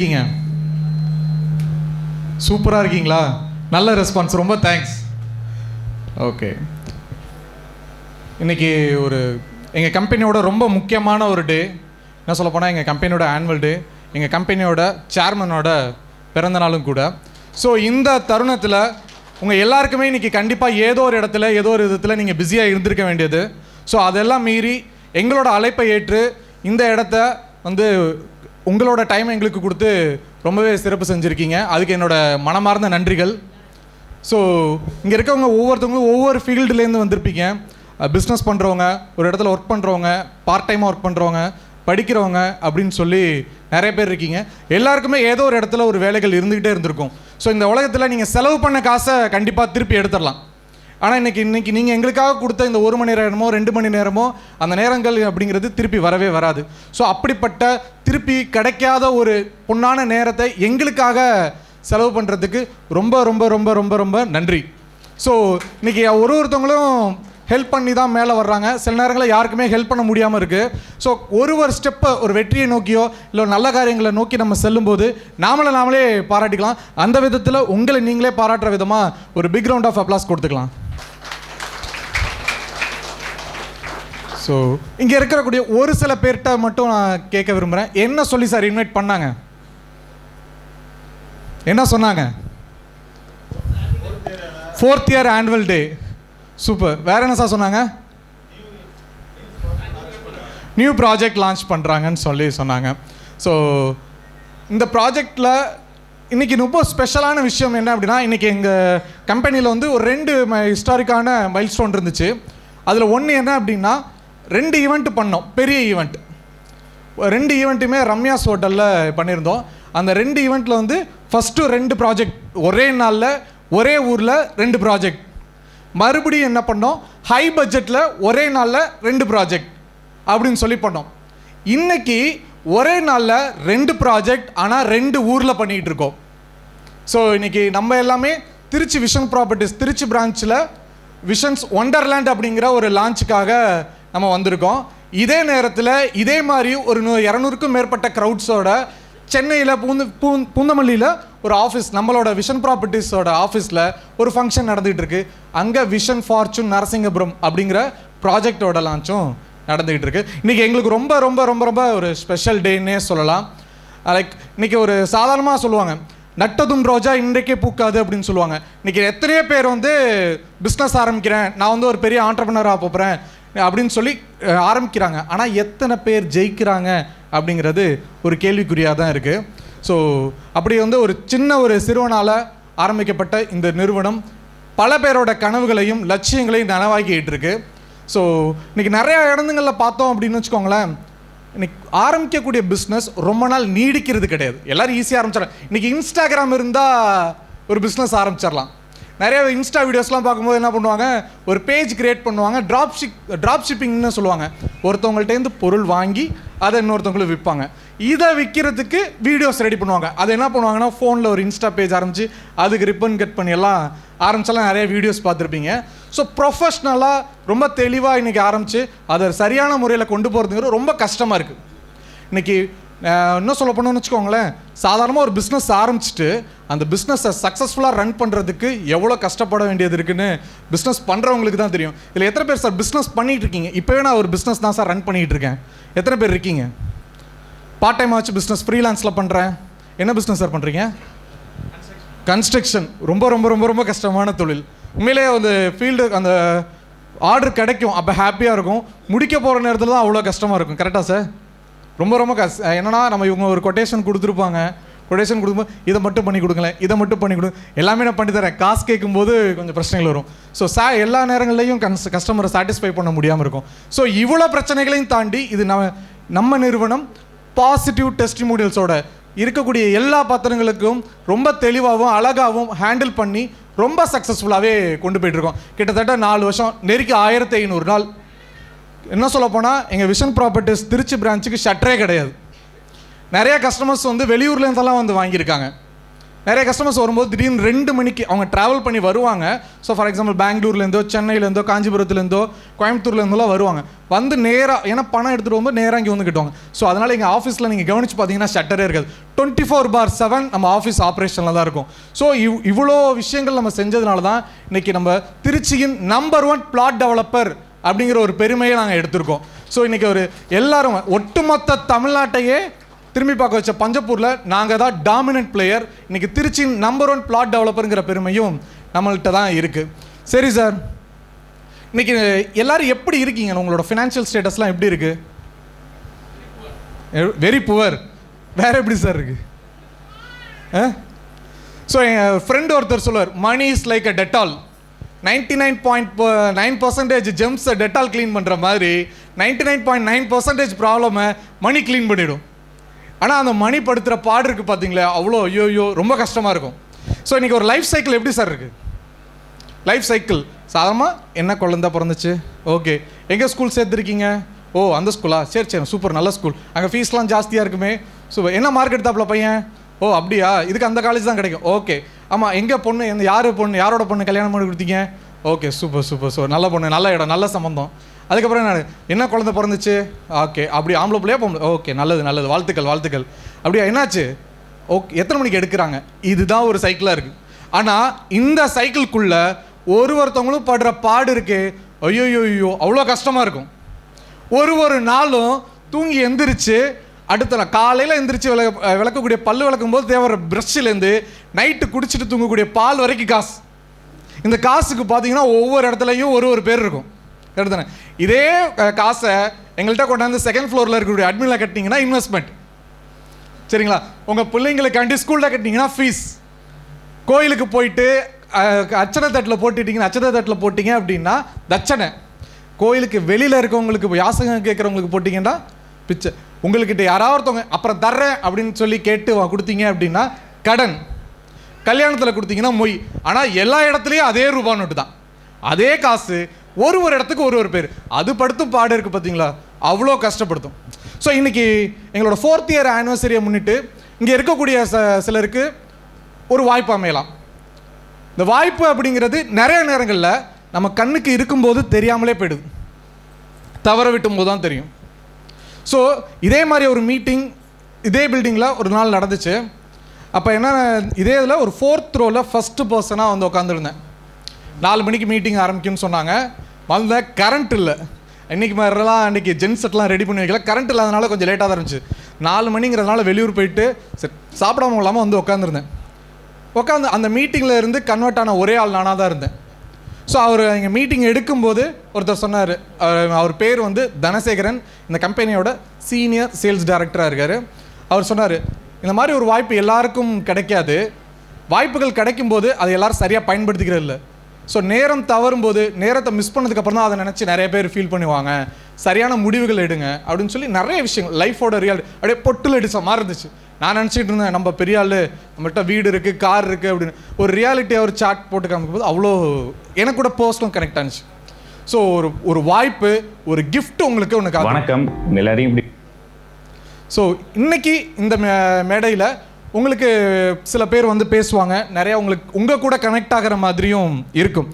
இருக்கீங்க? சூப்பராக இருக்கீங்களா? நல்ல ரெஸ்பான்ஸ், ரொம்ப தேங்க்ஸ். ஓகே, இன்றைக்கி எங்கள் கம்பெனியோட ரொம்ப முக்கியமான ஒரு டே. என்ன சொல்ல போனால் எங்கள் கம்பெனியோட ஆனுவல் டே, எங்கள் கம்பெனியோட சேர்மனோட பிறந்த நாளும் கூட. ஸோ இந்த தருணத்தில் உங்கள் எல்லாருக்குமே இன்றைக்கி கண்டிப்பாக ஏதோ ஒரு இடத்துல ஏதோ ஒரு விதத்தில் நீங்கள் பிஸியாக இருந்திருக்க வேண்டியது. ஸோ அதெல்லாம் மீறி எங்களோட அழைப்பை ஏற்று இந்த இடத்த உங்களோட டைம் எங்களுக்கு கொடுத்து ரொம்பவே சிறப்பு செஞ்சுருக்கீங்க. அதுக்கு என்னோடய மனமார்ந்த நன்றிகள். ஸோ இங்கே இருக்கவங்க ஒவ்வொருத்தவங்களும் ஒவ்வொரு ஃபீல்டுலேருந்து வந்திருப்பீங்க. பிஸ்னஸ் பண்ணுறவங்க, ஒரு இடத்துல ஒர்க் பண்ணுறவங்க, பார்ட் டைமாக ஒர்க் பண்ணுறவங்க, படிக்கிறவங்க அப்படின்னு சொல்லி நிறைய பேர் இருக்கீங்க. எல்லாருக்குமே ஏதோ ஒரு இடத்துல ஒரு வேலைகள் இருந்துக்கிட்டே இருந்திருக்கும். ஸோ இந்த உலகத்தில் நீங்கள் செலவு பண்ண காசை கண்டிப்பாக திருப்பி எடுத்துடலாம். ஆனால் இன்றைக்கி நீங்கள் எங்களுக்காக கொடுத்த இந்த 1 மணி நேரமோ 2 மணி நேரமோ அந்த நேரங்கள் அப்படிங்கிறது திருப்பி வரவே வராது. ஸோ அப்படிப்பட்ட திருப்பி கிடைக்காத ஒரு பொன்னான நேரத்தை எங்களுக்காக செலவு பண்ணுறதுக்கு ரொம்ப ரொம்ப ரொம்ப ரொம்ப ரொம்ப நன்றி. ஸோ இன்றைக்கி ஒருத்தவங்களும் ஹெல்ப் பண்ணி தான் மேலே வர்றாங்க. சில நேரங்களில் யாருக்குமே ஹெல்ப் பண்ண முடியாமல் இருக்குது. ஸோ ஒரு ஸ்டெப்பை ஒரு வெற்றியை நோக்கியோ இல்லை நல்ல காரியங்களை நோக்கி நம்ம செல்லும்போது நாமளே பாராட்டிக்கலாம். அந்த விதத்தில் உங்களை நீங்களே பாராட்டுற விதமாக ஒரு பிக் ரவுண்ட் ஆஃப் அப்ளாஸ் கொடுத்துக்கலாம். ஸோ இங்கே இருக்கக்கூடிய ஒரு சில பேர்கிட்ட மட்டும் நான் கேட்க விரும்புகிறேன். என்ன சொல்லி சார் இன்வைட் பண்ணாங்க? என்ன சொன்னாங்க? 4th year annual day. Super. வேறு என்ன சார் சொன்னாங்க? நியூ ப்ராஜெக்ட் லான்ச் பண்ணுறாங்கன்னு சொன்னாங்க. ஸோ இந்த ப்ராஜெக்டில் இன்றைக்கி ரொம்ப ஸ்பெஷலான விஷயம் என்ன அப்படின்னா, இன்றைக்கி எங்கள் கம்பெனியில் ஒரு 2 ஹிஸ்டாரிக்கான மைல் ஸ்டோன் இருந்துச்சு. அதில் ஒன்று என்ன அப்படின்னா, 2 ஈவெண்ட் பண்ணோம், பெரிய ஈவெண்ட். 2 ஈவெண்ட்டுமே ரம்யாஸ் ஹோட்டலில் பண்ணியிருந்தோம். அந்த 2 ஈவெண்ட்டில் ஃபஸ்ட்டு 2 ப்ராஜெக்ட் ஒரே நாளில் ஒரே ஊரில் 2 ப்ராஜெக்ட். மறுபடியும் என்ன பண்ணோம், ஹை பட்ஜெட்டில் ஒரே நாளில் 2 ப்ராஜெக்ட் அப்படின்னு சொல்லி பண்ணோம். இன்றைக்கி ஒரே நாளில் 2 ப்ராஜெக்ட், ஆனால் 2 ஊரில் பண்ணிகிட்டு இருக்கோம். ஸோ இன்றைக்கி நம்ம எல்லாமே திருச்சி விஷன் ப்ராப்பர்ட்டிஸ் திருச்சி பிரான்ச்சில் விஷன்ஸ் ஒண்டர்லேண்ட் அப்படிங்கிற ஒரு லான்ச்சுக்காக நம்ம வந்திருக்கோம். இதே நேரத்தில் இதே மாதிரி ஒரு 200க்கும் மேற்பட்ட க்ரௌட்ஸோட சென்னையில் பூந்தமல்லியில் ஒரு ஆஃபீஸ், நம்மளோட விஷன் ப்ராப்பர்ட்டிஸோட ஆஃபீஸில் ஒரு ஃபங்க்ஷன் நடந்துகிட்டு இருக்குது. அங்கே விஷன் ஃபார்ச்சூன் நரசிங்கபுரம் அப்படிங்கிற ப்ராஜெக்டோட லான்ச்சும் நடந்துகிட்டு இருக்குது. இன்றைக்கி எங்களுக்கு ரொம்ப ரொம்ப ரொம்ப ரொம்ப ஒரு ஸ்பெஷல் டேன்னே சொல்லலாம். லைக் இன்றைக்கி ஒரு சாதாரணமாக சொல்லுவாங்க, நட்டதும் ரோஜா இன்றைக்கே பூக்காது அப்படின்னு சொல்லுவாங்க. இன்றைக்கி எத்தனையோ பேர் பிஸ்னஸ் ஆரம்பிக்கிறேன், நான் ஒரு பெரிய ஆண்டர்ப்ரனராக போகிறேன் அப்படின்னு சொல்லி ஆரம்பிக்கிறாங்க. ஆனால் எத்தனை பேர் ஜெயிக்கிறாங்க அப்படிங்கிறது ஒரு கேள்விக்குறியாக தான் இருக்குது. ஸோ அப்படி ஒரு சின்ன ஒரு சிறுவனால் ஆரம்பிக்கப்பட்ட இந்த நிறுவனம் பல பேரோட கனவுகளையும் லட்சியங்களையும் நனவாக்கிட்டு இருக்கு. ஸோ இன்றைக்கி நிறையா இடங்களில் பார்த்தோம் அப்படின்னு வச்சுக்கோங்களேன், இன்றைக்கி ஆரம்பிக்கக்கூடிய பிஸ்னஸ் ரொம்ப நாள் நீடிக்கிறது கிடையாது. எல்லோரும் ஈஸியாக ஆரம்பிச்சிடலாம். இன்றைக்கி இன்ஸ்டாகிராம் இருந்தால் ஒரு பிஸ்னஸ் ஆரம்பிச்சிடலாம். நிறைய இன்ஸ்டா வீடியோஸ்லாம் பார்க்கும்போது என்ன பண்ணுவாங்க, ஒரு பேஜ் க்ரியேட் பண்ணுவாங்க, ட்ராப் ஷிப்பிங்னு சொல்லுவாங்க. ஒருத்தவங்கள்ட்டேருந்து பொருள் வாங்கி அதை இன்னொருத்தவங்களுக்கு விற்பாங்க. இதை விற்கிறதுக்கு வீடியோஸ் ரெடி பண்ணுவாங்க. அதை என்ன பண்ணுவாங்கன்னா, ஃபோனில் ஒரு இன்ஸ்டா பேஜ் ஆரம்பித்து அதுக்கு ரிப்பன் கட் பண்ணி எல்லாம் ஆரம்பிச்செல்லாம் நிறைய வீடியோஸ் பார்த்துருப்பீங்க. ஸோ ப்ரொஃபஷ்னலாக ரொம்ப தெளிவாக இன்றைக்கி ஆரம்பித்து அதை சரியான முறையில் கொண்டு போகிறதுங்கிறது ரொம்ப கஷ்டமாக இருக்குது. இன்றைக்கி இன்னும் சொல்ல போனோம்னு வச்சுக்கோங்களேன், சாதாரணமாக ஒரு பிஸ்னஸ் ஆரம்பிச்சுட்டு அந்த பிஸ்னஸை சக்ஸஸ்ஃபுல்லாக ரன் பண்ணுறதுக்கு எவ்வளோ கஷ்டப்பட வேண்டியது இருக்குதுன்னு பிஸ்னஸ் பண்ணுறவங்களுக்கு தான் தெரியும். இதில் எத்தனை பேர் சார் பிஸ்னஸ் பண்ணிகிட்டு இருக்கீங்க? இப்போவே நான் ஒரு பிஸ்னஸ் தான் சார் ரன் பண்ணிகிட்டு இருக்கேன். எத்தனை பேர் இருக்கீங்க? பார்ட் டைமாக வச்சு பிஸ்னஸ் ஃப்ரீலான்ஸில் பண்ணுறேன். என்ன பிஸ்னஸ் சார் பண்ணுறீங்க? கன்ஸ்ட்ரக்ஷன். ரொம்ப ரொம்ப ரொம்ப ரொம்ப கஷ்டமான தொழில். உண்மையிலே ஃபீல்டு அந்த ஆர்டர் கிடைக்கும், அப்போ ஹாப்பியாக இருக்கும். முடிக்க போகிற நேரத்தில் தான் அவ்வளோ கஷ்டமாக இருக்கும். கரெக்டாக சார்? ரொம்ப ரொம்ப என்னன்னா, நம்ம இவங்க ஒரு கொட்டேஷன் கொடுத்துருப்பாங்க. கொட்டேஷன் கொடுக்கும்போது இதை மட்டும் பண்ணி கொடுங்களேன், இதை மட்டும் பண்ணி கொடுங்க, எல்லாமே நான் பண்ணி தரேன். காசு கேட்கும்போது கொஞ்சம் பிரச்சனைகள் வரும். ஸோ எல்லா நேரங்கள்லையும் கஸ்டமரை சாட்டிஸ்ஃபை பண்ண முடியாமல் இருக்கும். ஸோ இவ்வளோ பிரச்சனைகளையும் தாண்டி இது நம்ம நிறுவனம் பாசிட்டிவ் டெஸ்டிமோனியல்ஸோட இருக்கக்கூடிய எல்லா பத்திரங்களுக்கும் ரொம்ப தெளிவாகவும் அழகாகவும் ஹேண்டில் பண்ணி ரொம்ப சக்ஸஸ்ஃபுல்லாகவே கொண்டு போயிட்டுருக்கோம். கிட்டத்தட்ட 4 வருஷம், நெருக்கி 1500 நாள். என்ன சொல்ல போனால், எங்கள் விஷன் ப்ராப்பர்ட்டிஸ் திருச்சி பிரான்ச்சுக்கு ஷட்டரே கிடையாது. நிறையா கஸ்டமர்ஸ் வெளியூர்லேருந்தெல்லாம் வாங்கியிருக்காங்க. நிறைய கஸ்டமர்ஸ் வரும்போது திடீர்னு 2 மணிக்கு அவங்க ட்ராவல் பண்ணி வருவாங்க. ஸோ ஃபார் எக்ஸாம்பிள் பெங்களூர்லேருந்தோ, சென்னையிலேருந்தோ, காஞ்சிபுரத்துலேருந்தோ, கோயம்புத்தூர்லேருந்தோலாம் வருவாங்க. வந்து நேராக ஏன்னா பணம் எடுத்துகிட்டு வரும்போது நேராக இங்கே வந்து கிட்டுவாங்க. ஸோ அதனால் எங்கள் ஆஃபீஸில் நீங்கள் கவனித்து பார்த்தீங்கன்னா ஷட்டரே இருக்காது. 24/7 நம்ம ஆஃபீஸ் ஆப்ரேஷனில் தான் இருக்கும். ஸோ இவ்வளோ விஷயங்கள் நம்ம செஞ்சதுனால தான் இன்றைக்கி நம்ம திருச்சியின் நம்பர் 1 பிளாட் டெவலப்பர் அப்படிங்கிற ஒரு பெருமையை நாங்கள் எடுத்திருக்கோம். ஸோ இன்றைக்கி ஒரு எல்லாரும் ஒட்டுமொத்த தமிழ்நாட்டையே திரும்பி பார்க்க வச்ச பஞ்சப்பூரில் நாங்கள் தான் டாமினன்ட் பிளேயர். இன்றைக்கி திருச்சியின் நம்பர் 1 பிளாட் டெவலப்பருங்கிற பெருமையும் நம்மள்கிட்ட தான் இருக்குது. சரி சார், இன்றைக்கி எல்லோரும் எப்படி இருக்கீங்க? உங்களோட ஃபினான்ஷியல் ஸ்டேட்டஸ்லாம் எப்படி இருக்குது? Very poor. வேறு எப்படி சார் இருக்குது? ஸோ என் ஃப்ரெண்டு ஒருத்தர் சொல்லுவார், money is like a Dettol. 99.9% germs Dettol clean பண்ணுற மாதிரி 99.9% ப்ராப்ளமை மணி க்ளீன் பண்ணிவிடும். ஆனால் அந்த மணி படுத்துகிற பாடு இருக்குது பார்த்தீங்களா, அவ்வளோ ஐயோ ரொம்ப கஷ்டமாக இருக்கும். ஸோ இன்றைக்கி ஒரு லைஃப் சைக்கிள் எப்படி சார் இருக்குது? லைஃப் சைக்கிள் சாதாரணமாக என்ன குழந்தை பிறந்துச்சு, ஓகே எங்கே ஸ்கூல் சேர்த்துருக்கீங்க, ஓ அந்த ஸ்கூலா, சரி சரி சூப்பர் நல்ல ஸ்கூல், அங்கே ஃபீஸ்லாம் ஜாஸ்தியாக இருக்குமே, சூப்பர் என்ன மார்க் எடுத்தாப்புல பையன், ஓ அப்படியா இதுக்கு அந்த காலேஜ் தான் கிடைக்கும், ஓகே ஆமாம் எங்கே பொண்ணு யாரோட பொண்ணு கல்யாணம் பண்ணி கொடுத்தீங்க, ஓகே சூப்பர் சூப்பர் சூப்பர் நல்ல பொண்ணு நல்ல இடம் நல்ல சம்பந்தம். அதுக்கப்புறம் என்ன குழந்தை பிறந்துச்சு, ஓகே அப்படி ஆம்பளை பிள்ளையா பொம்பளை, ஓகே நல்லது வாழ்த்துக்கள். அப்படியா என்னாச்சு, ஓகே எத்தனை மணிக்கு எடுக்கிறாங்க. இதுதான் ஒரு சைக்கிளாக இருக்குது. ஆனால் இந்த சைக்கிள்குள்ளே ஒருத்தவங்களும் படுற பாடு இருக்கு, ஐயோ அவ்வளோ கஷ்டமாக இருக்கும். ஒரு நாளும் தூங்கி எந்திரிச்சு அடுத்த நாள் காலையில் எந்திரிச்சு விளக்கக்கூடிய பல்லு விளக்கும் போது தேவை ப்ரஷ்லேருந்து நைட்டு குடிச்சிட்டு தூங்கக்கூடிய பால் வரைக்கும் காசு. இந்த காசுக்கு பார்த்தீங்கன்னா ஒவ்வொரு இடத்துலையும் ஒரு பேர் இருக்கும். கரெக்டானே? இதே காசை எங்கள்கிட்ட கொண்டாந்து 2nd ஃப்ளோரில் இருக்கக்கூடிய அட்மினில் கட்டினீங்கன்னா இன்வெஸ்ட்மெண்ட், சரிங்களா? உங்கள் பிள்ளைங்களுக்காண்டி ஸ்கூலில் கட்டினீங்கன்னா ஃபீஸ், கோயிலுக்கு போயிட்டு அச்சனை தட்டில் போட்டிங்க அப்படின்னா தட்சணை, கோயிலுக்கு வெளியில் இருக்கவங்களுக்கு யாசகம் கேட்குறவங்களுக்கு போட்டிங்கன்னா பிச்சை, உங்கள்கிட்ட யாராவது ஒருத்தவங்க அப்புறம் தர்றேன் அப்படின்னு சொல்லி கேட்டு கொடுத்தீங்க அப்படின்னா கடன், கல்யாணத்தில் கொடுத்தீங்கன்னா மொய். ஆனால் எல்லா இடத்துலையும் அதே ரூபா நோட்டு தான், அதே காசு ஒரு இடத்துக்கு ஒரு பேர். அது படுத்தும் பாடு இருக்குது பார்த்தீங்களா, அவ்வளோ கஷ்டப்படுத்தும். ஸோ இன்றைக்கி எங்களோட 4th இயர் ஆனிவர்சரியை முன்னிட்டு இங்கே இருக்கக்கூடிய சிலருக்கு ஒரு வாய்ப்பு அமையலாம். இந்த வாய்ப்பு அப்படிங்கிறது நிறைய நேரங்களில் நம்ம கண்ணுக்கு இருக்கும்போது தெரியாமலே போயிடுது, தவற விட்டும் போது தான் தெரியும். ஸோ இதே மாதிரி ஒரு மீட்டிங் இதே பில்டிங்கில் ஒரு நாள் நடந்துச்சு. அப்போ என்ன, இதே இதில் ஒரு 4th ரோவில் ஃபஸ்ட்டு பர்சனாக வந்து உட்காந்துருந்தேன். 4 மணிக்கு மீட்டிங் ஆரம்பிக்கும்னு சொன்னாங்க. வந்த கரண்ட் இல்லை, இன்றைக்கி மாதிரிலாம் அன்றைக்கி ஜென்செட்லாம் ரெடி பண்ணி வைக்கல, கரண்ட் இல்லாதனால கொஞ்சம் லேட்டாக தான் இருந்துச்சு. 4 மணிங்கிறதுனால வெளியூர் போயிட்டு சரி சாப்பிடாம இல்லாமல் வந்து உட்காந்து அந்த மீட்டிங்கில் இருந்து கன்வெர்ட் ஆன ஒரே ஆள் நானாக தான் இருந்தேன். ஸோ அவர் எங்கள் மீட்டிங் எடுக்கும்போது ஒருத்தர் சொன்னார், அவர் பேர் வந்து தனசேகரன், இந்த கம்பெனியோட சீனியர் சேல்ஸ் டைரக்டராக இருக்கார். அவர் சொன்னார், இந்த மாதிரி ஒரு வாய்ப்பு எல்லாருக்கும் கிடைக்காது, வாய்ப்புகள் கிடைக்கும்போது அதை எல்லோரும் சரியாக பயன்படுத்திக்கிறது இல்லை. ஸோ நேரம் தவறும்போது நேரத்தை மிஸ் பண்ணதுக்கப்புறம் தான் அதை நினச்சி நிறைய பேர் ஃபீல் பண்ணுவாங்க, சரியான முடிவுகள் எடுங்க அப்படின்னு சொல்லி நிறைய விஷயங்கள் லைஃபோட ரியாலிட்டி அப்படியே பொட்டில் அடிச்ச மாதிரி இருந்துச்சு. நான் நினச்சிட்டு இருந்தேன் நம்ம பெரிய ஆள், நம்மகிட்ட வீடு இருக்குது கார் இருக்குது அப்படின்னு. ஒரு ரியாலிட்டியாக ஒரு சாட் போட்டு காமிக்கும்போது அவ்வளோ எனக்கு கூட பர்சனல் கனெக்ட் ஆனிச்சு. ஸோ ஒரு வாய்ப்பு, ஒரு கிஃப்ட் உங்களுக்கு ஒன்று. வணக்கம் எல்லாரையும். ஸோ இன்னைக்கு இந்த மேடையில் உங்களுக்கு சில பேர் வந்து பேசுவாங்க, நிறையா உங்கள் கூட கனெக்ட் ஆகிற மாதிரியும் இருக்கும்.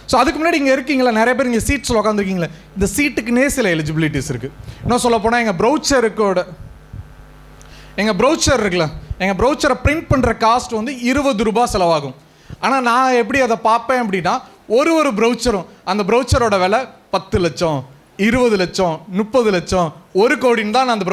ஸோ அதுக்கு முன்னாடி இங்கே இருக்கீங்களா, நிறைய பேர் இங்கே சீட்ஸில் உட்காந்துருக்கீங்களா, இந்த சீட்டுக்குன்னே சில எலிஜிபிலிட்டிஸ் இருக்குது. இன்னும் சொல்ல போனால் எங்கள் ப்ரௌச்சர் இருக்குல்ல, எங்கள் ப்ரௌச்சரை பிரிண்ட் பண்ணுற காஸ்ட் வந்து 20 ரூபா செலவாகும். ஆனால் நான் எப்படி அதை பார்ப்பேன் அப்படின்னா, ஒரு ப்ரௌச்சரும் அந்த ப்ரௌச்சரோட விலை 10 லட்சம் 20 லட்சம் 30 லட்சம் 1 கோடின்னு தான் நான் அந்த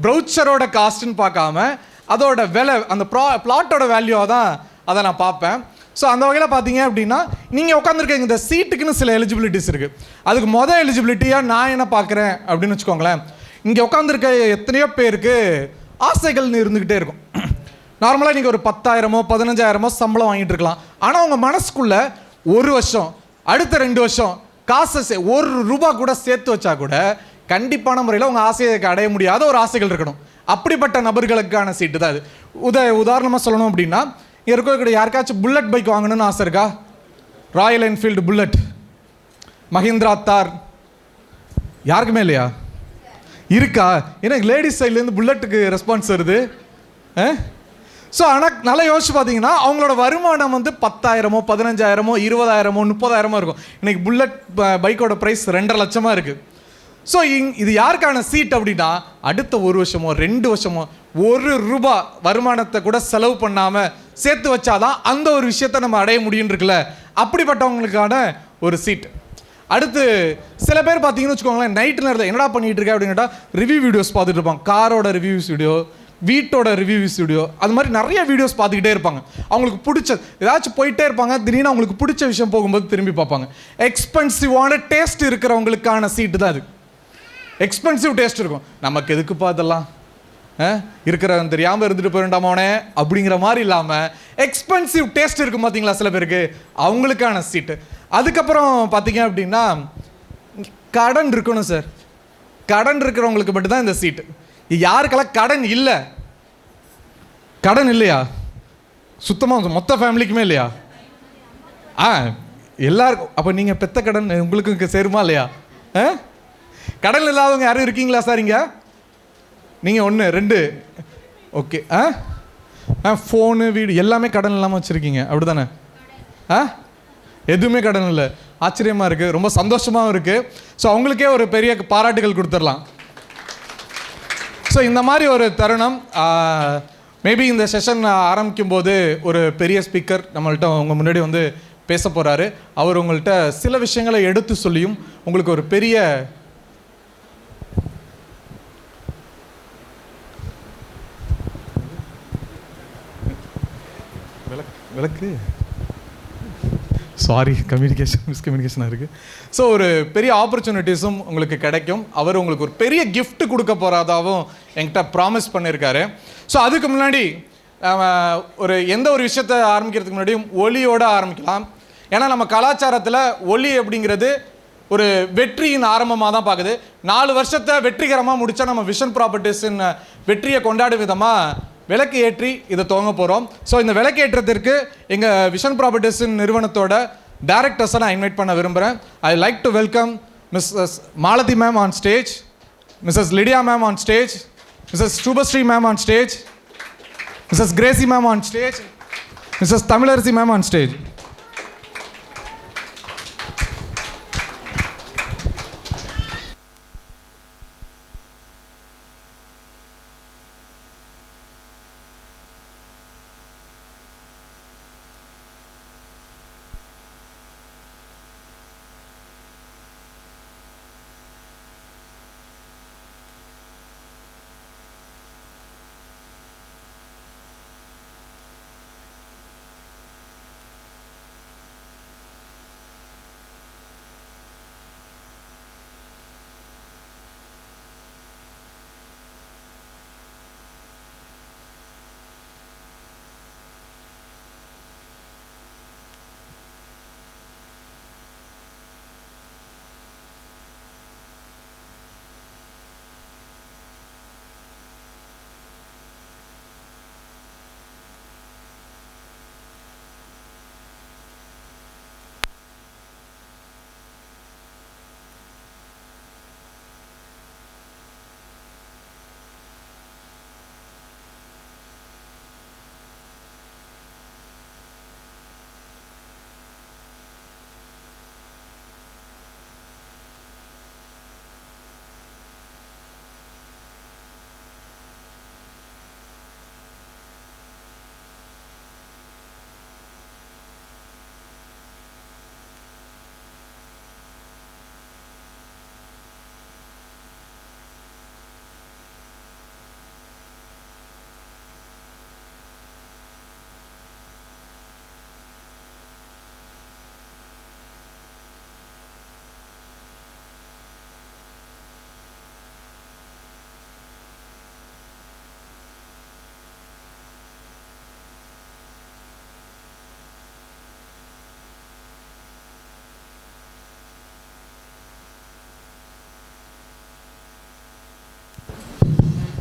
ப்ரௌச்சரோட காஸ்ட்டுன்னு பார்க்காம அதோட விலை, அந்த பிளாட்டோட வேல்யூவாக தான் அதை நான் பார்ப்பேன். ஸோ அந்த வகையில் பார்த்தீங்க அப்படின்னா நீங்கள் உட்காந்துருக்க இந்த சீட்டுக்குன்னு சில எலிஜிபிலிட்டிஸ் இருக்குது. அதுக்கு எலிஜிபிலிட்டியாக நான் என்ன பார்க்குறேன் அப்படின்னு வச்சுக்கோங்களேன், இங்கே உட்காந்துருக்க எத்தனையோ பேருக்கு ஆசைகள்னு இருந்துக்கிட்டே இருக்கும். நார்மலாக நீங்கள் ஒரு 10,000 15,000 சம்பளம் வாங்கிட்டு இருக்கலாம். ஆனால் உங்கள் மனசுக்குள்ளே 1 வருஷம் அடுத்த 2 வருஷம் காசை 1 ரூபா கூட சேர்த்து வச்சா கூட கண்டிப்பான முறையில் உங்கள் ஆசையை அடைய முடியாத ஒரு ஆசைகள் இருக்கணும். அப்படிப்பட்ட நபர்களுக்கான சீட்டு தான் இது. உதாரணமாக சொல்லணும் அப்படின்னா, இருக்கக்கூடிய யாருக்காச்சும் புல்லட் பைக் வாங்கணும்னு ஆசை இருக்கா? ராயல் என்ஃபீல்டு புல்லட், மஹிந்திரா தார், யாருக்குமே இல்லையா? இருக்கா? எனக்கு லேடிஸ் சைட்லேருந்து புல்லட்டுக்கு ரெஸ்பான்ஸ் வருது. ஸோ ஆனால் நல்லா யோசிச்சு பார்த்தீங்கன்னா அவங்களோட வருமானம் வந்து 10,000 15,000 20,000 30,000 இருக்கும். இன்றைக்கி புல்லட் பைக்கோட ப்ரைஸ் 2.5 லட்சமாக இருக்குது. ஸோ இது யாருக்கான சீட் அப்படின்னா, அடுத்த 1 வருஷமோ 2 வருஷமோ ₹1 வருமானத்தை கூட செலவு பண்ணாமல் சேர்த்து வச்சாதான் அந்த ஒரு விஷயத்தை நம்ம அடைய முடியும் இருக்குல்ல, அப்படிப்பட்டவங்களுக்கான ஒரு சீட். அடுத்து சில பேர் பார்த்தீங்கன்னு வச்சுக்கோங்களேன், நைட்டு நேரத்தில் என்னடா பண்ணிகிட்டு இருக்கேன் அப்படின்னு கேட்டால் ரிவ்யூ வீடியோஸ் பார்த்துட்டு இருப்பாங்க. காரோட ரிவ்யூஸ் வீடியோ, வீட்டோட ரிவ்யூஸ் வீடியோ, அது மாதிரி நிறைய வீடியோஸ் பார்த்துக்கிட்டே இருப்பாங்க. அவங்களுக்கு பிடிச்ச ஏதாச்சும் போயிட்டே இருப்பாங்க. திடீர்னு அவங்களுக்கு பிடிச்ச விஷயம் போகும்போது திரும்பி பார்ப்பாங்க. எக்ஸ்பென்சிவான டேஸ்ட் இருக்கிறவங்களுக்கான சீட்டு தான் அது. எக்ஸ்பென்சிவ் டேஸ்ட் இருக்கும். நமக்கு எதுக்குப்பா அதெல்லாம், இருக்கிறவன் தெரியாமல் இருந்துட்டு போயிட்டாமோனே அப்படிங்கிற மாதிரி இல்லாமல் எக்ஸ்பென்சிவ் டேஸ்ட் இருக்கும் பார்த்தீங்களா சில பேருக்கு, அவங்களுக்கான சீட்டு. அதுக்கப்புறம் பார்த்தீங்க அப்படின்னா கடன் இருக்கணும் சார். கடன் இருக்கிறவங்களுக்கு மட்டும்தான் இந்த சீட்டு. யாருக்கெல்லாம் கடன் இல்லை, கடன் இல்லையா சுத்தமாக மொத்த ஃபேமிலிக்குமே இல்லையா? எல்லாருக்கும். அப்போ நீங்கள் பெத்த கடன் உங்களுக்கு சேருமா இல்லையா? கடன் இல்லாதவங்க யாரும் இருக்கீங்களா சார் இங்கே? நீங்கள் 1 2 ஓகே. ஃபோனு வீடு எல்லாமே கடன் இல்லாமல் வச்சுருக்கீங்க அப்படி தானே? எதுவுமே கடன் இல்லை. ஆச்சரியமாக இருக்குது, ரொம்ப சந்தோஷமாகவும் இருக்குது. ஸோ அவங்களுக்கே ஒரு பெரிய பாராட்டுகள் கொடுத்துடலாம். ஸோ இந்த மாதிரி ஒரு தருணம், மேபி இந்த செஷன் ஆரம்பிக்கும் போது ஒரு பெரிய ஸ்பீக்கர் நம்மள்கிட்ட உங்கள் முன்னாடி வந்து பேச போகிறாரு. அவர் உங்கள்கிட்ட சில விஷயங்களை எடுத்து சொல்லியும் உங்களுக்கு ஒரு பெரிய விளக்கு மிஸ்கம்யூனிகேஷனாக இருக்குது. ஸோ ஒரு பெரிய ஆப்பர்ச்சுனிட்டிஸும் உங்களுக்கு கிடைக்கும். அவர் உங்களுக்கு ஒரு பெரிய கிஃப்ட் கொடுக்க போகிறதாகவும் என்கிட்ட ப்ராமிஸ் பண்ணியிருக்காரு. ஸோ அதுக்கு முன்னாடி எந்த ஒரு விஷயத்தை ஆரம்பிக்கிறதுக்கு முன்னாடியும் ஒலியோடு ஆரம்பிக்கலாம். ஏன்னா நம்ம கலாச்சாரத்தில் ஒலி அப்படிங்கிறது ஒரு வெற்றியின் ஆரம்பமாக தான் பார்க்குது. 4 வருஷத்தை வெற்றிகரமாக முடித்தா நம்ம விஷன் ப்ராப்பர்ட்டிஸின் வெற்றியை கொண்டாடும் விதமாக விளக்கு ஏற்றி இதை துவங்க போகிறோம். ஸோ இந்த விளக்கு ஏற்றத்திற்கு எங்கள் விஷன் ப்ராப்பர்ட்டிஸின் நிறுவனத்தோட டைரக்டர்ஸை நான் இன்வைட் பண்ண விரும்புகிறேன். I like to welcome Mrs Malathi ma'am on stage, Mrs Lydia ma'am on stage, Mrs Subashree ma'am on stage, Mrs Gracy ma'am on stage, Mrs Tamilarasi ma'am on stage.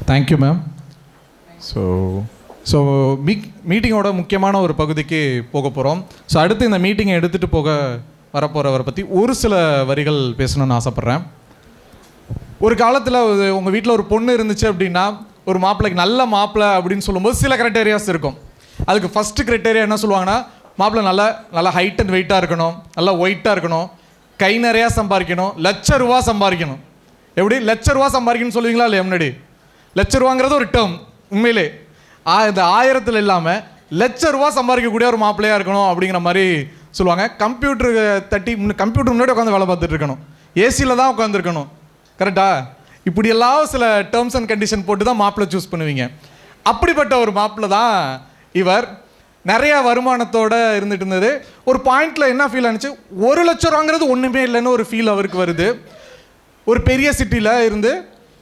Thank you ma'am. So மீட்டிங்கோட முக்கியமான ஒரு பகுதிக்கு போக போகிறோம். ஸோ அடுத்து இந்த மீட்டிங்கை எடுத்துகிட்டு வரப்போகிறவரை பற்றி ஒரு சில வரிகள் பேசணும்னு ஆசைப்பட்றேன். ஒரு காலத்தில் உங்கள் வீட்டில் ஒரு பொண்ணு இருந்துச்சு அப்படின்னா ஒரு மாப்பிள்ளைக்கு நல்ல மாப்பிள்ளை அப்படின்னு சொல்லும்போது சில க்ரைட்டேரியாஸ் இருக்கும். அதுக்கு ஃபஸ்ட்டு க்ரைட்டேரியா என்ன சொல்லுவாங்கன்னா, மாப்பிள்ளை நல்லா ஹைட் அண்ட் வெயிட்டாக இருக்கணும், நல்லா ஒயிட்டாக இருக்கணும், கை நிறையா சம்பாதிக்கணும், ₹1,00,000 சம்பாதிக்கணும். எப்படி ₹1,00,000 சம்பாதிக்கணும்னு சொல்லுவீங்களா இல்லையா? முன்னாடி ₹1,00,000 ஒரு டேர்ம். உண்மையிலே இந்த 1000 இல்லாமல் ₹1,00,000 சம்பாதிக்கக்கூடிய ஒரு மாப்பிள்ளையாக இருக்கணும் அப்படிங்கிற மாதிரி சொல்லுவாங்க. கம்ப்யூட்டர் முன்னாடி உட்காந்து வேலை பார்த்துட்டு இருக்கணும், ஏசியில் தான் உட்காந்துருக்கணும். கரெக்டாக? இப்படியெல்லாம் சில டேர்ம்ஸ் அண்ட் கண்டிஷன் போட்டு தான் மாப்பிள்ளை சூஸ் பண்ணுவீங்க. அப்படிப்பட்ட ஒரு மாப்பிள்ளை தான் இவர். நிறையா வருமானத்தோடு இருந்துட்டு இருந்தது. ஒரு பாயிண்டில் என்ன ஃபீல் ஆனிச்சு, ₹1,00,000 ஒன்றுமே இல்லைன்னு ஒரு ஃபீல் அவருக்கு வருது. ஒரு பெரிய சிட்டியில் இருந்து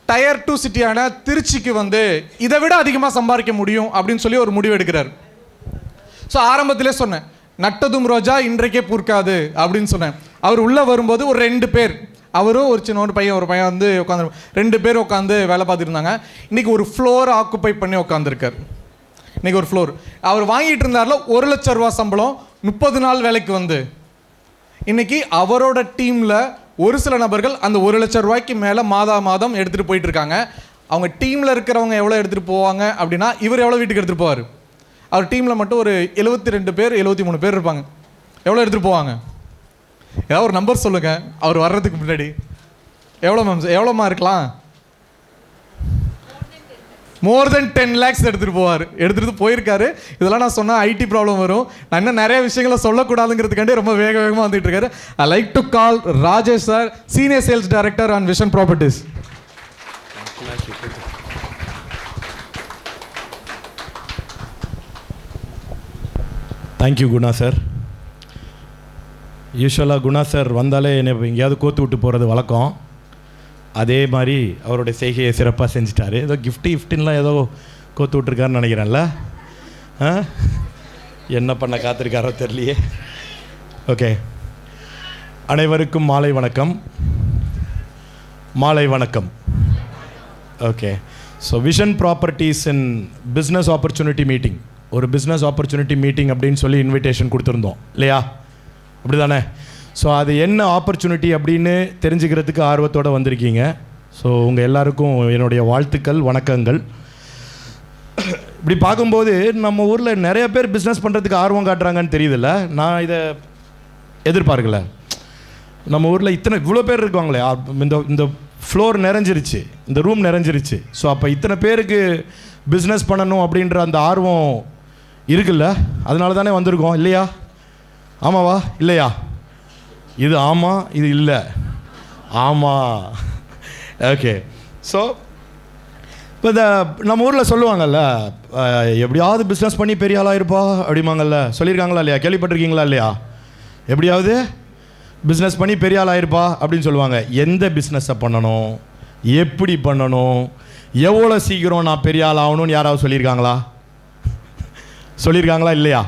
டயர் 2 சிட்டியான திருச்சிக்கு வந்து இதை விட அதிகமாக சம்பாதிக்க முடியும் அப்படின்னு சொல்லி ஒரு முடிவு எடுக்கிறார். ஸோ ஆரம்பத்திலே சொன்னேன், நட்டதும் ரோஜா இன்றைக்கே பூர்க்காது அப்படின்னு சொன்னேன். அவர் உள்ளே வரும்போது ஒரு 2 பேர், அவரும் ஒரு சின்ன ஒரு பையன் வந்து உட்காந்து 2 பேர் உட்காந்து வேலை பார்த்துருந்தாங்க. இன்றைக்கி ஒரு ஃப்ளோர் ஆக்குப்பை பண்ணி உட்காந்துருக்கார். இன்றைக்கி ஒரு ஃப்ளோர் அவர் வாங்கிட்டு இருந்தார்ல ₹1,00,000 சம்பளம் 30 நாள் வேலைக்கு வந்து இன்றைக்கி அவரோட டீமில் ஒரு சில நபர்கள் அந்த ₹1,00,000 மேலே மாதம் எடுத்துகிட்டு போயிட்டு இருக்காங்க. அவங்க டீமில் இருக்கிறவங்க எவ்வளோ எடுத்துகிட்டு போவாங்க அப்படின்னா, இவர் எவ்வளோ வீட்டுக்கு எடுத்துகிட்டு போவார்? அவர் டீமில் மட்டும் ஒரு 72 பேர் 73 பேர் இருப்பாங்க. எவ்வளோ எடுத்துகிட்டு போவாங்க? ஏதாவது ஒரு நம்பர் சொல்லுங்கள். அவர் வர்றதுக்கு முன்னாடி எவ்வளோமா இருக்கலாம்? மோர் தென் 10 lakhs எடுத்துகிட்டு போவார். எடுத்துகிட்டு போயிருக்காரு. இதெல்லாம் நான் சொன்னால் ஐடி ப்ராப்ளம் வரும். நான் இன்னும் நிறைய விஷயங்களை சொல்லக்கூடாதுங்கிறதுக்காண்டி ரொம்ப வேகமாக வந்துட்டு இருக்காரு. ஐ like to call Rajesh sir, senior sales director on vision properties. Thank you Guna sir. யூஸ்வலாக குணா சார் வந்தாலே என்னை எங்கேயாவது கோத்து விட்டு போகிறது வழக்கம். அதே மாதிரி அவருடைய செய்கையை சிறப்பாக செஞ்சிட்டாரு. ஏதோ கிஃப்டின்லாம் ஏதோ கோத்து விட்ருக்காருன்னு நினைக்கிறேன்ல. என்ன பண்ண காத்திருக்காரோ தெரியலையே. ஓகே, அனைவருக்கும் மாலை வணக்கம். Okay, so Vision properties in business opportunity meeting, ஒரு பிஸ்னஸ் ஆப்பர்ச்சுனிட்டி மீட்டிங் அப்படின்னு சொல்லி இன்விடேஷன் கொடுத்துருந்தோம் இல்லையா? அப்படி தானே? ஸோ அது என்ன ஆப்பர்ச்சுனிட்டி அப்படின்னு தெரிஞ்சுக்கிறதுக்கு ஆர்வத்தோடு வந்திருக்கீங்க. ஸோ உங்கள் எல்லாருக்கும் என்னுடைய வாழ்த்துக்கள், வணக்கங்கள். இப்படி பார்க்கும்போது நம்ம ஊரில் நிறைய பேர் பிஸ்னஸ் பண்ணுறதுக்கு ஆர்வம் காட்டுறாங்கன்னு தெரியுதுல்ல. நான் இதை எதிர்பார்க்கல. நம்ம ஊரில் இவ்வளோ பேர் இருக்காங்களே, இந்த ஃப்ளோர் நிறைஞ்சிருச்சு, இந்த ரூம் நிறைஞ்சிருச்சு. ஸோ அப்போ இத்தனை பேருக்கு பிஸ்னஸ் பண்ணணும் அப்படின்ற அந்த ஆர்வம் இருக்குல்ல, அதனால தானே வந்திருக்கோம் இல்லையா? ஆமாவா இல்லையா? இது ஆமாம், இது இல்லை, ஆமாம். ஓகே, ஸோ இப்போ நம்ம ஊரில் சொல்லுவாங்கல்ல, எப்படியாவது பிஸ்னஸ் பண்ணி பெரிய ஆளாக இருப்பா அப்படிம்பாங்கல்ல. சொல்லியிருக்காங்களா இல்லையா? கேள்விப்பட்டிருக்கீங்களா இல்லையா? எப்படியாவது பிஸ்னஸ் பண்ணி பெரிய ஆளாயிருப்பா அப்படின்னு சொல்லுவாங்க. எந்த பிஸ்னஸை பண்ணணும், எப்படி பண்ணணும், எவ்வளோ சீக்கிரம் நான் பெரிய ஆள் ஆகணும்னு யாராவது சொல்லியிருக்காங்களா? சொல்லியிருக்காங்களா இல்லையா?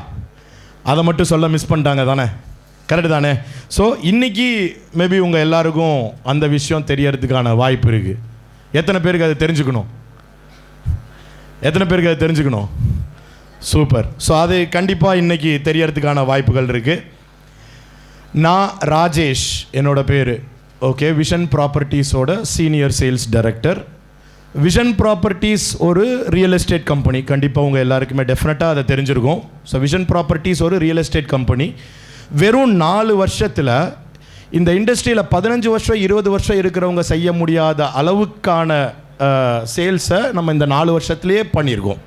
அதை மட்டும் சொல்ல மிஸ் பண்ணிட்டாங்க தானே? கரெக்டு தானே? ஸோ இன்றைக்கி மேபி உங்கள் எல்லாருக்கும் அந்த விஷயம் தெரியறதுக்கான வாய்ப்பு இருக்குது. எத்தனை பேருக்கு அது தெரிஞ்சுக்கணும்? சூப்பர். ஸோ அது கண்டிப்பாக இன்றைக்கி தெரியறதுக்கான வாய்ப்புகள் இருக்குது. நான் ராஜேஷ் என்னோடய பேர். ஓகே, விஷன் ப்ராப்பர்ட்டிஸோட senior sales director. Vision Properties ஒரு ரியல் எஸ்டேட் கம்பெனி. கண்டிப்பாக உங்கள் எல்லாருக்குமே டெஃபினட்டாக அதை தெரிஞ்சிருக்கும். ஸோ விஷன் ப்ராப்பர்ட்டிஸ் ஒரு ரியல் எஸ்டேட் கம்பெனி. வெறும் 4 வருஷத்தில் இந்த இண்டஸ்ட்ரியில் 15 வருஷம் 20 வருஷம் இருக்கிறவங்க செய்ய முடியாத அளவுக்கான சேல்ஸை நம்ம இந்த 4 வருஷத்துலேயே பண்ணியிருக்கோம்.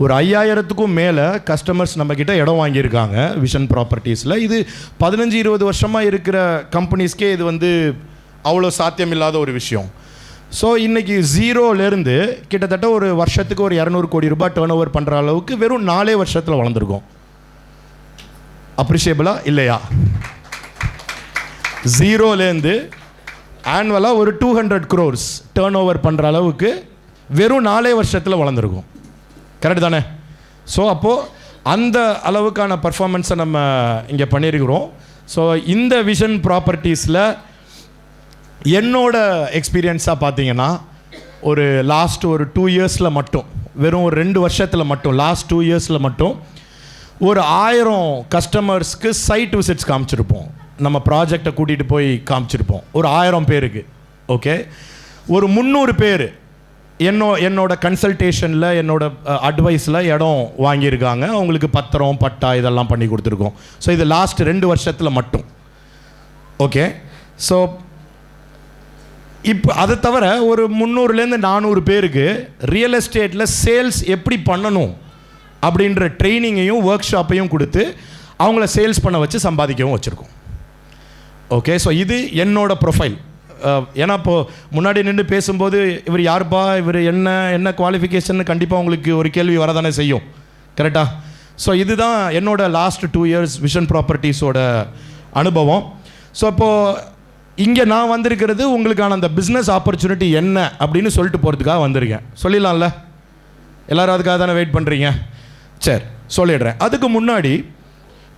ஒரு 5000க்கும் மேலே கஸ்டமர்ஸ் நம்மக்கிட்ட இடம் வாங்கியிருக்காங்க விஷன் ப்ராப்பர்ட்டிஸில். இது 15-20 வருஷமாக இருக்கிற கம்பெனிஸ்க்கே இது வந்து அவ்வளோ சாத்தியம் இல்லாத ஒரு விஷயம். ஸோ இன்றைக்கி 0லேருந்து கிட்டத்தட்ட ஒரு வருஷத்துக்கு ஒரு 200 கோடி ரூபாய் டேர்ன் ஓவர் பண்ணுற அளவுக்கு வெறும் 4 வருஷத்தில் வளர்ந்துருக்கோம். அப்ரிஷியபிளா இல்லையா? 0லேருந்து ஆனுவலாக ஒரு 200 crores டேர்ன் ஓவர் பண்ணுற அளவுக்கு வெறும் 4 வருஷத்தில் வளர்ந்துருக்கும். கரெக்டு தானே? ஸோ அப்போது அந்த அளவுக்கான பர்ஃபார்மன்ஸை நம்ம இங்கே பண்ணியிருக்கிறோம். ஸோ இந்த விஷன் ப்ராப்பர்ட்டிஸில் என்னோட எக்ஸ்பீரியன்ஸாக பார்த்தீங்கன்னா ஒரு லாஸ்ட் ஒரு 2 இயர்ஸில் மட்டும், வெறும் ஒரு 2 வருஷத்தில் மட்டும், லாஸ்ட் 2 இயர்ஸில் மட்டும் ஒரு 1000 கஸ்டமர்ஸ்க்கு சைட் விசிட்ஸ் காமிச்சிருப்போம். நம்ம ப்ராஜெக்டை கூட்டிகிட்டு போய் காமிச்சிருப்போம் ஒரு 1000 பேருக்கு. ஓகே, ஒரு 300 பேர் என்னோட கன்சல்டேஷனில் என்னோட அட்வைஸில் இடம் வாங்கியிருக்காங்க. அவங்களுக்கு பத்திரம் பட்டா இதெல்லாம் பண்ணி கொடுத்துருக்கோம். ஸோ இது லாஸ்ட் 2 வருஷத்தில் மட்டும். ஓகே, ஸோ இப்போ அதை தவிர ஒரு 300-400 பேருக்கு ரியல் எஸ்டேட்டில் சேல்ஸ் எப்படி பண்ணணும் அப்படின்ற ட்ரைனிங்கையும் ஒர்க் ஷாப்பையும் கொடுத்து அவங்கள சேல்ஸ் பண்ண வச்சு சம்பாதிக்கவும் வச்சுருக்கோம். ஓகே, ஸோ இது என்னோட ப்ரொஃபைல். ஏன்னா இப்போது முன்னாடி நின்று பேசும்போது இவர் யாருப்பா, இவர் என்ன குவாலிஃபிகேஷன் கண்டிப்பாக உங்களுக்கு ஒரு கேள்வி வரதானே செய்யும். கரெக்டாக? ஸோ இதுதான் என்னோட லாஸ்ட் 2 இயர்ஸ் விஷன் ப்ராப்பர்ட்டிஸோட அனுபவம். ஸோ இப்போது இங்கே நான் வந்திருக்கிறது உங்களுக்கான அந்த பிஸ்னஸ் ஆப்பர்ச்சுனிட்டி என்ன அப்படின்னு சொல்லிட்டு போகிறதுக்காக வந்திருக்கேன். சொல்லிடலாம்ல? எல்லோரும் அதுக்காக தானே வெயிட் பண்ணுறீங்க? சரி, சொல்லிடுறேன். அதுக்கு முன்னாடி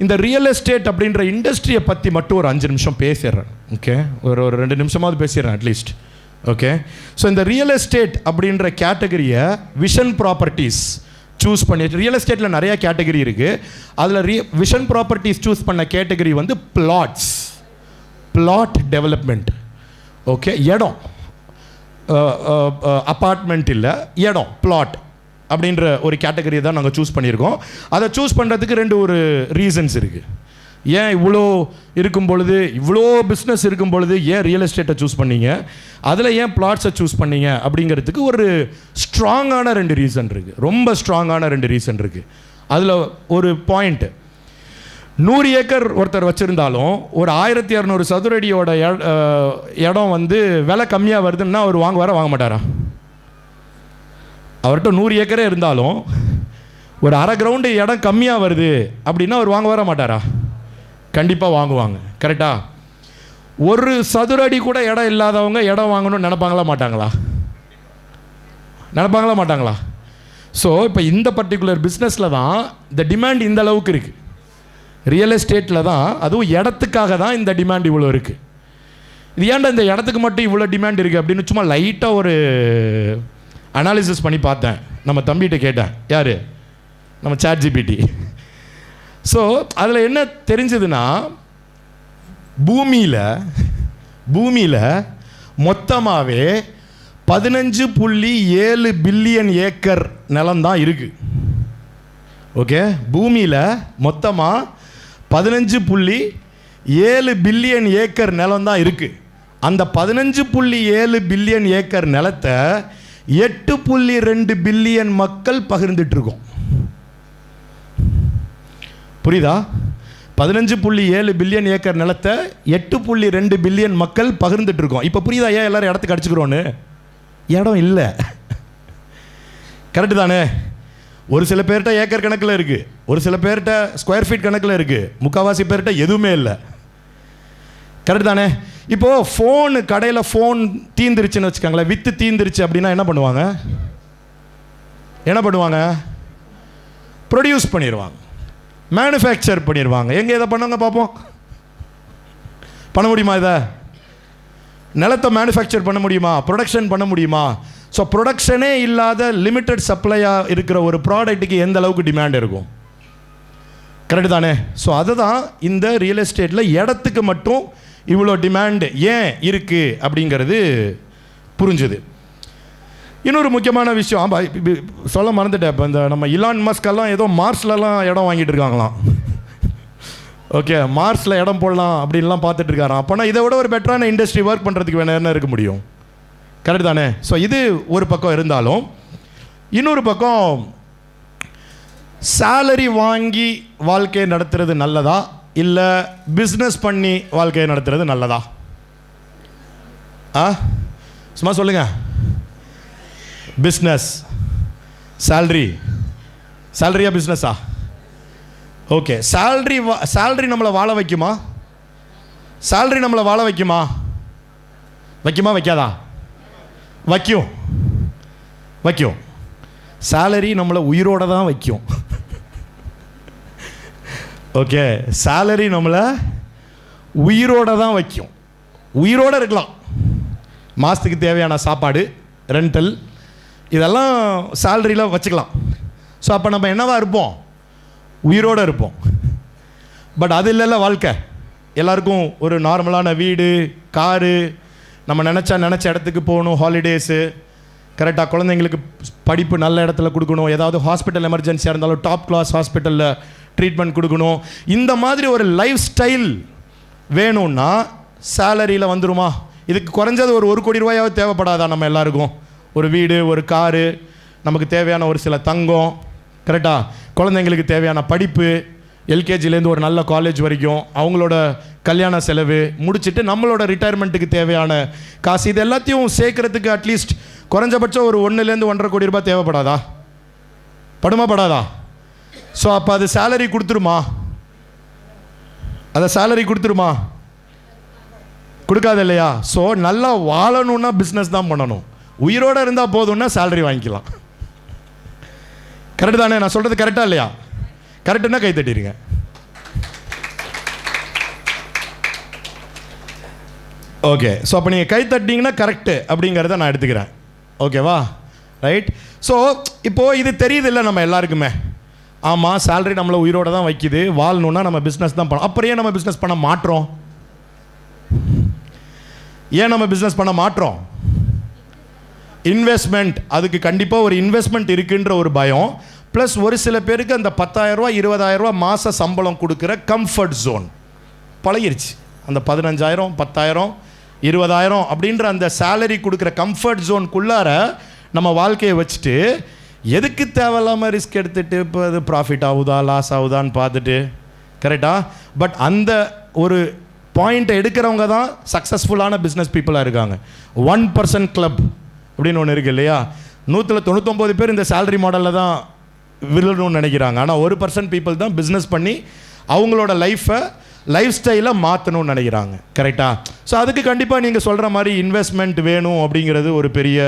இந்த ரியல் எஸ்டேட் அப்படின்ற இண்டஸ்ட்ரியை பற்றி மட்டும் ஒரு 5 நிமிஷம் பேசிடுறேன். ஓகே, ஒரு 2 நிமிஷமாவது பேசிடுறேன் அட்லீஸ்ட். ஓகே, ஸோ இந்த ரியல் எஸ்டேட் அப்படின்ற கேட்டகரியை விஷன் ப்ராப்பர்ட்டிஸ் சூஸ் பண்ணிட்டு, ரியல் எஸ்டேட்டில் நிறையா கேட்டகரி இருக்குது. அதில் விஷன் ப்ராப்பர்ட்டிஸ் சூஸ் பண்ண கேட்டகரி வந்து பிளாட் டெவலப்மெண்ட். ஓகே, இடம், அப்பார்ட்மெண்ட் இல்லை, இடம், பிளாட் அப்படின்ற ஒரு கேட்டகரியை தான் நாங்கள் சூஸ் பண்ணியிருக்கோம். அதை சூஸ் பண்ணுறதுக்கு 2 ரீசன்ஸ் இருக்குது. ஏன் இவ்வளோ இருக்கும் பொழுது, இவ்வளோ பிஸ்னஸ் இருக்கும் பொழுது ஏன் ரியல் எஸ்டேட்டை சூஸ் பண்ணீங்க, அதில் ஏன் பிளாட்ஸை சூஸ் பண்ணீங்க அப்படிங்கிறதுக்கு ஒரு ஸ்ட்ராங்கான 2 ரீசன் இருக்குது. ரொம்ப ஸ்ட்ராங்கான 2 ரீசன் இருக்குது. அதில் ஒரு பாயிண்ட்டு, 100 ஏக்கர் ஒருத்தர் வச்சுருந்தாலும் ஒரு 1200 சதுரடியோட இடம் வந்து விலை கம்மியாக வருதுன்னா அவர் வாங்க மாட்டாரா? அவர்கிட்ட 100 ஏக்கரே இருந்தாலும் ஒரு அரை கிரவுண்டு இடம் கம்மியாக வருது அப்படின்னா அவர் வாங்க மாட்டாரா? கண்டிப்பாக வாங்குவாங்க. கரெக்டா? ஒரு சதுரடி கூட இடம் இல்லாதவங்க இடம் வாங்கணும்னு நினைப்பாங்களா மாட்டாங்களா? ஸோ இப்போ இந்த பர்டிகுலர் பிஸ்னஸில் தான் இந்த டிமாண்ட் இந்த அளவுக்கு இருக்குது. ரியல் எஸ்டேட்டில் தான், அதுவும் இடத்துக்காக தான் இந்த டிமாண்ட் இவ்வளோ இருக்குது. இது ஏன்டா இந்த இடத்துக்கு மட்டும் இவ்வளோ டிமாண்ட் இருக்குது அப்படின்னு சும்மா லைட்டாக ஒரு அனாலிசிஸ் பண்ணி பார்த்தேன். நம்ம தம்பிகிட்ட கேட்டேன். யார்? நம்ம ChatGPT. ஸோ அதில் என்ன தெரிஞ்சதுன்னா, பூமியில் மொத்தமாகவே 15.7 பில்லியன் ஏக்கர் நிலம்தான் இருக்குது. ஓகே, பூமியில் மொத்தமாக 15.7 பில்லியன் ஏக்கர் நிலம் தான் இருக்குது. அந்த 15.7 பில்லியன் ஏக்கர் நிலத்தை 8.2 பில்லியன் மக்கள் பகிர்ந்துட்டுருக்கோம். புரியுதா? 15.7 பில்லியன் ஏக்கர் நிலத்தை 8.2 பில்லியன் மக்கள் பகிர்ந்துட்டுருக்கோம். இப்போ புரியுதா ஏன் எல்லோரும் இடத்துக்கு அடிச்சுக்கிறோன்னு? இடம் இல்லை. கரெக்டு தானே? ஒரு சில பேர்கிட்ட ஏக்கர் கணக்கில் இருக்குது, ஒரு சில பேர்கிட்ட ஸ்கொயர் ஃபீட் கணக்கில் இருக்குது, முக்கால்வாசி பேர்கிட்ட எதுவுமே இல்லை. கரெக்டு தானே? இப்போது ஃபோனு கடையில் ஃபோன் தீந்துருச்சுன்னு வச்சுக்கோங்களேன், விற்று தீந்துருச்சு அப்படின்னா என்ன பண்ணுவாங்க? ப்ரொடியூஸ் பண்ணிடுவாங்க, மேனுஃபேக்சர் பண்ணிடுவாங்க. எங்கே இதை பண்ணாங்க பார்ப்போம்? பண்ண முடியுமா? இதை நிலத்தை மேனுஃபேக்சர் பண்ண முடியுமா? ப்ரொடக்ஷன் பண்ண முடியுமா? ஸோ ப்ரொடக்ஷனே இல்லாத லிமிட்டட் சப்ளையாக இருக்கிற ஒரு ப்ராடக்ட்டுக்கு எந்த அளவுக்கு டிமாண்ட் இருக்கும்? கரெக்டு தானே? ஸோ அதுதான் இந்த ரியல் எஸ்டேட்டில் இடத்துக்கு மட்டும் இவ்வளோ டிமாண்டு ஏன் இருக்குது அப்படிங்கிறது புரிஞ்சுது. இன்னொரு முக்கியமான விஷயம் சொல்ல மறந்துட்டேன். இப்போ இந்த நம்ம இலான் மஸ்கெல்லாம் ஏதோ மார்ஸ்லலாம் இடம் வாங்கிட்டு இருக்காங்களாம். ஓகே, மார்ஸில் இடம் போடலாம் அப்படின்லாம் பார்த்துட்டு இருக்காராம். அப்போனா இதை விட ஒரு பெட்டரான இண்டஸ்ட்ரி ஒர்க் பண்ணுறதுக்கு வேணா என்ன இருக்க முடியும்? கரெக்டு தானே? ஸோ இது ஒரு பக்கம் இருந்தாலும், இன்னொரு பக்கம் சேலரி வாங்கி வாழ்க்கையை நடத்துறது நல்லதா, இல்லை பிஸ்னஸ் பண்ணி வாழ்க்கையை நடத்துறது நல்லதா? சும்மா சொல்லுங்கள். பிஸ்னஸ், சேலரியா பிஸ்னஸா? ஓகே, சேலரி நம்மளை வாழ வைக்குமா? வைக்காதா? வைக்கும். சேலரி நம்மளை உயிரோட தான் வைக்கும். ஓகே, சேலரி நம்மளை உயிரோட தான் வைக்கும். உயிரோடு இருக்கலாம். மாதத்துக்கு தேவையான சாப்பாடு, ரெண்டல் இதெல்லாம் சேலரியில் வச்சுக்கலாம். ஸோ அப்போ நம்ம என்னவா இருப்போம்? உயிரோடு இருப்போம். பட் அது இல்லைல்ல வாழ்க்கை. எல்லாருக்கும் ஒரு நார்மலான வீடு, காரு, நம்ம நினச்ச இடத்துக்கு போகணும், ஹாலிடேஸு. கரெக்டாக குழந்தைங்களுக்கு படிப்பு நல்ல இடத்துல கொடுக்கணும், ஏதாவது ஹாஸ்பிட்டல் எமர்ஜென்சியாக இருந்தாலும் டாப் கிளாஸ் ஹாஸ்பிட்டலில் ட்ரீட்மெண்ட் கொடுக்கணும். இந்த மாதிரி ஒரு லைஃப் ஸ்டைல் வேணும்னா சேலரியில் வந்துருமா? இதுக்கு குறைஞ்சது ஒரு கோடி ரூபாயாவது தேவைப்படாதா நம்ம எல்லாருக்கும்? ஒரு வீடு, ஒரு காரு, நமக்கு தேவையான ஒரு சில தங்கம், கரெக்டாக குழந்தைங்களுக்கு தேவையான படிப்பு, எல்கேஜிலேருந்து ஒரு நல்ல காலேஜ் வரைக்கும், அவங்களோட கல்யாண செலவு முடிச்சுட்டு நம்மளோட ரிட்டையர்மெண்ட்டுக்கு தேவையான காசு, இது எல்லாத்தையும் சேர்க்கறதுக்கு அட்லீஸ்ட் குறைஞ்சபட்சம் ஒரு 1 to 1.5 கோடி ரூபாய் தேவைப்படாதா? படாதா? ஸோ அப்போ அது சேலரி கொடுத்துருமா? அதை சேலரி கொடுத்துருமா? கொடுக்காது இல்லையா? ஸோ நல்லா வாழணுன்னா பிஸ்னஸ் தான் பண்ணணும். உயிரோடு இருந்தால் போதும்னா சேலரி வாங்கிக்கலாம். கரெக்டு தானே? நான் சொல்கிறது கரெக்டாக இல்லையா? கரெக்டுன்னா கை தட்டிடுங்க. ஓகே, ஸோ அப்போ நீங்கள் கை தட்டிங்கன்னா கரெக்டு அப்படிங்கிறத நான் எடுத்துக்கிறேன். ஓகேவா? ரைட். ஸோ இப்போது இது தெரியுது இல்லை நம்ம எல்லாருக்குமே, ஆமாம் சேலரி நம்மளை உயிரோடு தான் வைக்குது, வாழணுன்னா நம்ம பிஸ்னஸ் தான் பண்ணோம். அப்புறம் ஏன் நம்ம பிஸ்னஸ் பண்ண மாட்டோம்? ஏன் நம்ம பிஸ்னஸ் பண்ண மாட்டோம்? இன்வெஸ்ட்மெண்ட், அதுக்கு கண்டிப்பாக ஒரு இன்வெஸ்ட்மெண்ட் இருக்குன்ற ஒரு பயம், ப்ளஸ் ஒரு சில பேருக்கு அந்த 10,000 ரூபா 20,000 ரூபா மாத சம்பளம் கொடுக்குற கம்ஃபர்ட் ஜோன் பழகிருச்சு. அந்த 15,000 10,000 20,000 அப்படின்ற அந்த சேலரி கொடுக்குற கம்ஃபர்ட் ஜோனுக்குள்ளார நம்ம வாழ்க்கையை வச்சுட்டு எதுக்கு தேவையில்லாமல் ரிஸ்க் எடுத்துகிட்டு இப்போ அது ப்ராஃபிட் ஆகுதா லாஸ் ஆகுதான்னு பார்த்துட்டு, கரெக்டாக? பட் அந்த ஒரு பாயிண்ட்டை எடுக்கிறவங்க தான் சக்ஸஸ்ஃபுல்லான பிஸ்னஸ் பீப்புளாக இருக்காங்க. 1% கிளப் அப்படின்னு ஒன்று இருக்குது இல்லையா? 199 பேர் இந்த சேலரி மாடலில் தான் விழணும்னு நினைக்கிறாங்க. ஆனால் 1% பீப்புள் தான் பிஸ்னஸ் பண்ணி அவங்களோட லைஃப் ஸ்டைலை மாற்றணும்னு நினைக்கிறாங்க. கரெக்டாக? ஸோ அதுக்கு கண்டிப்பாக நீங்கள் சொல்கிற மாதிரி இன்வெஸ்ட்மெண்ட் வேணும் அப்படிங்கிறது ஒரு பெரிய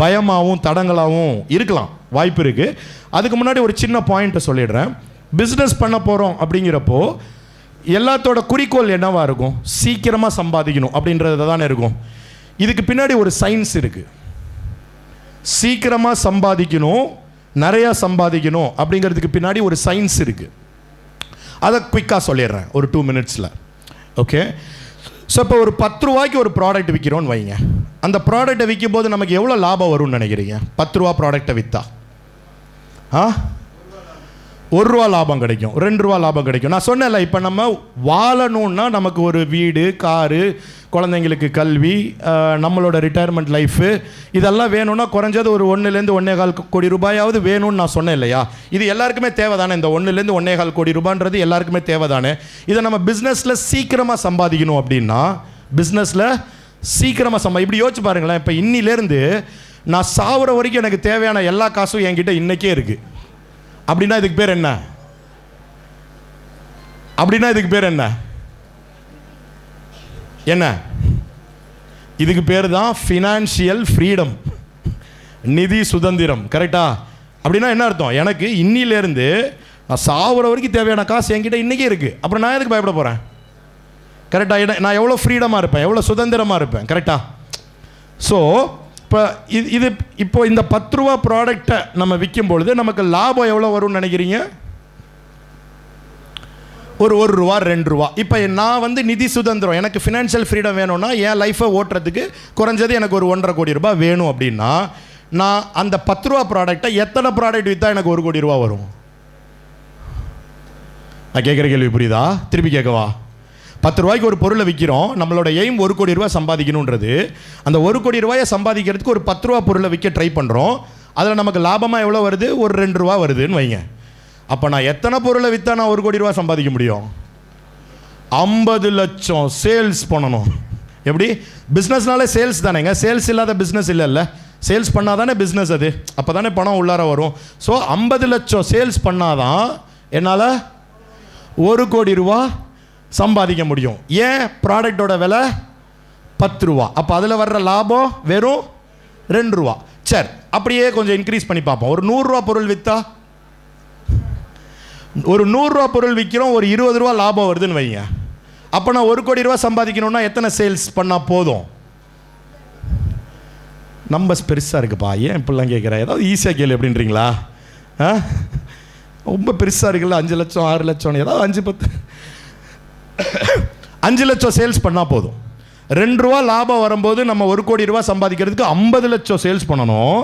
பயமாகவும் தடங்களாகவும் இருக்கலாம், வாய்ப்பு இருக்குது. அதுக்கு முன்னாடி ஒரு சின்ன பாயிண்ட்டை சொல்லிடுறேன். பிஸ்னஸ் பண்ண போகிறோம் அப்படிங்கிறப்போ எல்லாத்தோட குறிக்கோள் என்னவாக இருக்கும்? சீக்கிரமாக சம்பாதிக்கணும் அப்படின்றது தானே இருக்கும். இதுக்கு பின்னாடி ஒரு சயின்ஸ் இருக்குது. சீக்கிரமாக சம்பாதிக்கணும், நிறையா சம்பாதிக்கணும் அப்படிங்கிறதுக்கு பின்னாடி ஒரு சயின்ஸ் இருக்குது. அதை குயிக்காக சொல்லிடுறேன் ஒரு 2 minutesல. ஓகே, ஸோ இப்போ ஒரு 10 ரூபாய்க்கு ஒரு ப்ராடக்ட் விற்கிறோன்னு வைங்க. அந்த ப்ராடக்டை விற்கும் போது நமக்கு எவ்வளோ லாபம் வரும்னு நினைக்கிறீங்க? 10 ரூபா ப்ராடக்டை விற்றா 1 ரூபா லாபம் கிடைக்கும், 2 ரூபா லாபம் கிடைக்கும். நான் சொன்னேன்ல, இப்போ நம்ம வாழணுன்னா நமக்கு ஒரு வீடு, காரு, குழந்தைங்களுக்கு கல்வி, நம்மளோட ரிட்டையர்மெண்ட் லைஃபு, இதெல்லாம் வேணும்னா குறைஞ்சது ஒரு 1 to 1.25 கோடி ரூபாயாவது வேணும்னு நான் சொன்னேன் இல்லையா? இது எல்லாருக்குமே தேவை தானே? இந்த 1 to 1.25 கோடி ரூபான்றது எல்லாருக்குமே தேவை தானே? இதை நம்ம பிஸ்னஸில் சீக்கிரமாக சம்பாதிக்கணும் அப்படின்னா, பிஸ்னஸில் சீக்கிரமாக இப்படி யோசிச்சு பாருங்களேன். இப்போ இன்னிலேருந்து நான் சாவுற வரைக்கும் எனக்கு தேவையான எல்லா காசும் என்கிட்ட இன்றைக்கே இருக்குது அப்படின்னா இதுக்கு பேர் என்ன? என்ன இதுக்கு பேர் தான் ஃபினான்ஷியல் ஃப்ரீடம், நிதி சுதந்திரம். கரெக்டா? அப்படின்னா என்ன அர்த்தம்? எனக்கு இன்னிலேருந்து நான் சாவுற வரைக்கும் தேவையான காசு என்கிட்ட இன்றைக்கே இருக்குது. அப்புறம் நான் எதுக்கு பயப்பட போகிறேன்? கரெக்டாக? நான் எவ்வளோ ஃப்ரீடமாக இருப்பேன், எவ்வளோ சுதந்திரமாக இருப்பேன். கரெக்டாக? ஸோ இப்போ இந்த 10 ரூபா ப்ராடக்டை நம்ம விற்கும் பொழுது நமக்கு லாபம் எவ்வளோ வரும்னு நினைக்கிறீங்க? ஒரு 1 ரூபா 2 ரூபா. இப்போ நான் நிதி சுதந்திரம், எனக்கு ஃபினான்ஷியல் ஃப்ரீடம் வேணும்னா என் லைஃப்பை ஓட்டுறதுக்கு குறைஞ்சது எனக்கு ஒரு 1.5 கோடி ரூபாய் வேணும் அப்படின்னா நான் அந்த 10 ரூபா ப்ராடக்டை எத்தனை ப்ராடக்ட் விற்றா எனக்கு 1 கோடி ரூபா வரும்? நான் கேட்குற கேள்வி புரியுதா? திருப்பி கேட்கவா? 10 ரூபாய்க்கு ஒரு பொருளை விற்கிறோம், நம்மளோட எய்ம் 1 கோடி ரூபாய் சம்பாதிக்கணுன்றது. அந்த 1 கோடி ரூபாயை சம்பாதிக்கிறதுக்கு ஒரு 10 ரூபா பொருளை விற்க ட்ரை பண்ணுறோம். அதில் நமக்கு லாபமாக எவ்வளோ வருது? ஒரு 2 ரூபா வருதுன்னு வைங்க. அப்போ நான் எத்தனை பொருளை விற்றா நான் 1 கோடி ரூபா சம்பாதிக்க முடியும்? 50 லட்சம் சேல்ஸ் பண்ணணும். எப்படி? பிஸ்னஸ்னாலே சேல்ஸ் தானேங்க. சேல்ஸ் இல்லாத பிஸ்னஸ் இல்லைல்ல. சேல்ஸ் பண்ணால் தானே பிஸ்னஸ், அது அப்போ தானே பணம் உள்ளார வரும். ஸோ 50 லட்சம் சேல்ஸ் பண்ணாதான் என்னால் 1 கோடி ரூபா சம்பாதிக்க முடியும். ஏன்? ப்ராடக்டோட விலை 10 ரூபா. அப்போ அதில் வர்ற லாபம் வெறும் 2 ரூபா. சரி, அப்படியே கொஞ்சம் இன்க்ரீஸ் பண்ணி பார்ப்போம். ஒரு 100 ரூபா பொருள் விற்றா, ஒரு 100 ரூபா பொருள் விற்கிறோம், ஒரு 20 ரூபா லாபம் வருதுன்னு வைங்க. அப்போ நான் 1 கோடி ரூபா சம்பாதிக்கணும்னா எத்தனை சேல்ஸ் பண்ணால் போதும்? நம்பர்ஸ் பெருசாக இருக்குப்பா, ஏன் இப்படிலாம் கேட்குறேன்? ஏதாவது ஈஸியாக கேள்வி அப்படின்றீங்களா? ரொம்ப பெருசாக இருக்குல்ல, 5 லட்சம் 6 லட்சம், ஏதாவது 5 10 5 லட்சம் சேல்ஸ் பண்ணால் போதும். 2 ரூபா லாபம் வரும்போது நம்ம 1 கோடி ரூபா சம்பாதிக்கிறதுக்கு 50 லட்சம் சேல்ஸ் பண்ணணும்.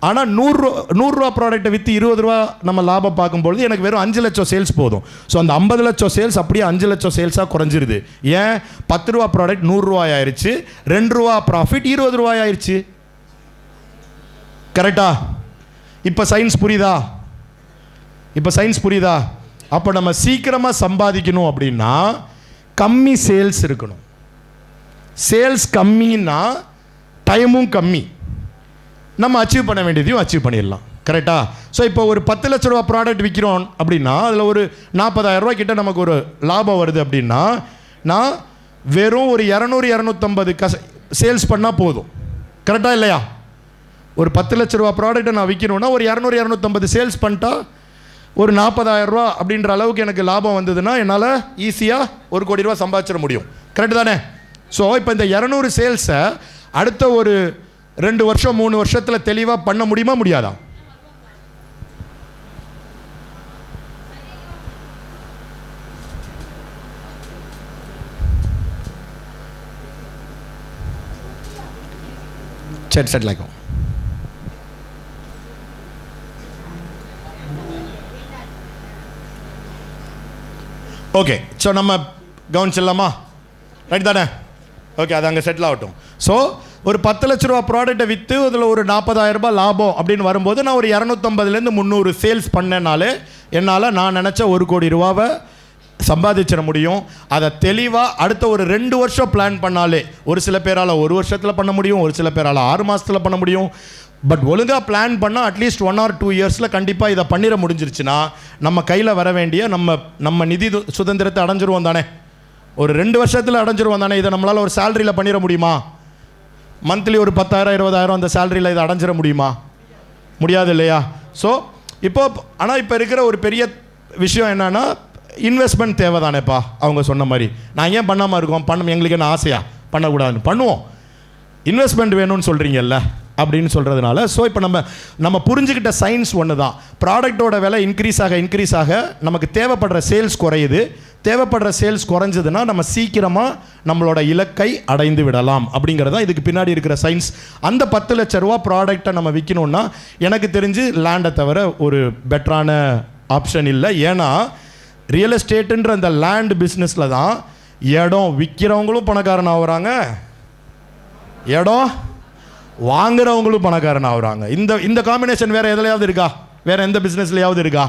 ஆனால் 100 ரூபா ப்ராடக்ட்டை விற்று 20 ரூபா நம்ம லாபம் பார்க்கும்பொழுது எனக்கு வெறும் 5 லட்சம் சேல்ஸ் போதும். ஸோ அந்த 50 லட்சம் சேல்ஸ் அப்படியே 5 லட்சம் சேல்ஸாக குறைஞ்சிருது. ஏன்? 10 ரூபா ப்ராடக்ட் 100 ரூபாய் ஆயிடுச்சு, 2 ரூபா ப்ராஃபிட் 20 ரூபாய் ஆயிடுச்சு. கரெக்டா? இப்போ சயின்ஸ் புரியுதா? அப்போ நம்ம சீக்கிரமாக சம்பாதிக்கணும் அப்படின்னா கம்மி சேல்ஸ் இருக்கணும். சேல்ஸ் கம்மின்னா டைமும் கம்மி, நம்ம அச்சீவ் பண்ண வேண்டியதையும் அச்சீவ் பண்ணிடலாம். கரெக்டா? ஸோ இப்போ ஒரு 10 லட்ச ரூபா ப்ராடக்ட் விற்கிறோம் அப்படின்னா அதில் ஒரு 40,000 ரூபா கிட்ட நமக்கு ஒரு லாபம் வருது அப்படின்னா நான் வெறும் ஒரு 200-250 சேல்ஸ் பண்ணால் போதும். கரெக்டாக இல்லையா? ஒரு 10 லட்ச ரூபா ப்ராடக்ட்டை நான் விற்கணும்னா ஒரு 200-250 சேல்ஸ் பண்ணிட்டா ஒரு 40,000 ரூபா அப்படின்ற அளவுக்கு எனக்கு லாபம் வந்ததுன்னா என்னால் ஈஸியாக 1 கோடி ரூபா சம்பாதிச்சிட முடியும். கரெக்டு தானே? ஸோ இப்போ இந்த 200 சேல்ஸை அடுத்த ஒரு 2 வருஷம் 3 வருஷத்தில் தெளிவாக பண்ண முடியுமா முடியாதா? சரி செட்டில் ஆகும். ஓகே, ஸோ நம்ம கவனிச்சிடலாமா? ரைட் தானே? ஓகே, அது அங்கே செட்டில் ஆகட்டும். ஸோ ஒரு 10 லட்ச ரூபா ப்ராடக்ட்டை விற்று அதில் ஒரு 40,000 ரூபாய் லாபம் அப்படின்னு வரும்போது நான் ஒரு 250லேருந்து 300 சேல்ஸ் பண்ணனாலே என்னால் நான் நினச்ச 1 கோடி ரூபாவை சம்பாதிச்சிட முடியும். அதை தெளிவாக அடுத்த ஒரு 2 வருஷம் பிளான் பண்ணாலே ஒரு சில பேரால் 1 வருஷத்தில் பண்ண முடியும், ஒரு சில பேரால் 6 மாதத்தில் பண்ண முடியும். பட் ஒழுங்காக பிளான் பண்ணால் அட்லீஸ்ட் 1 or 2 இயர்ஸில் கண்டிப்பாக இதை பண்ணிட முடிஞ்சிருச்சுன்னா நம்ம கையில் வர வேண்டிய நம்ம நிதி சுதந்திரத்தை அடைஞ்சிருவோம் தானே? ஒரு 2 வருஷத்தில் அடைஞ்சிருவோம் தானே? இதை நம்மளால் ஒரு சேலரியில் பண்ணிட முடியுமா? மந்த்லி ஒரு 10,000-20,000 அந்த சேலரியில் இதை அடைஞ்சிட முடியுமா? முடியாது இல்லையா? ஸோ ஆனால் இப்போ இருக்கிற ஒரு பெரிய விஷயம் என்னன்னா இன்வெஸ்ட்மெண்ட் தேவை தானேப்பா. அவங்க சொன்ன மாதிரி நான் ஏன் பண்ணாமல் இருக்கோம்? எங்களுக்கு என்ன ஆசையா பண்ணக்கூடாதுன்னு? பண்ணுவோம். இன்வெஸ்ட்மெண்ட் வேணும்னு சொல்கிறீங்கல்ல அப்படின்னு சொல்கிறதுனால ஸோ இப்போ நம்ம புரிஞ்சுக்கிட்ட சயின்ஸ் ஒன்று தான். ப்ராடக்டோட விலை இன்க்ரீஸ் ஆக நமக்கு தேவைப்படுற சேல்ஸ் குறையுது. தேவைப்படுற சேல்ஸ் குறைஞ்சதுன்னா நம்ம சீக்கிரமாக நம்மளோட இலக்கை அடைந்து விடலாம் அப்படிங்கிறது தான் இதுக்கு பின்னாடி இருக்கிற சயின்ஸ். அந்த 10 லட்ச ரூபா ப்ராடக்டை நம்ம விற்கணுன்னா எனக்கு தெரிஞ்சு லேண்டை தவிர ஒரு பெட்டரான ஆப்ஷன் இல்லை. ஏன்னா ரியல் எஸ்டேட்டுன்ற அந்த லேண்ட் பிஸ்னஸில் தான் இடம் விற்கிறவங்களும் பணக்காரன் ஆகுறாங்க, இடம் வாங்குறவங்களும் பணக்காரன் ஆகுறாங்க. இந்த காம்பினேஷன் வேறு எதுலையாவது இருக்கா? வேறு எந்த பிஸ்னஸ்லையாவது இருக்கா?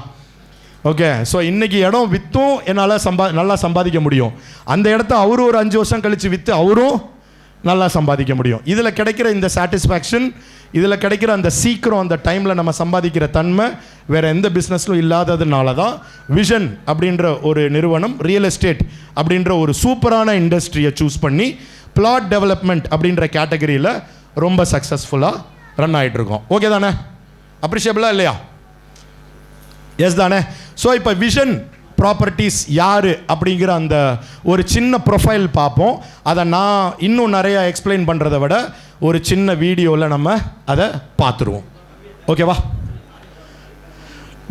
ஓகே, ஸோ இன்றைக்கி இடம் விற்றும் என்னால் நல்லா சம்பாதிக்க முடியும். அந்த இடத்த அவரும் ஒரு 5 வருஷம் கழித்து விற்று அவரும் நல்லா சம்பாதிக்க முடியும். இதில் கிடைக்கிற இந்த சாட்டிஸ்ஃபேக்ஷன், இதில் கிடைக்கிற அந்த சீக்கிரம், அந்த டைமில் நம்ம சம்பாதிக்கிற தன்மை வேறு எந்த பிஸ்னஸ்லும் இல்லாததுனால தான் விஷன் அப்படின்ற ஒரு நிறுவனம் ரியல் எஸ்டேட் அப்படின்ற ஒரு சூப்பரான இண்டஸ்ட்ரியை சூஸ் பண்ணி பிளாட் டெவலப்மெண்ட் அப்படின்ற கேட்டகரியில் ரொம்ப சக்ஸஸ்ஃபுல்லாக ரன் ஆகிட்டுருக்கோம். ஓகே தானே? அப்ரிஷியபிளா இல்லையா? எஸ் தானே? ஸோ இப்போ விஷன் ப்ராப்பர்ட்டிஸ் யார் அப்படிங்கிற அந்த ஒரு சின்ன ப்ரொஃபைல் பார்ப்போம். அதை நான் இன்னும் நிறையா எக்ஸ்பிளைன் பண்ணுறதை விட ஒரு சின்ன வீடியோவில் நம்ம அதை பார்த்துருவோம். ஓகேவா?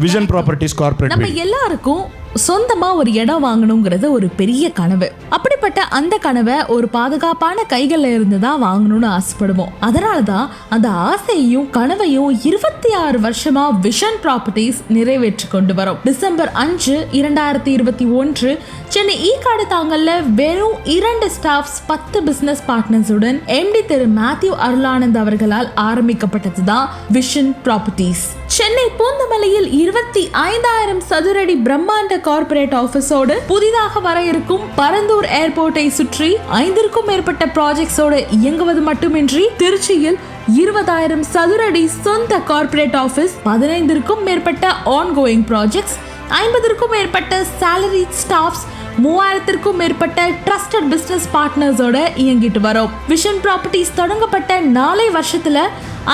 Vision properties corporate. நம்ம எல்லாருக்கும் சொந்தமா ஒரு இடம் வாங்கணுங்கிறது ஒரு பெரிய கனவு. அப்படிப்பட்ட அந்த கனவை ஒரு பாதுகாப்பான கைகள்ல இருந்து தான் வாங்கணும்னு ஆசைப்படுவோம். அதனாலதான் அந்த ஆசையையும் கனவையும் 26 வருஷமா விஷன் ப்ராப்பர்ட்டிஸ் நிறைவேற்றி கொண்டு வரோம். டிசம்பர் 5, 2021 சென்னை ஈக்காடு தாங்கல்ல வெறும் 2 ஸ்டாஃப்ஸ் 10 பிசினஸ் பார்ட்னர்ஸுடன் MD திரு மேத்யூ அருளானந்த் அவர்களால் ஆரம்பிக்கப்பட்டதுதான் விஷன் ப்ராப்பர்ட்டிஸ். சென்னை பூந்தமல்லியில் 25,000 சதுரடி பிரம்மாண்ட கார்ப்பரேட் ஆபீஸோடு புதிதாக வர இருக்கும் பரந்தூர் ஏர்போர்ட்டை சுற்றி 5க்கும் மேற்பட்ட ப்ராஜெக்ட்ஸோடு இயங்குவது மட்டுமின்றி திருச்சியில் 20,000 சதுரடி சொந்த கார்ப்பரேட் ஆபீஸ், 15க்கும் மேற்பட்ட ஆன்கோயிங் ப்ராஜெக்ட்ஸ், 50க்கும் மேற்பட்ட சாலரி ஸ்டாஃப்ஸ், 3000க்கும் மேற்பட்ட ட்ரஸ்டட் பிசினஸ் பார்ட்னர்ஸோட இயங்கிட்டு வரோம். விஷன் ப்ராப்பர்ட்டிஸ் தொடங்கப்பட்ட 4 வருஷத்துல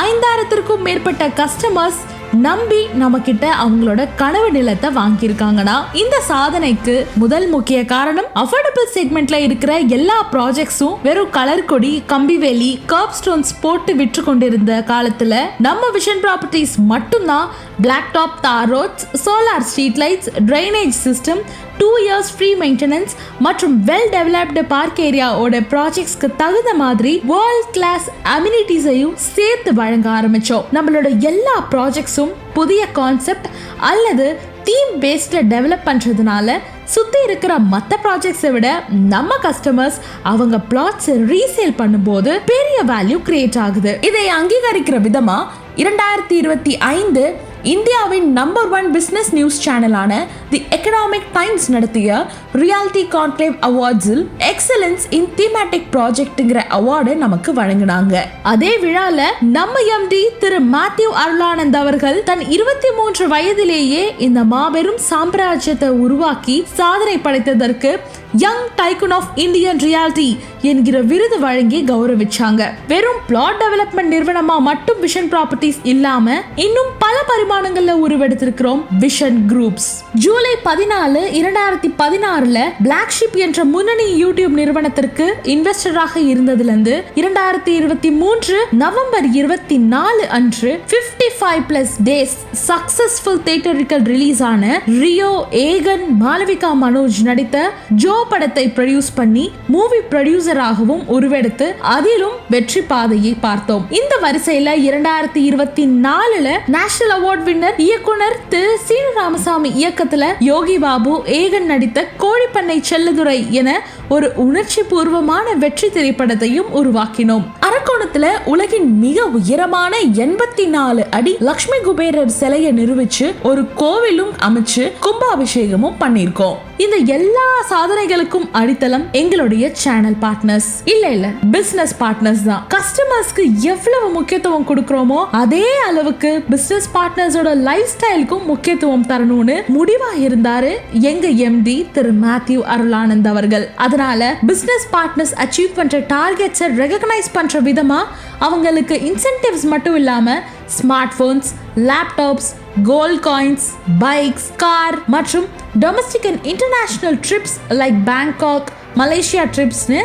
5,000க்கும் மேற்பட்ட கஸ்டமர்ஸ் நம்பி நம்ம கிட்ட அவங்களோட கனவு நிலத்தை வாங்கியிருக்காங்கன்னா இந்த சாதனைக்கு முதல் முக்கிய காரணம் அஃபோர்டபிள் செக்மெண்ட்ல இருக்கிற எல்லா ப்ராஜெக்ட்ஸும் வெறும் கலர் கொடி, கம்பிவேலி, கர்ப் ஸ்டோன்ஸ் போட்டு விற்று கொண்டிருந்த காலத்துல நம்ம விஷன் ப்ராப்பர்ட்டிஸ் மட்டும்தான் black top tar roads, solar street lights, drainage system, 2 years free maintenance மற்றும் வெல் டெவலப்டு பார்க் ஏரியாவோட ப்ராஜெக்ட்ஸ்க்கு தகுந்த மாதிரி வேர்ல்ட் கிளாஸ் அம்யூனிட்டிஸையும் சேர்த்து வழங்க ஆரம்பிச்சோம். நம்மளோட எல்லா ப்ராஜெக்ட்ஸும் புதிய கான்செப்ட் அல்லது தீம் பேஸ்ட்ல டெவலப் பண்றதுனால சுத்தி இருக்கிற மற்ற ப்ராஜெக்ட்ஸை விட நம்ம கஸ்டமர்ஸ் அவங்க பிளாட்ஸ் ரீசேல் பண்ணும்போது பெரிய வேல்யூ கிரியேட் ஆகுது. இதை அங்கீகரிக்கிற விதமா 2025 இந்தியாவின் நம்பர் 1 பிசினஸ் நியூஸ் சேனலான தி எக்கனாமிக் டைம்ஸ் நடத்திய ரியாலிட்டி கான்க்ளேவ் அவார்ட்ஸில் எக்ஸலன்ஸ் இன் தீமேட்டிக் ப்ராஜெக்ட்ங்கிற அவார்டை நமக்கு வழங்கினாங்க. அதே விழால நம்ம எம்டி திரு மேத்யூ அருளானந்த் அவர்கள் தன் 23 வயதிலேயே இந்த மாபெரும் சாம்ராஜ்யத்தை உருவாக்கி சாதனை படைத்ததற்கு young tycoon of Indian reality என்கிற விருது வழங்கி கௌரவிச்சாங்க. வெறும் பிளாட் டெவலப்மெண்ட் நிறுவனமா மட்டும் விஷன் ப்ராப்பர்ட்டிஸ் இல்லாம இன்னும் பல பரிமாணங்கள்ல உருவெடுத்திருக்கிறோம் Vision groups. July 14, 2016 Black Sheep என்ற முன்னணி யூடியூப் நிறுவனத்திற்கு இன்வெஸ்டராக இருந்ததிலிருந்து 2023 நவம்பர் 24 அன்று 55+ டேஸ் சக்சஸ்ஃபுல் தியேட்டரிக்கல் ரிலீஸ் ஆன ரியோ ஏகன் மாளவிகா மனோஜ் நடித்த ஜோ படத்தை ப்ரொடியூஸ் பண்ணி மூவி ப்ரொடியூசராகவும் உருவெடுத்து அதிலும் வெற்றி பாதையை பார்த்தோம். இந்த வரிசையில 2024 நேஷனல் அவார்ட் வின்னர் இயக்குனர் திரு சீனு ராமசாமி இயக்கத்துல யோகி பாபு ஏகன் நடித்த கோழிப்பண்ணை செல்லதுரை என ஒரு உணர்ச்சி பூர்வமான வெற்றி திரைப்படத்தையும் உருவாக்கினோம். அரக்கோணத்துல உலகின் மிக உயரமான 84 அடி லட்சுமி குபேரர் சிலையை நிறுவிச்சு ஒரு கோவிலும் அமைச்சு கும்பாபிஷேகமும் பண்ணிருக்கோம். இந்த எல்லா சாதனைகளுக்கும் அடித்தளம் எங்களுடைய சேனல் பார்ட்னர்ஸ் இல்ல பிசினஸ் பார்ட்னர்ஸ் தான். கஸ்டமர்ஸ்க்கு எவ்வளவு முக்கியத்துவம் கொடுக்கிறோமோ அதே அளவுக்கு பிசினஸ் பார்ட்னர்ஸோட லைஃப் ஸ்டைலுக்கும் முக்கியத்துவம் தரணும்னு முடிவா இருந்தாரு எங்க எம்டி திரு மேத்யூ அருளானந்த் அவர்கள். அதனால பிசினஸ் பார்ட்னர்ஸ் அச்சீவ் பண்ற டார்கெட்ஸை ரெகக்னைஸ் பண்ற விதமா அவங்களுக்கு இன்சென்டிவ்ஸ் மட்டும் இல்லாம smart phones, laptops, gold coins, bikes, car மற்றும் domestic and international trips like Bangkok, Malaysia ட்ரிப்ஸ்னு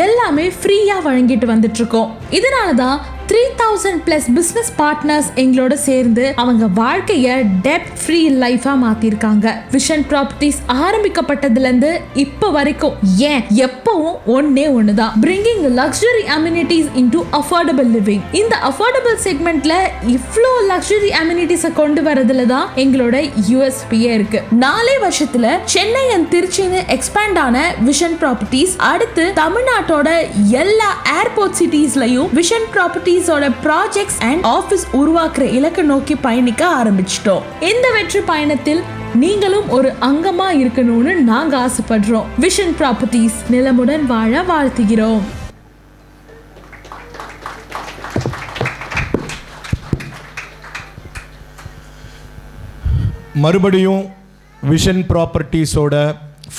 எல்லாமே ஃப்ரீயா வழங்கிட்டு வந்துட்டு இருக்கோம். இதனால தான் 3000+ பிசினஸ் பார்ட்னர்ஸ் எங்களோட சேர்ந்து அவங்க வாழ்க்கைய டெப்ட் ஃப்ரீ லைஃபா மாத்திருக்காங்க. விஷன் ப்ராப்பர்ட்டிஸ் ஆரம்பிக்கப்பட்டதுல இருந்து இப்ப வரைக்கும் ஏன் எப்பவும் ஒண்ணுதான், bringing luxury amenities into affordable living. இந்த அஃபோர்டபிள் செக்மெண்ட்ல இவ்ளோ லக்ஸரி அம்யூனிட்டிஸை கொண்டு வரதுல தான் எங்களோட யூஎஸ்பியே இருக்கு. 4 வருஷத்துல சென்னை அண்ட் திருச்சின்னு எக்ஸ்பேண்ட் ஆன விஷன் ப்ராப்பர்ட்டிஸ் அடுத்து தமிழ்நாட்டோட எல்லா ஏர்போர்ட் சிட்டிஸ்லயும் Vision Properties projects and office உருவாக்குற இலக்கை நோக்கி பயணிக்க ஆரம்பிச்சிட்டோம். இந்த வெற்றி பயணத்தில் நீங்களும் ஒரு அங்கமா இருக்கணும்னு நாங்க ஆசைப்படுறோம். விஷன் ப்ராப்பர்ட்டிஸ் நிலமுடன் வாழ வாழ்த்துகிறோம். மறுபடியும் விஷன் ப்ராப்பர்ட்டிஸோட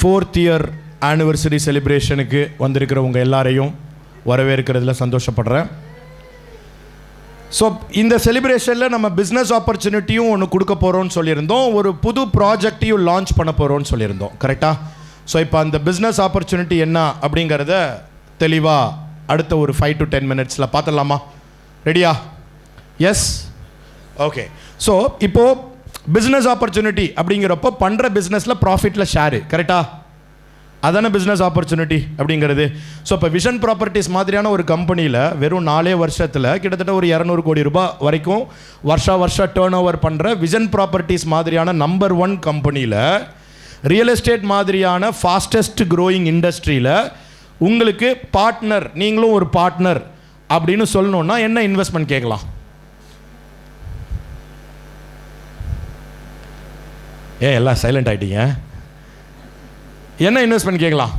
4th இயர் ஆனிவர்சரி செலிப்ரேஷனுக்கு வந்திருக்கிறவங்க எல்லாரையும் வரவேற்கிறதுல சந்தோஷப்படுறேன். ஸோ இந்த செலிப்ரேஷனில் நம்ம பிஸ்னஸ் ஆப்பர்ச்சுனிட்டியும் ஒன்று கொடுக்க போகிறோம்னு சொல்லியிருந்தோம், ஒரு புது ப்ராஜெக்டையும் லான்ச் பண்ண போகிறோம்னு சொல்லியிருந்தோம், கரெக்டாக? ஸோ இப்போ அந்த பிஸ்னஸ் ஆப்பர்ச்சுனிட்டி என்ன அப்படிங்கிறத தெளிவாக அடுத்த ஒரு 5 to 10 minutesல பார்த்துடலாமா? ரெடியா? Yes, okay. ஸோ இப்போது பிஸ்னஸ் ஆப்பர்ச்சுனிட்டி அப்படிங்கிறப்போ பண்ணுற பிஸ்னஸில் ப்ராஃபிட்டில் ஷேரு, கரெக்டாக? அதான பிஸ்னஸ் ஆப்பர்ச்சுனிட்டி அப்படிங்கிறது. ஸோ இப்போ விஷன் ப்ராப்பர்ட்டிஸ் மாதிரியான ஒரு கம்பெனியில் வெறும் 4 வருஷத்தில் கிட்டத்தட்ட ஒரு 200 கோடி ரூபாய் வரைக்கும் வருஷா டேர்ன் ஓவர் பண்ணுற விஷன் ப்ராப்பர்ட்டிஸ் மாதிரியான நம்பர் 1 கம்பெனியில் ரியல் எஸ்டேட் மாதிரியான ஃபாஸ்டஸ்ட் க்ரோயிங் இண்டஸ்ட்ரியில் உங்களுக்கு பார்ட்னர், நீங்களும் ஒரு பார்ட்னர் அப்படின்னு சொல்லணுன்னா என்ன இன்வெஸ்ட்மெண்ட் கேட்கலாம்? எல்லாம் சைலண்ட் ஆகிட்டீங்க. என்ன இன்வெஸ்ட்மெண்ட் கேட்கலாம்?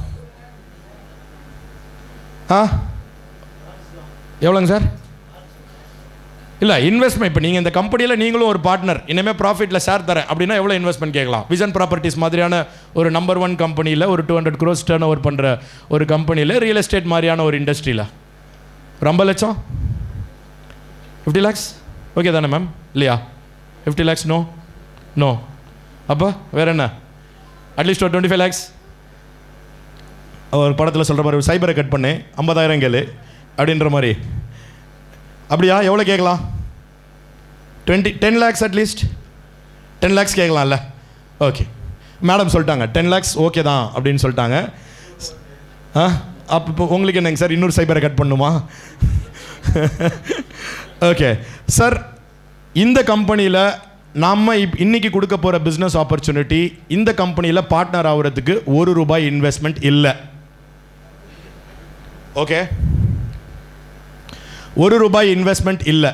எவ்வளோங்க சார்? இல்லை இன்வெஸ்ட்மெண்ட் இப்போ நீங்கள் இந்த கம்பெனியில் நீங்களும் ஒரு பார்ட்னர், இனிமேல் ப்ராஃபிட்டில் ஷேர் தரேன் அப்படின்னா எவ்வளோ இன்வெஸ்ட்மெண்ட் கேட்கலாம்? விஷன் ப்ராப்பர்ட்டிஸ் மாதிரியான ஒரு நம்பர் 1 கம்பெனியில் ஒரு 200 crores டர்ன் ஓவர் பண்ணுற ஒரு கம்பெனியில் ரியல் எஸ்டேட் மாதிரியான ஒரு இண்டஸ்ட்ரியில் 2 லட்சம் 50 lakhs ஓகே தானே மேம்? இல்லையா? 50 lakhs நோ நோ. அப்போ வேறு என்ன? அட்லீஸ்ட் ஒரு 25 lakhs. ஒரு படத்தில் சொல்கிற மாதிரி சைபரை கட் பண்ணு 50,000 கேளு அப்படின்ற மாதிரி. அப்படியா? எவ்வளோ கேட்கலாம்? 10 lakhs அட்லீஸ்ட் 10 lakhs கேட்கலாம்ல? ஓகே, மேடம் சொல்லிட்டாங்க 10 lakhs ஓகே தான் அப்படின்னு சொல்லிட்டாங்க. அப்போ இப்போ உங்களுக்கு என்னங்க சார், இன்னொரு சைபரை கட் பண்ணுமா? ஓகே சார், இந்த கம்பெனியில் நம்ம இன்னைக்கு கொடுக்க போகிற பிஸ்னஸ் ஆப்பர்ச்சுனிட்டி, இந்த கம்பெனியில் பார்ட்னர் ஆகிறதுக்கு ₹1 இன்வெஸ்ட்மெண்ட் இல்லை. ஓகே, ₹1 இன்வெஸ்ட்மெண்ட் இல்லை.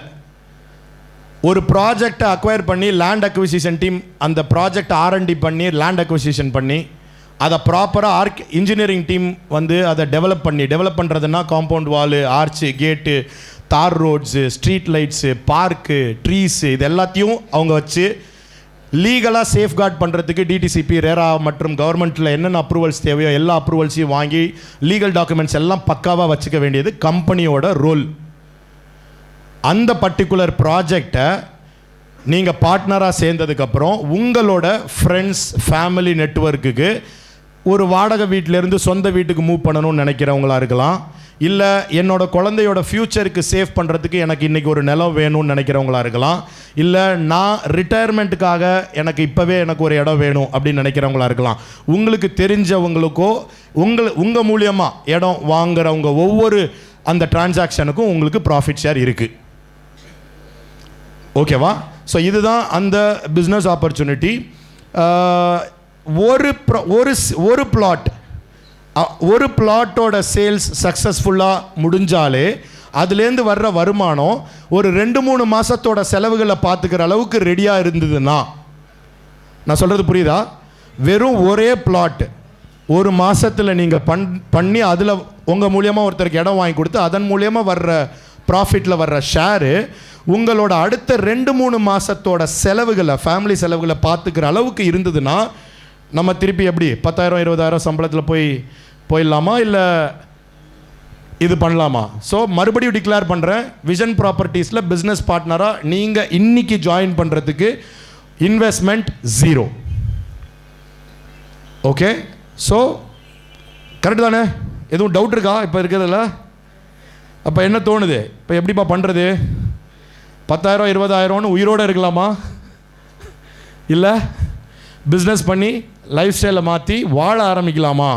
ஒரு ப்ராஜெக்டை அக்வயர் பண்ணி லேண்ட் அக்விசிஷன் டீம் அந்த ப்ராஜெக்ட் R&D பண்ணி லேண்ட் அக்விசிஷன் பண்ணி அதை ப்ராப்பராக இன்ஜினியரிங் டீம் வந்து அதை டெவலப் பண்ணுறதுன்னா காம்பவுண்ட் வாலு, ஆர்ச்சு, கேட்டு, தார் roads, street lights, park, trees, இது எல்லாத்தையும் அவங்க வச்சு லீகலாக சேஃப்கார்ட் பண்ணுறதுக்கு டிடிசிபி, ரேரா மற்றும் கவர்மெண்ட்டில் என்னென்ன அப்ரூவல்ஸ் தேவையோ எல்லா அப்ரூவல்ஸையும் வாங்கி லீகல் டாக்குமெண்ட்ஸ் எல்லாம் பக்காவாக வச்சுக்க வேண்டியது கம்பெனியோட ரோல். அந்த பர்டிகுலர் ப்ராஜெக்டை நீங்கள் பார்ட்னராக சேர்ந்ததுக்கப்புறம் உங்களோட ஃப்ரெண்ட்ஸ், ஃபேமிலி நெட்வொர்க்குக்கு ஒரு வாடகை வீட்டிலேருந்து சொந்த வீட்டுக்கு மூவ் பண்ணணும்னு நினைக்கிறவங்களா இருக்கலாம், இல்லை என்னோட குழந்தையோட ஃப்யூச்சருக்கு சேவ் பண்ணுறதுக்கு எனக்கு இன்றைக்கி ஒரு நிலம் வேணும்னு நினைக்கிறவங்களா இருக்கலாம், இல்லை நான் ரிட்டையர்மெண்ட்டுக்காக எனக்கு இப்போவே எனக்கு ஒரு இடம் வேணும் அப்படின்னு நினைக்கிறவங்களா இருக்கலாம். உங்களுக்கு தெரிஞ்சவங்களுக்கோ உங்கள் மூலியமாக இடம் வாங்குறவங்க ஒவ்வொரு அந்த டிரான்சாக்ஷனுக்கும் உங்களுக்கு ப்ராஃபிட் ஷேர் இருக்குது. ஓகேவா? ஸோ இதுதான் அந்த பிஸ்னஸ் ஆப்பர்ச்சுனிட்டி. ஒரு பிளாட்டோட சேல்ஸ் சக்ஸஸ்ஃபுல்லாக முடிஞ்சாலே அதுலேருந்து வர்ற வருமானம் ஒரு 2-3 மாதத்தோட செலவுகளை பார்த்துக்கிற அளவுக்கு ரெடியாக இருந்ததுன்னா, நான் சொல்கிறது புரியுதா? வெறும் ஒரே பிளாட் ஒரு மாதத்தில் நீங்கள் பண்ணி அதில் உங்கள் மூலியமாக ஒருத்தருக்கு இடம் வாங்கி கொடுத்து அதன் மூலியமாக வர்ற ப்ராஃபிட்டில் வர்ற ஷேரு உங்களோட அடுத்த 2-3 மாதத்தோட செலவுகளை, ஃபேமிலி செலவுகளை பார்த்துக்கிற அளவுக்கு இருந்ததுன்னா நம்ம திருப்பி எப்படி 10,000-20,000 சம்பளத்தில் போயிடலாமா, இல்லை இது பண்ணலாமா? ஸோ மறுபடியும் டிக்ளேர் பண்ணுறேன், விஷன் ப்ராப்பர்ட்டிஸில் பிஸ்னஸ் பார்ட்னராக நீங்கள் இன்னைக்கு ஜாயின் பண்ணுறதுக்கு இன்வெஸ்ட்மெண்ட் 0. ஓகே, ஸோ கரெக்டு தானே? எதுவும் டவுட் இருக்கா இப்போ இருக்கிறதுல? அப்போ என்ன தோணுது, இப்போ எப்படிப்பா பண்ணுறது? 10,000-20,000 உயிரோடு இருக்கலாமா, இல்லை பிஸ்னஸ் பண்ணி லைஃப் ஸ்டைலை மாற்றி வாழ ஆரம்பிக்கலாமா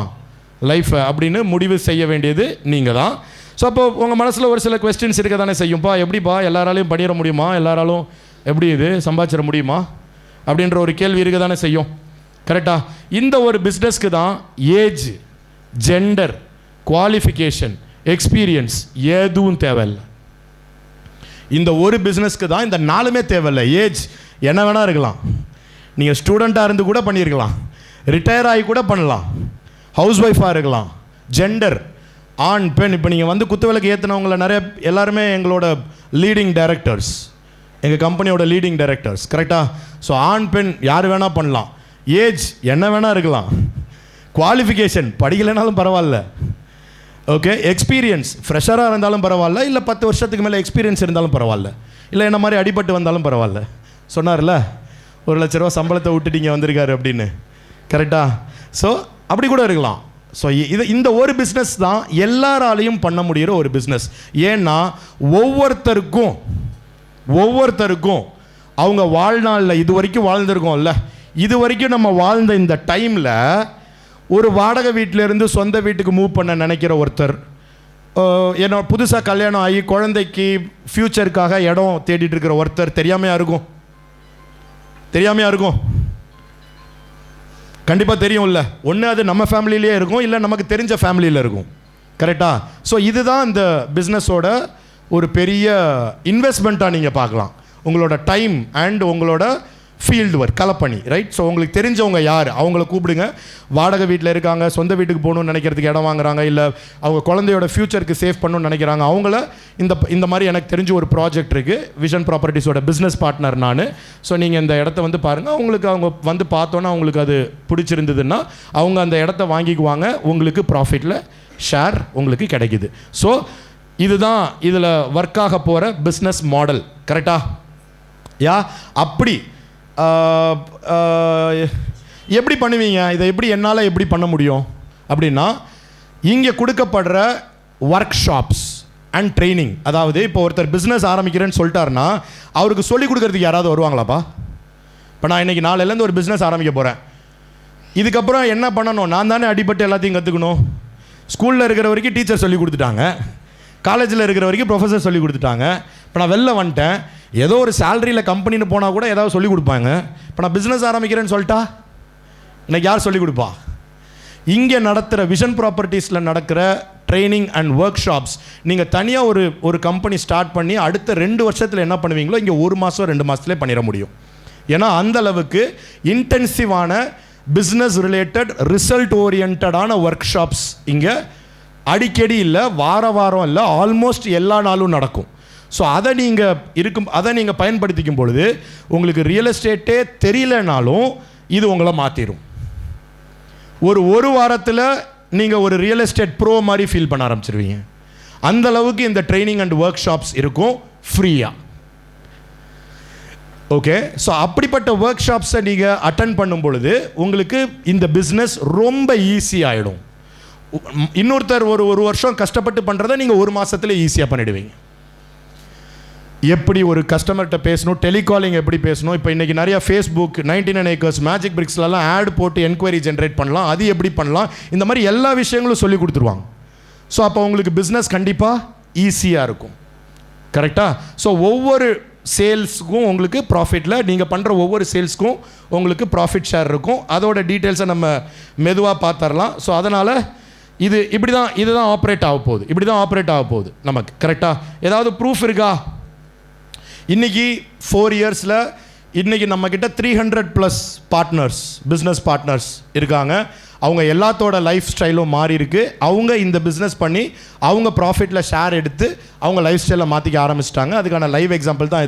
லைஃப்பை அப்படின்னு முடிவு செய்ய வேண்டியது நீங்கள் தான். ஸோ அப்போ உங்கள் மனசில் ஒரு சில கொஸ்டின்ஸ் இருக்க தானே செய்யும்ப்பா. எப்படிப்பா எல்லாராலையும் பண்ணிட முடியுமா, எல்லாராலும் எப்படி இது சம்பாதிச்சிட முடியுமா அப்படின்ற ஒரு கேள்வி இருக்க தானே செய்யும். கரெக்டாக? இந்த ஒரு பிஸ்னஸ்க்கு தான் ஏஜ், ஜெண்டர், குவாலிஃபிகேஷன், எக்ஸ்பீரியன்ஸ் எதுவும் தேவையில்லை. இந்த ஒரு பிஸ்னஸ்க்கு தான் இந்த 4மே தேவையில்லை. ஏஜ் என்ன வேணால் இருக்கலாம், நீங்கள் ஸ்டூடெண்ட்டாக இருந்து கூட பண்ணியிருக்கலாம், ரிட்டையர் ஆகி கூட பண்ணலாம், ஹவுஸ் ஒய்ஃபாக இருக்கலாம். ஜெண்டர் ஆண், பெண். இப்போ நீங்கள் வந்து குத்துவிளக்கு ஏற்றினவங்கள நிறைய எல்லாருமே எங்களோட லீடிங் டைரக்டர்ஸ், எங்கள் கம்பெனியோட லீடிங் டைரக்டர்ஸ். கரெக்டாக? ஸோ ஆண் பெண் யார் வேணால் பண்ணலாம். ஏஜ் என்ன வேணால் இருக்கலாம். குவாலிஃபிகேஷன் படிக்கலைனாலும் பரவாயில்ல. ஓகே, எக்ஸ்பீரியன்ஸ் ஃப்ரெஷராக இருந்தாலும் பரவாயில்ல, இல்லை 10 வருஷத்துக்கு மேலே எக்ஸ்பீரியன்ஸ் இருந்தாலும் பரவாயில்ல, இல்லை என்ன மாதிரி அடிபட்டு வந்தாலும் பரவாயில்ல. சொன்னார்ல ₹1,00,000 சம்பளத்தை விட்டுட்டீங்க வந்திருக்காரு அப்படின்னு. கரெக்டாக? ஸோ அப்படி கூட இருக்கலாம். ஸோ இந்த ஒரு பிஸ்னஸ் தான் எல்லாராலையும் பண்ண முடிகிற ஒரு பிஸ்னஸ். ஏன்னா ஒவ்வொருத்தருக்கும் அவங்க வாழ்நாளில் இது வரைக்கும் வாழ்ந்துருக்கோம்ல, இது வரைக்கும் நம்ம வாழ்ந்த இந்த டைமில் ஒரு வாடகை வீட்டிலேருந்து சொந்த வீட்டுக்கு மூவ் பண்ண நினைக்கிற ஒருத்தர், என்னோட புதுசாக கல்யாணம் ஆகி குழந்தைக்கு ஃப்யூச்சருக்காக இடம் தேடிட்டு இருக்கிற ஒருத்தர் தெரியாமையா இருக்கும்? கண்டிப்பாக தெரியும்ல. ஒன்று அது நம்ம ஃபேமிலியிலே இருக்கும், இல்லை நமக்கு தெரிஞ்ச ஃபேமிலியில் இருக்கும். கரெக்டாக? ஸோ இதுதான் இந்த பிஸ்னஸோட ஒரு பெரிய இன்வெஸ்ட்மெண்ட்டாக நீங்கள் பார்க்கலாம். உங்களோட டைம் அண்ட் உங்களோட ஃபீல்டு ஒர்க் கலப்பணி, ரைட்? ஸோ உங்களுக்கு தெரிஞ்சவங்க யார் அவங்கள கூப்பிடுங்க. வாடகை வீட்டில் இருக்காங்க, சொந்த வீட்டுக்கு போகணுன்னு நினைக்கிறதுக்கு இடம் வாங்குறாங்க, இல்லை அவங்க குழந்தையோட ஃப்யூச்சருக்கு சேவ் பண்ணணும்னு நினைக்கிறாங்க, அவங்கள இந்த மாதிரி எனக்கு தெரிஞ்ச ஒரு ப்ராஜெக்ட் இருக்குது, விஷன் ப்ராப்பர்ட்டிஸோட பிஸ்னஸ் பார்ட்னர் நான். ஸோ நீங்கள் இந்த இடத்த வந்து பாருங்கள். அவங்க வந்து பார்த்தோன்னா அவங்களுக்கு அது பிடிச்சிருந்ததுன்னா அவங்க அந்த இடத்த வாங்கிக்குவாங்க. உங்களுக்கு ப்ராஃபிட்டில் ஷேர் உங்களுக்கு கிடைக்குது. ஸோ இதுதான் இதில் ஒர்க் ஆக போகிற பிஸ்னஸ் மாடல். கரெக்டாக? யா அப்படி எப்படி பண்ணுவீங்க இதை? எப்படி என்னால் எப்படி பண்ண முடியும் அப்படின்னா, இங்கே கொடுக்கப்படுற ஒர்க் ஷாப்ஸ் அண்ட் ட்ரைனிங், அதாவது இப்போ ஒருத்தர் பிஸ்னஸ் ஆரம்பிக்கிறேன்னு சொல்லிட்டாருன்னா அவருக்கு சொல்லிக் கொடுக்கறதுக்கு யாராவது வருவாங்களாப்பா? இப்போ நான் இன்றைக்கி நாளையிலேருந்து ஒரு பிஸ்னஸ் ஆரம்பிக்க போகிறேன், இதுக்கப்புறம் என்ன பண்ணணும்? நான் தானே அடிபட்டு எல்லாத்தையும் கற்றுக்கணும். ஸ்கூலில் இருக்கிற வரைக்கும் டீச்சர் சொல்லி கொடுத்துட்டாங்க, காலேஜில் இருக்கிற வரைக்கும் ப்ரொஃபஸர் சொல்லி கொடுத்துட்டாங்க. இப்போ நான் வெளில வந்துட்டேன், ஏதோ ஒரு சேலரியில் கம்பெனின்னு போனால் கூட ஏதாவது சொல்லிக் கொடுப்பாங்க. இப்போ நான் பிஸ்னஸ் ஆரம்பிக்கிறேன்னு சொல்லிட்டா எனக்கு யார் சொல்லிக் கொடுப்பா? இங்கே நடத்துகிற விஷன் ப்ராப்பர்ட்டிஸில் நடக்கிற ட்ரைனிங் அண்ட் ஒர்க் ஷாப்ஸ், நீங்கள் தனியாக ஒரு கம்பெனி ஸ்டார்ட் பண்ணி அடுத்த 2 வருஷத்தில் என்ன பண்ணுவீங்களோ இங்கே 1 மாதம் 2 மாதத்துலேயே பண்ணிட முடியும். ஏன்னா அந்த அளவுக்கு இன்டென்சிவான பிஸ்னஸ் ரிலேட்டட் ரிசல்ட் ஓரியன்டான ஒர்க் ஷாப்ஸ் இங்கே அடிக்கடி இல்லை, வாரம் இல்லை, ஆல்மோஸ்ட் எல்லா நாளும் நடக்கும். ஸோ அதை நீங்கள் பயன்படுத்திக்கும் பொழுது உங்களுக்கு ரியல் எஸ்டேட்டே தெரியலனாலும் இது உங்களை மாற்றிடும். ஒரு வாரத்தில் நீங்கள் ஒரு ரியல் எஸ்டேட் ப்ரோ மாதிரி ஃபீல் பண்ண ஆரம்பிச்சிருவீங்க. அந்த அளவுக்கு இந்த ட்ரைனிங் அண்ட் ஒர்க் ஷாப்ஸ் இருக்கும் ஃப்ரீயாக. ஓகே, ஸோ அப்படிப்பட்ட ஒர்க் ஷாப்ஸை நீங்கள் அட்டென்ட் பண்ணும் பொழுது உங்களுக்கு இந்த பிஸ்னஸ் ரொம்ப ஈஸி ஆகிடும். இன்னொருத்தர் ஒரு வருஷம் கஷ்டப்பட்டு பண்ணுறதை நீங்கள் 1 மாதத்தில் ஈஸியாக பண்ணிடுவீங்க. எப்படி ஒரு கஸ்டமர்கிட்ட பேசணும், டெலிகாலிங் எப்படி பேசணும், இப்போ இன்றைக்கி நிறையா ஃபேஸ்புக், 99 acres, மேஜிக் பிரிக்ஸ்லாம் ஆட் போட்டு என்கொயரி ஜென்ரேட் பண்ணலாம், அது எப்படி பண்ணலாம், இந்த மாதிரி எல்லா விஷயங்களும் சொல்லி கொடுத்துருவாங்க. ஸோ அப்போ உங்களுக்கு பிஸ்னஸ் கண்டிப்பாக ஈஸியாக இருக்கும். கரெக்டாக? ஸோ ஒவ்வொரு சேல்ஸுக்கும் உங்களுக்கு ப்ராஃபிட்டில் நீங்கள் பண்ணுற ஒவ்வொரு சேல்ஸுக்கும் உங்களுக்கு ப்ராஃபிட் ஷேர் இருக்கும். அதோட டீட்டெயில்ஸை நம்ம மெதுவாக பார்த்துடலாம். ஸோ அதனால் இதுதான் ஆப்ரேட் ஆக போகுது நமக்கு. கரெக்டாக? ஏதாவது ப்ரூஃப் இருக்கா? இன்றைக்கி 4 இயர்ஸில் இன்றைக்கி நம்மக்கிட்ட 300+ பார்ட்னர்ஸ், பிஸ்னஸ் பார்ட்னர்ஸ் இருக்காங்க. அவங்க எல்லாத்தோட லைஃப் ஸ்டைலும் மாறி இருக்கு. அவங்க இந்த பிஸ்னஸ் பண்ணி அவங்க ப்ராஃபிட்டில் ஷேர் எடுத்து அவங்க லைஃப் ஸ்டைலை மாற்றிக்க ஆரம்பிச்சிட்டாங்க. அதுக்கான லைவ் எக்ஸாம்பிள் தான்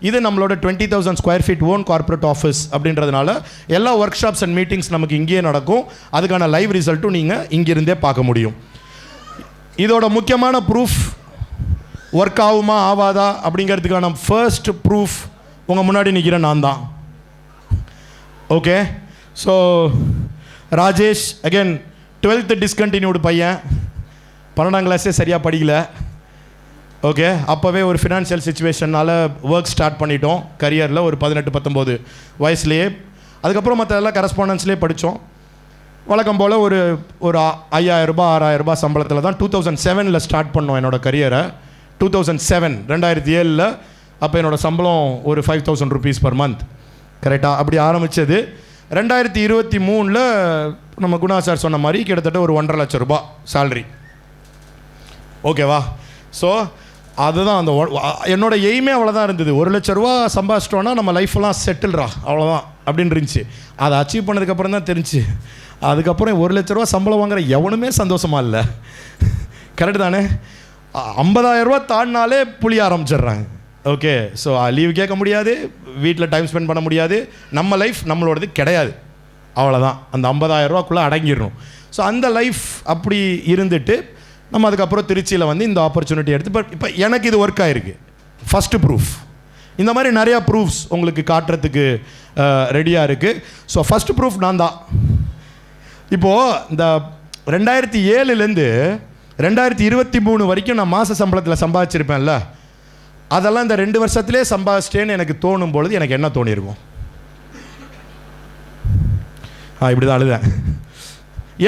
இது நம்மளோட 20,000 square feet own corporate office அப்படின்றதுனால எல்லா ஒர்க் ஷாப்ஸ் அண்ட் மீட்டிங்ஸ் நமக்கு இங்கேயே நடக்கும். அதுக்கான லைவ் ரிசல்ட்டும் நீங்கள் இங்கிருந்தே பார்க்க முடியும். இதோட முக்கியமான ப்ரூஃப் ஒர்க் ஆகுமா ஆவாதா அப்படிங்கிறதுக்கான ஃபர்ஸ்ட் ப்ரூஃப் உங்கள் முன்னாடி நிற்கிற நான் தான். Okay, so Rajesh again 12th discontinued பையன், 12ஆம் கிளாஸே சரியாக படிக்கல. ஓகே, அப்போவே ஒரு ஃபினான்ஷியல் சுச்சுவேஷனால் ஒர்க் ஸ்டார்ட் பண்ணிட்டோம் கரியரில் ஒரு 18-19 வயசுலேயே. அதுக்கப்புறம் மற்ற எல்லாம் கரஸ்பாண்டன்ஸ்லேயே படித்தோம். வழக்கம் போல் ஒரு 5,000 ரூபாய் 6,000 ரூபாய் சம்பளத்தில் தான் 2007 ஸ்டார்ட் பண்ணோம் என்னோடய கரியரை. 2007 அப்போ என்னோடய சம்பளம் ஒரு 5,000 rupees per month. கரெக்டாக? அப்படி ஆரம்பித்தது. 2023 நம்ம குணா சார் சொன்ன மாதிரி கிட்டத்தட்ட ஒரு 1.5 லட்சம் ரூபாய் சேல்ரி. ஓகேவா? ஸோ அதுதான் அந்த என்னோடய எய்மே அவ்வளோதான் இருந்தது. 1 லட்ச ரூபா சம்பாதிச்சிட்டோன்னா நம்ம லைஃப்லாம் செட்டில்ரா, அவ்வளோதான் அப்படின்னு இருந்துச்சு. அதை அச்சீவ் பண்ணதுக்கப்புறம் தான் தெரிஞ்சு அதுக்கப்புறம் 1 லட்ச ரூபா சம்பளம் வாங்குற எவனுமே சந்தோஷமாக இல்லை. கரெக்டு தானே? 50,000 ரூபா தாண்டினாலே புளிய ஆரம்பிச்சிடுறாங்க. ஓகே, ஸோ லீவ் கேட்க முடியாது, வீட்டில் டைம் ஸ்பெண்ட் பண்ண முடியாது, நம்ம லைஃப் நம்மளோடது கிடையாது, அவ்வளோதான். அந்த 50,000 ரூபாக்குள்ளே அடங்கிடணும். ஸோ அந்த லைஃப் அப்படி இருந்துட்டு நம்ம அதுக்கப்புறம் திருச்சியில் வந்து இந்த ஆப்பர்ச்சுனிட்டி எடுத்து இப்போ எனக்கு இது ஒர்க் ஆகிருக்கு. First proof. இந்த மாதிரி நிறையா ப்ரூஃப்ஸ் உங்களுக்கு காட்டுறதுக்கு ரெடியாக இருக்குது. ஸோ ஃபஸ்ட்டு ப்ரூஃப் நான் தான். இப்போது இந்த 2007 2023 வரைக்கும் நான் மாத சம்பளத்தில் சம்பாதிச்சிருப்பேன்ல, அதெல்லாம் இந்த 2 வருஷத்துலேயே சம்பாதிச்சிட்டேன்னு எனக்கு தோணும் பொழுது எனக்கு என்ன தோணியிருக்கும்? இப்படி தான் அழுதேன்.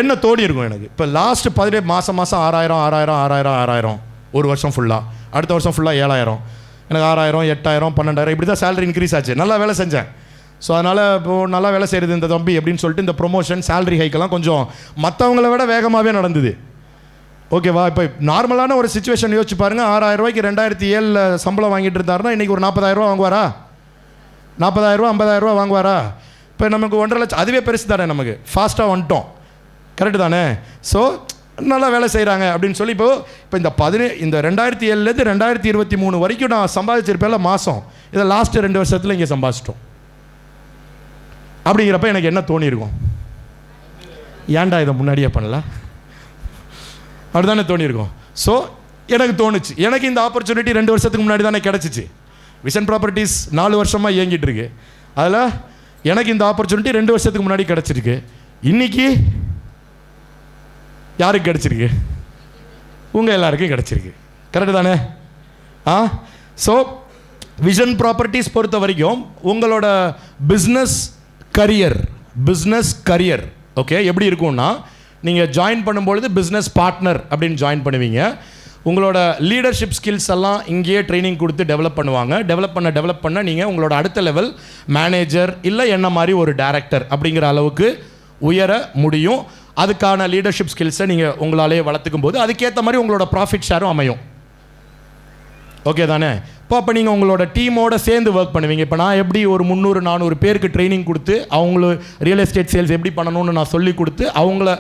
என்ன தோணியிருக்கும் எனக்கு? இப்போ லாஸ்ட் 18 மாதம் 6,000 ஒரு வருஷம் ஃபுல்லாக, அடுத்த வருஷம் ஃபுல்லாக 7,000, எனக்கு 6,000 8,000 12,000 இப்படி தான் சேலரி இன்க்ரீஸ் ஆச்சு. நல்லா வேலை செஞ்சேன். ஸோ அதனால் இப்போது நல்லா வேலை செய்கிறது இந்த தம்பி அப்படின்னு சொல்லிட்டு இந்த ப்ரொமோஷன் சேலரி ஹைக்கெல்லாம் கொஞ்சம் மற்றவங்கள விட வேகமாகவே நடந்தது. ஓகேவா? இப்போ நார்மலான ஒரு சுச்சுவேஷன் யோசிச்சு பாருங்கள். 6,000 ரூபாய்க்கு 2007 சம்பளம் வாங்கிட்டு இருந்தாருன்னா இன்றைக்கி ஒரு 40,000 ரூபா வாங்குவாரா? 40,000 ரூபா 50,000 ரூபா வாங்குவாரா? இப்போ நமக்கு 1.5 லட்சம், அதுவே பெருசு தானே, நமக்கு ஃபாஸ்ட்டாக வந்துட்டோம். கரெக்டு தானே? ஸோ நல்லா வேலை செய்கிறாங்க அப்படின்னு சொல்லி இப்போ இந்த 2007 2023 வரைக்கும் நான் சம்பாதிச்சிருப்பேன்ல மாதம், இதை லாஸ்ட்டு 2 வருஷத்தில் இங்கே சம்பாதிச்சிட்டோம். அப்படிங்கிறப்ப எனக்கு என்ன தோணியிருக்கும்? ஏன்டா இதை முன்னாடியே பண்ணல அப்படிதானே தோணியிருக்கும். ஸோ எனக்கு தோணுச்சு, எனக்கு இந்த ஆப்பர்ச்சுனிட்டி 2 வருஷத்துக்கு முன்னாடி தானே கிடச்சிச்சு. விஷன் ப்ராப்பர்ட்டிஸ் 4 வருஷமாக இயங்கிட்டு இருக்கு. அதில் எனக்கு இந்த ஆப்பர்ச்சுனிட்டி 2 வருஷத்துக்கு முன்னாடி கிடச்சிருக்கு. இன்னைக்கு யாருக்கு கிடச்சிருக்கு? உங்கள் எல்லாருக்கும் கிடச்சிருக்கு. கரெக்டு தானே? ஸோ விஷன் ப்ராப்பர்ட்டிஸ் பொறுத்த வரைக்கும் உங்களோட பிஸ்னஸ் கரியர் ஓகே எப்படி இருக்கும்னா, நீங்கள் ஜாயின் பண்ணும்பொழுது பிஸ்னஸ் பார்ட்னர் அப்படின்னு ஜாயின் பண்ணுவீங்க. உங்களோட லீடர்ஷிப் ஸ்கில்ஸ் எல்லாம் இங்கேயே ட்ரைனிங் கொடுத்து டெவலப் பண்ணுவாங்க. டெவலப் பண்ண நீங்கள் உங்களோட அடுத்த லெவல் மேனேஜர் இல்லை என்ன மாதிரி ஒரு டைரக்டர் அப்படிங்கிற அளவுக்கு உயர முடியும். அதுக்கான லீடர்ஷிப் ஸ்கில்ஸை நீங்கள் உங்களாலே வளர்த்துக்கும் போது அதுக்கேற்ற மாதிரி உங்களோட ப்ராஃபிட் ஷேரும் அமையும். ஓகே தானே? அப்போ நீங்கள் உங்களோட டீமோடு சேர்ந்து ஒர்க் பண்ணுவீங்க. இப்போ நான் எப்படி ஒரு 300-400 பேருக்கு ட்ரைனிங் கொடுத்து அவங்கள ரியல் எஸ்டேட் சேல்ஸ் எப்படி பண்ணணும்னு நான் சொல்லி கொடுத்து அவங்கள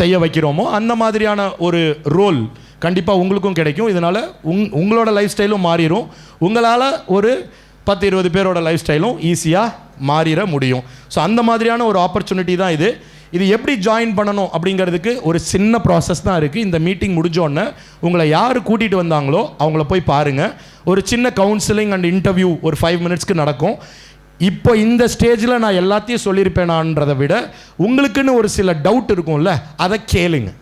செய்ய வைக்கிறோமோ அந்த மாதிரியான ஒரு ரோல் கண்டிப்பாக உங்களுக்கும் கிடைக்கும். இதனால் உங்களோட லைஃப் ஸ்டைலும் மாறிடும். உங்களால் ஒரு 10-20 பேரோட லைஃப் ஸ்டைலும் ஈஸியாக மாறிட முடியும். ஸோ அந்த மாதிரியான ஒரு ஆப்பர்ச்சுனிட்டி தான் இது. இது எப்படி ஜாயின் பண்ணணும் அப்படிங்கிறதுக்கு ஒரு சின்ன ப்ராசஸ் தான் இருக்குது. இந்த மீட்டிங் முடிஞ்சோடனே உங்களை யார் கூட்டிகிட்டு வந்தாங்களோ அவங்கள போய் பாருங்கள். ஒரு சின்ன கவுன்சிலிங் அண்ட் இன்டர்வியூ ஒரு 5 மினிட்ஸ்க்கு நடக்கும். இப்போ இந்த ஸ்டேஜில் நான் எல்லாத்தையும் சொல்லியிருப்பேனான்றதை விட உங்களுக்குன்னு ஒரு சில டவுட் இருக்கும்ல, அதை கேளுங்க.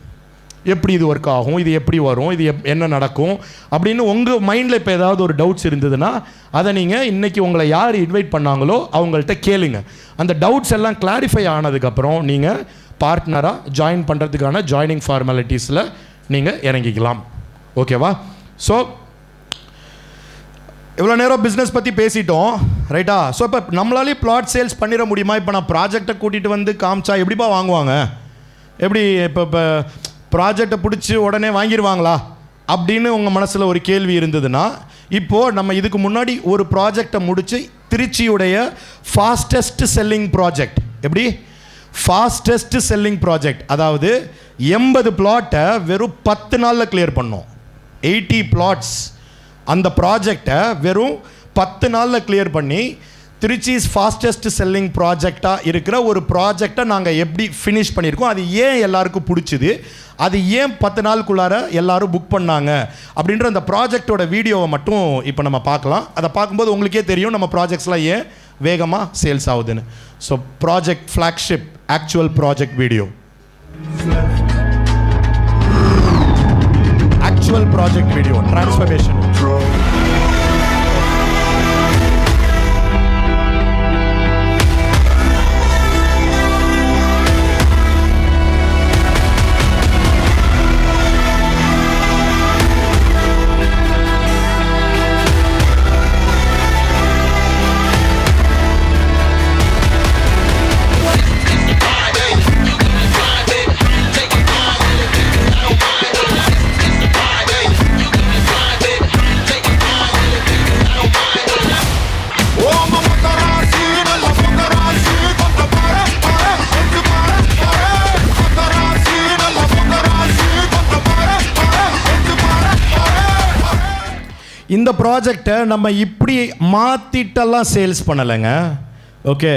எப்படி இது ஒர்க் ஆகும், இது எப்படி வரும், இது என்ன நடக்கும் அப்படின்னு உங்கள் மைண்டில் இப்போ ஏதாவது ஒரு டவுட்ஸ் இருந்ததுன்னா அதை நீங்கள் இன்றைக்கி உங்களை யார் இன்வைட் பண்ணாங்களோ அவங்கள்ட்ட கேளுங்க. அந்த டவுட்ஸ் எல்லாம் கிளாரிஃபை ஆனதுக்கப்புறம் நீங்கள் பார்ட்னராக ஜாயின் பண்ணுறதுக்கான ஜாயினிங் ஃபார்மாலிட்டிஸில் நீங்கள் இறங்கிக்கலாம். ஓகேவா? ஸோ இவ்வளோ நேரம் பிஸ்னஸ் பற்றி பேசிட்டோம், ரைட்டா? ஸோ இப்போ நம்மளாலே பிளாட் சேல்ஸ் பண்ணிட முடியுமா? இப்போ நான் ப்ராஜெக்டை கூட்டிகிட்டு வந்து காமிச்சா எப்படிப்பா வாங்குவாங்க? எப்படி இப்போ ப்ராஜெக்டை பிடிச்சி உடனே வாங்கிடுவாங்களா அப்படின்னு உங்கள் மனசில் ஒரு கேள்வி இருந்ததுன்னா, இப்போது நம்ம இதுக்கு முன்னாடி ஒரு ப்ராஜெக்டை முடித்து திருச்சியுடைய ஃபாஸ்டஸ்ட் செல்லிங் ப்ராஜெக்ட், எப்படி ஃபாஸ்டஸ்ட் செல்லிங் ப்ராஜெக்ட், அதாவது 80 பிளாட்டை வெறும் 10 நாளில் கிளியர் பண்ணோம். 80 பிளாட்ஸ் அந்த ப்ராஜெக்டை வெறும் 10 நாளில் கிளியர் பண்ணி திருச்சிஸ் ஃபாஸ்டஸ்ட் செல்லிங் ப்ராஜெக்டாக இருக்கிற ஒரு ப்ராஜெக்டை நாங்கள் எப்படி ஃபினிஷ் பண்ணியிருக்கோம், அது ஏன் எல்லாருக்கும் பிடிச்சிது, அது ஏன் 10 நாளுக்குள்ளார எல்லாரும் புக் பண்ணாங்க அப்படின்ற அந்த ப்ராஜெக்டோட வீடியோவை மட்டும் இப்போ நம்ம பார்க்கலாம். அதை பார்க்கும்போது உங்களுக்கே தெரியும் நம்ம ப்ராஜெக்ட்ஸ்லாம் ஏன் வேகமாக சேல்ஸ் ஆகுதுன்னு. So project flagship actual project video, actual project video transformation. இந்த ப்ராஜெக்டை நம்ம இப்படி மாற்றிட்டெல்லாம் சேல்ஸ் பண்ணலைங்க. ஓகே,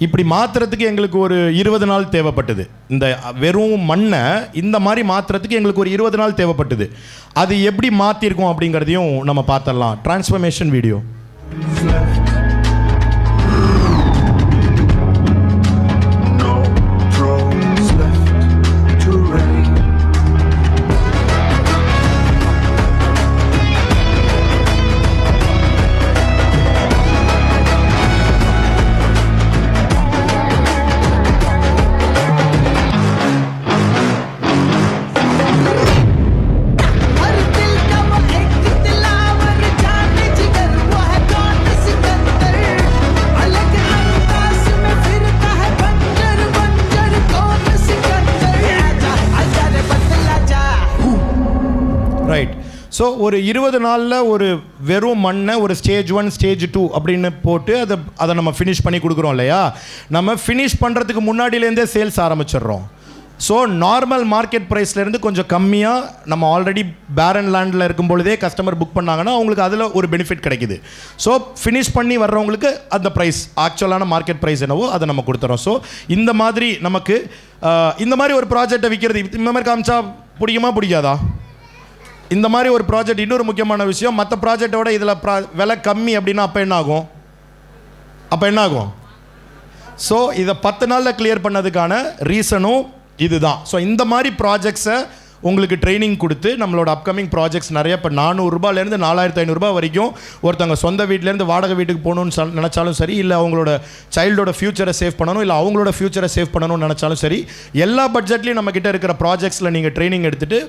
இப்படி மாற்றுறதுக்கு எங்களுக்கு ஒரு 20 நாள் தேவைப்பட்டது. இந்த வெறும் மண்ணை இந்த மாதிரி மாற்றுறதுக்கு எங்களுக்கு ஒரு 20 நாள் தேவைப்பட்டது. அது எப்படி மாற்றிருக்கோம் அப்படிங்கிறதையும் நம்ம பார்த்துடலாம். Transformation video. ரைட். ஸோ ஒரு 20 நாளில் ஒரு வெறும் மண்ணை ஒரு ஸ்டேஜ் 1 ஸ்டேஜ் 2 அப்படின்னு போட்டு அதை நம்ம ஃபினிஷ் பண்ணி கொடுக்குறோம் இல்லையா? நம்ம ஃபினிஷ் பண்ணுறதுக்கு முன்னாடியிலேருந்தே சேல்ஸ் ஆரம்பிச்சிடுறோம். ஸோ நார்மல் மார்க்கெட் ப்ரைஸ்லேருந்து கொஞ்சம் கம்மியாக நம்ம ஆல்ரெடி பேரன் லேண்டில் இருக்கும் பொழுதே கஸ்டமர் புக் பண்ணாங்கன்னா அவங்களுக்கு அதில் ஒரு பெனிஃபிட் கிடைக்குது. ஸோ ஃபினிஷ் பண்ணி வர்றவங்களுக்கு அந்த ப்ரைஸ் ஆக்சுவலான மார்க்கெட் ப்ரைஸ் என்னவோ அதை நம்ம கொடுத்துறோம். ஸோ இந்த மாதிரி நமக்கு இந்த மாதிரி ஒரு ப்ராஜெக்டை விற்கிறது இந்த மாதிரி காமிச்சா பிடிக்குமா பிடிக்காதா? இந்த மாதிரி ஒரு ப்ராஜெக்ட், இன்னொரு முக்கியமான விஷயம், மற்ற ப்ராஜெக்டோட இதில் விலை கம்மி அப்படின்னா அப்போ என்ன ஆகும்? ஸோ இதை 10 நாளில் கிளியர் பண்ணதுக்கான ரீசனும் இதுதான். ஸோ இந்த மாதிரி ப்ராஜெக்ட்ஸை உங்களுக்கு ட்ரைனிங் கொடுத்து நம்மளோட அப்கமிங் ப்ராஜெக்ட்ஸ் நிறைய, இப்போ 400 ரூபாயிலேருந்து 4500 வரைக்கும் ஒருத்தவங்க சொந்த வீட்டிலேருந்து வாடகை வீட்டுக்கு போகணுன்னு நினச்சாலும் சரி, இல்லை அவங்களோட சைல்டோட ஃப்யூச்சரை சேவ் பண்ணணும், இல்லை அவங்களோட ஃப்யூச்சரை சேவ் பண்ணணும்னு நினச்சாலும் சரி, எல்லா பட்ஜெட்லையும் நம்மக்கிட்ட இருக்கிற ப்ராஜெக்ட்ஸில் நீங்கள் ட்ரைனிங் எடுத்துகிட்டு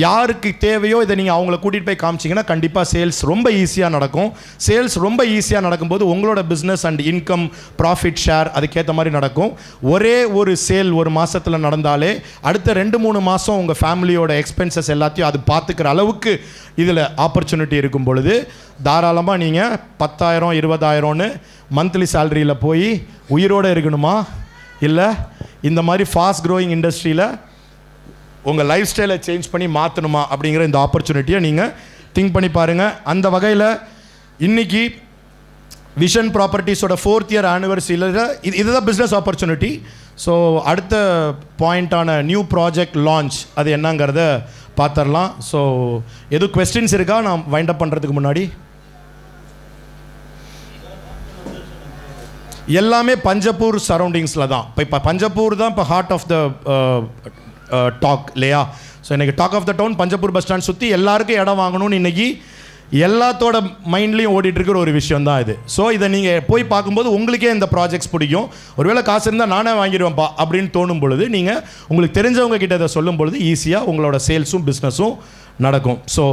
யாருக்கு தேவையோ இதை நீங்கள் அவங்கள கூட்டிகிட்டு போய் காமிச்சிங்கன்னா கண்டிப்பாக சேல்ஸ் ரொம்ப ஈஸியாக நடக்கும். சேல்ஸ் ரொம்ப ஈஸியாக நடக்கும்போது உங்களோட business and income, profit share அதுக்கேற்ற மாதிரி நடக்கும். ஒரே ஒரு சேல் ஒரு மாதத்தில் நடந்தாலே அடுத்த 2-3 மாதம் உங்கள் ஃபேமிலியோட எக்ஸ்பென்சஸ் எல்லாத்தையும் அது பார்த்துக்கிற அளவுக்கு இதில் ஆப்பர்ச்சுனிட்டி இருக்கும் பொழுது தாராளமாக நீங்கள் 10,000 20,000ன்னு மந்த்லி சேலரியில் போய் உயிரோடு இருக்கணுமா, இல்லை இந்த மாதிரி ஃபாஸ்ட் க்ரோயிங் இண்டஸ்ட்ரியில் உங்கள் லைஃப் ஸ்டைலை சேஞ்ச் பண்ணி மாற்றணுமா அப்படிங்கிற இந்த ஆப்பர்ச்சுனிட்டியை நீங்கள் திங்க் பண்ணி பாருங்கள். அந்த வகையில் இன்றைக்கி விஷன் ப்ராப்பர்ட்டிஸோட 4th year ஆனிவர்சரியில் இதுதான் பிஸ்னஸ் ஆப்பர்ச்சுனிட்டி. ஸோ அடுத்த பாயிண்ட்டான நியூ ப்ராஜெக்ட் லான்ச் அது என்னங்கிறத பார்த்துடலாம். ஸோ எதுவும் கொஸ்டின்ஸ் இருக்கா நான் வைண்ட் அப் பண்ணுறதுக்கு முன்னாடி? எல்லாமே பஞ்சப்பூர் சரௌண்டிங்ஸில் தான். இப்போ பஞ்சப்பூர் தான் இப்போ ஹார்ட் ஆஃப் த டாக் இல்லையா? ஸோ இன்றைக்கி talk of the town Panjappur bus stand சுற்றி எல்லாருக்கும் இடம் வாங்கணும்னு இன்றைக்கி எல்லாத்தோட மைண்ட்லேயும் ஓடிட்டுருக்கிற ஒரு விஷயம் தான் இது. ஸோ இதை நீங்கள் போய் பார்க்கும்போது உங்களுக்கே இந்த ப்ராஜெக்ட்ஸ் பிடிக்கும். ஒருவேளை காசு இருந்தால் நானே வாங்கிடுவேன்ப்பா அப்படின்னு தோணும் பொழுது நீங்கள் உங்களுக்கு தெரிஞ்சவங்க கிட்ட இதை சொல்லும் பொழுது ஈஸியாக உங்களோட சேல்ஸும் பிஸ்னஸும் நடக்கும். So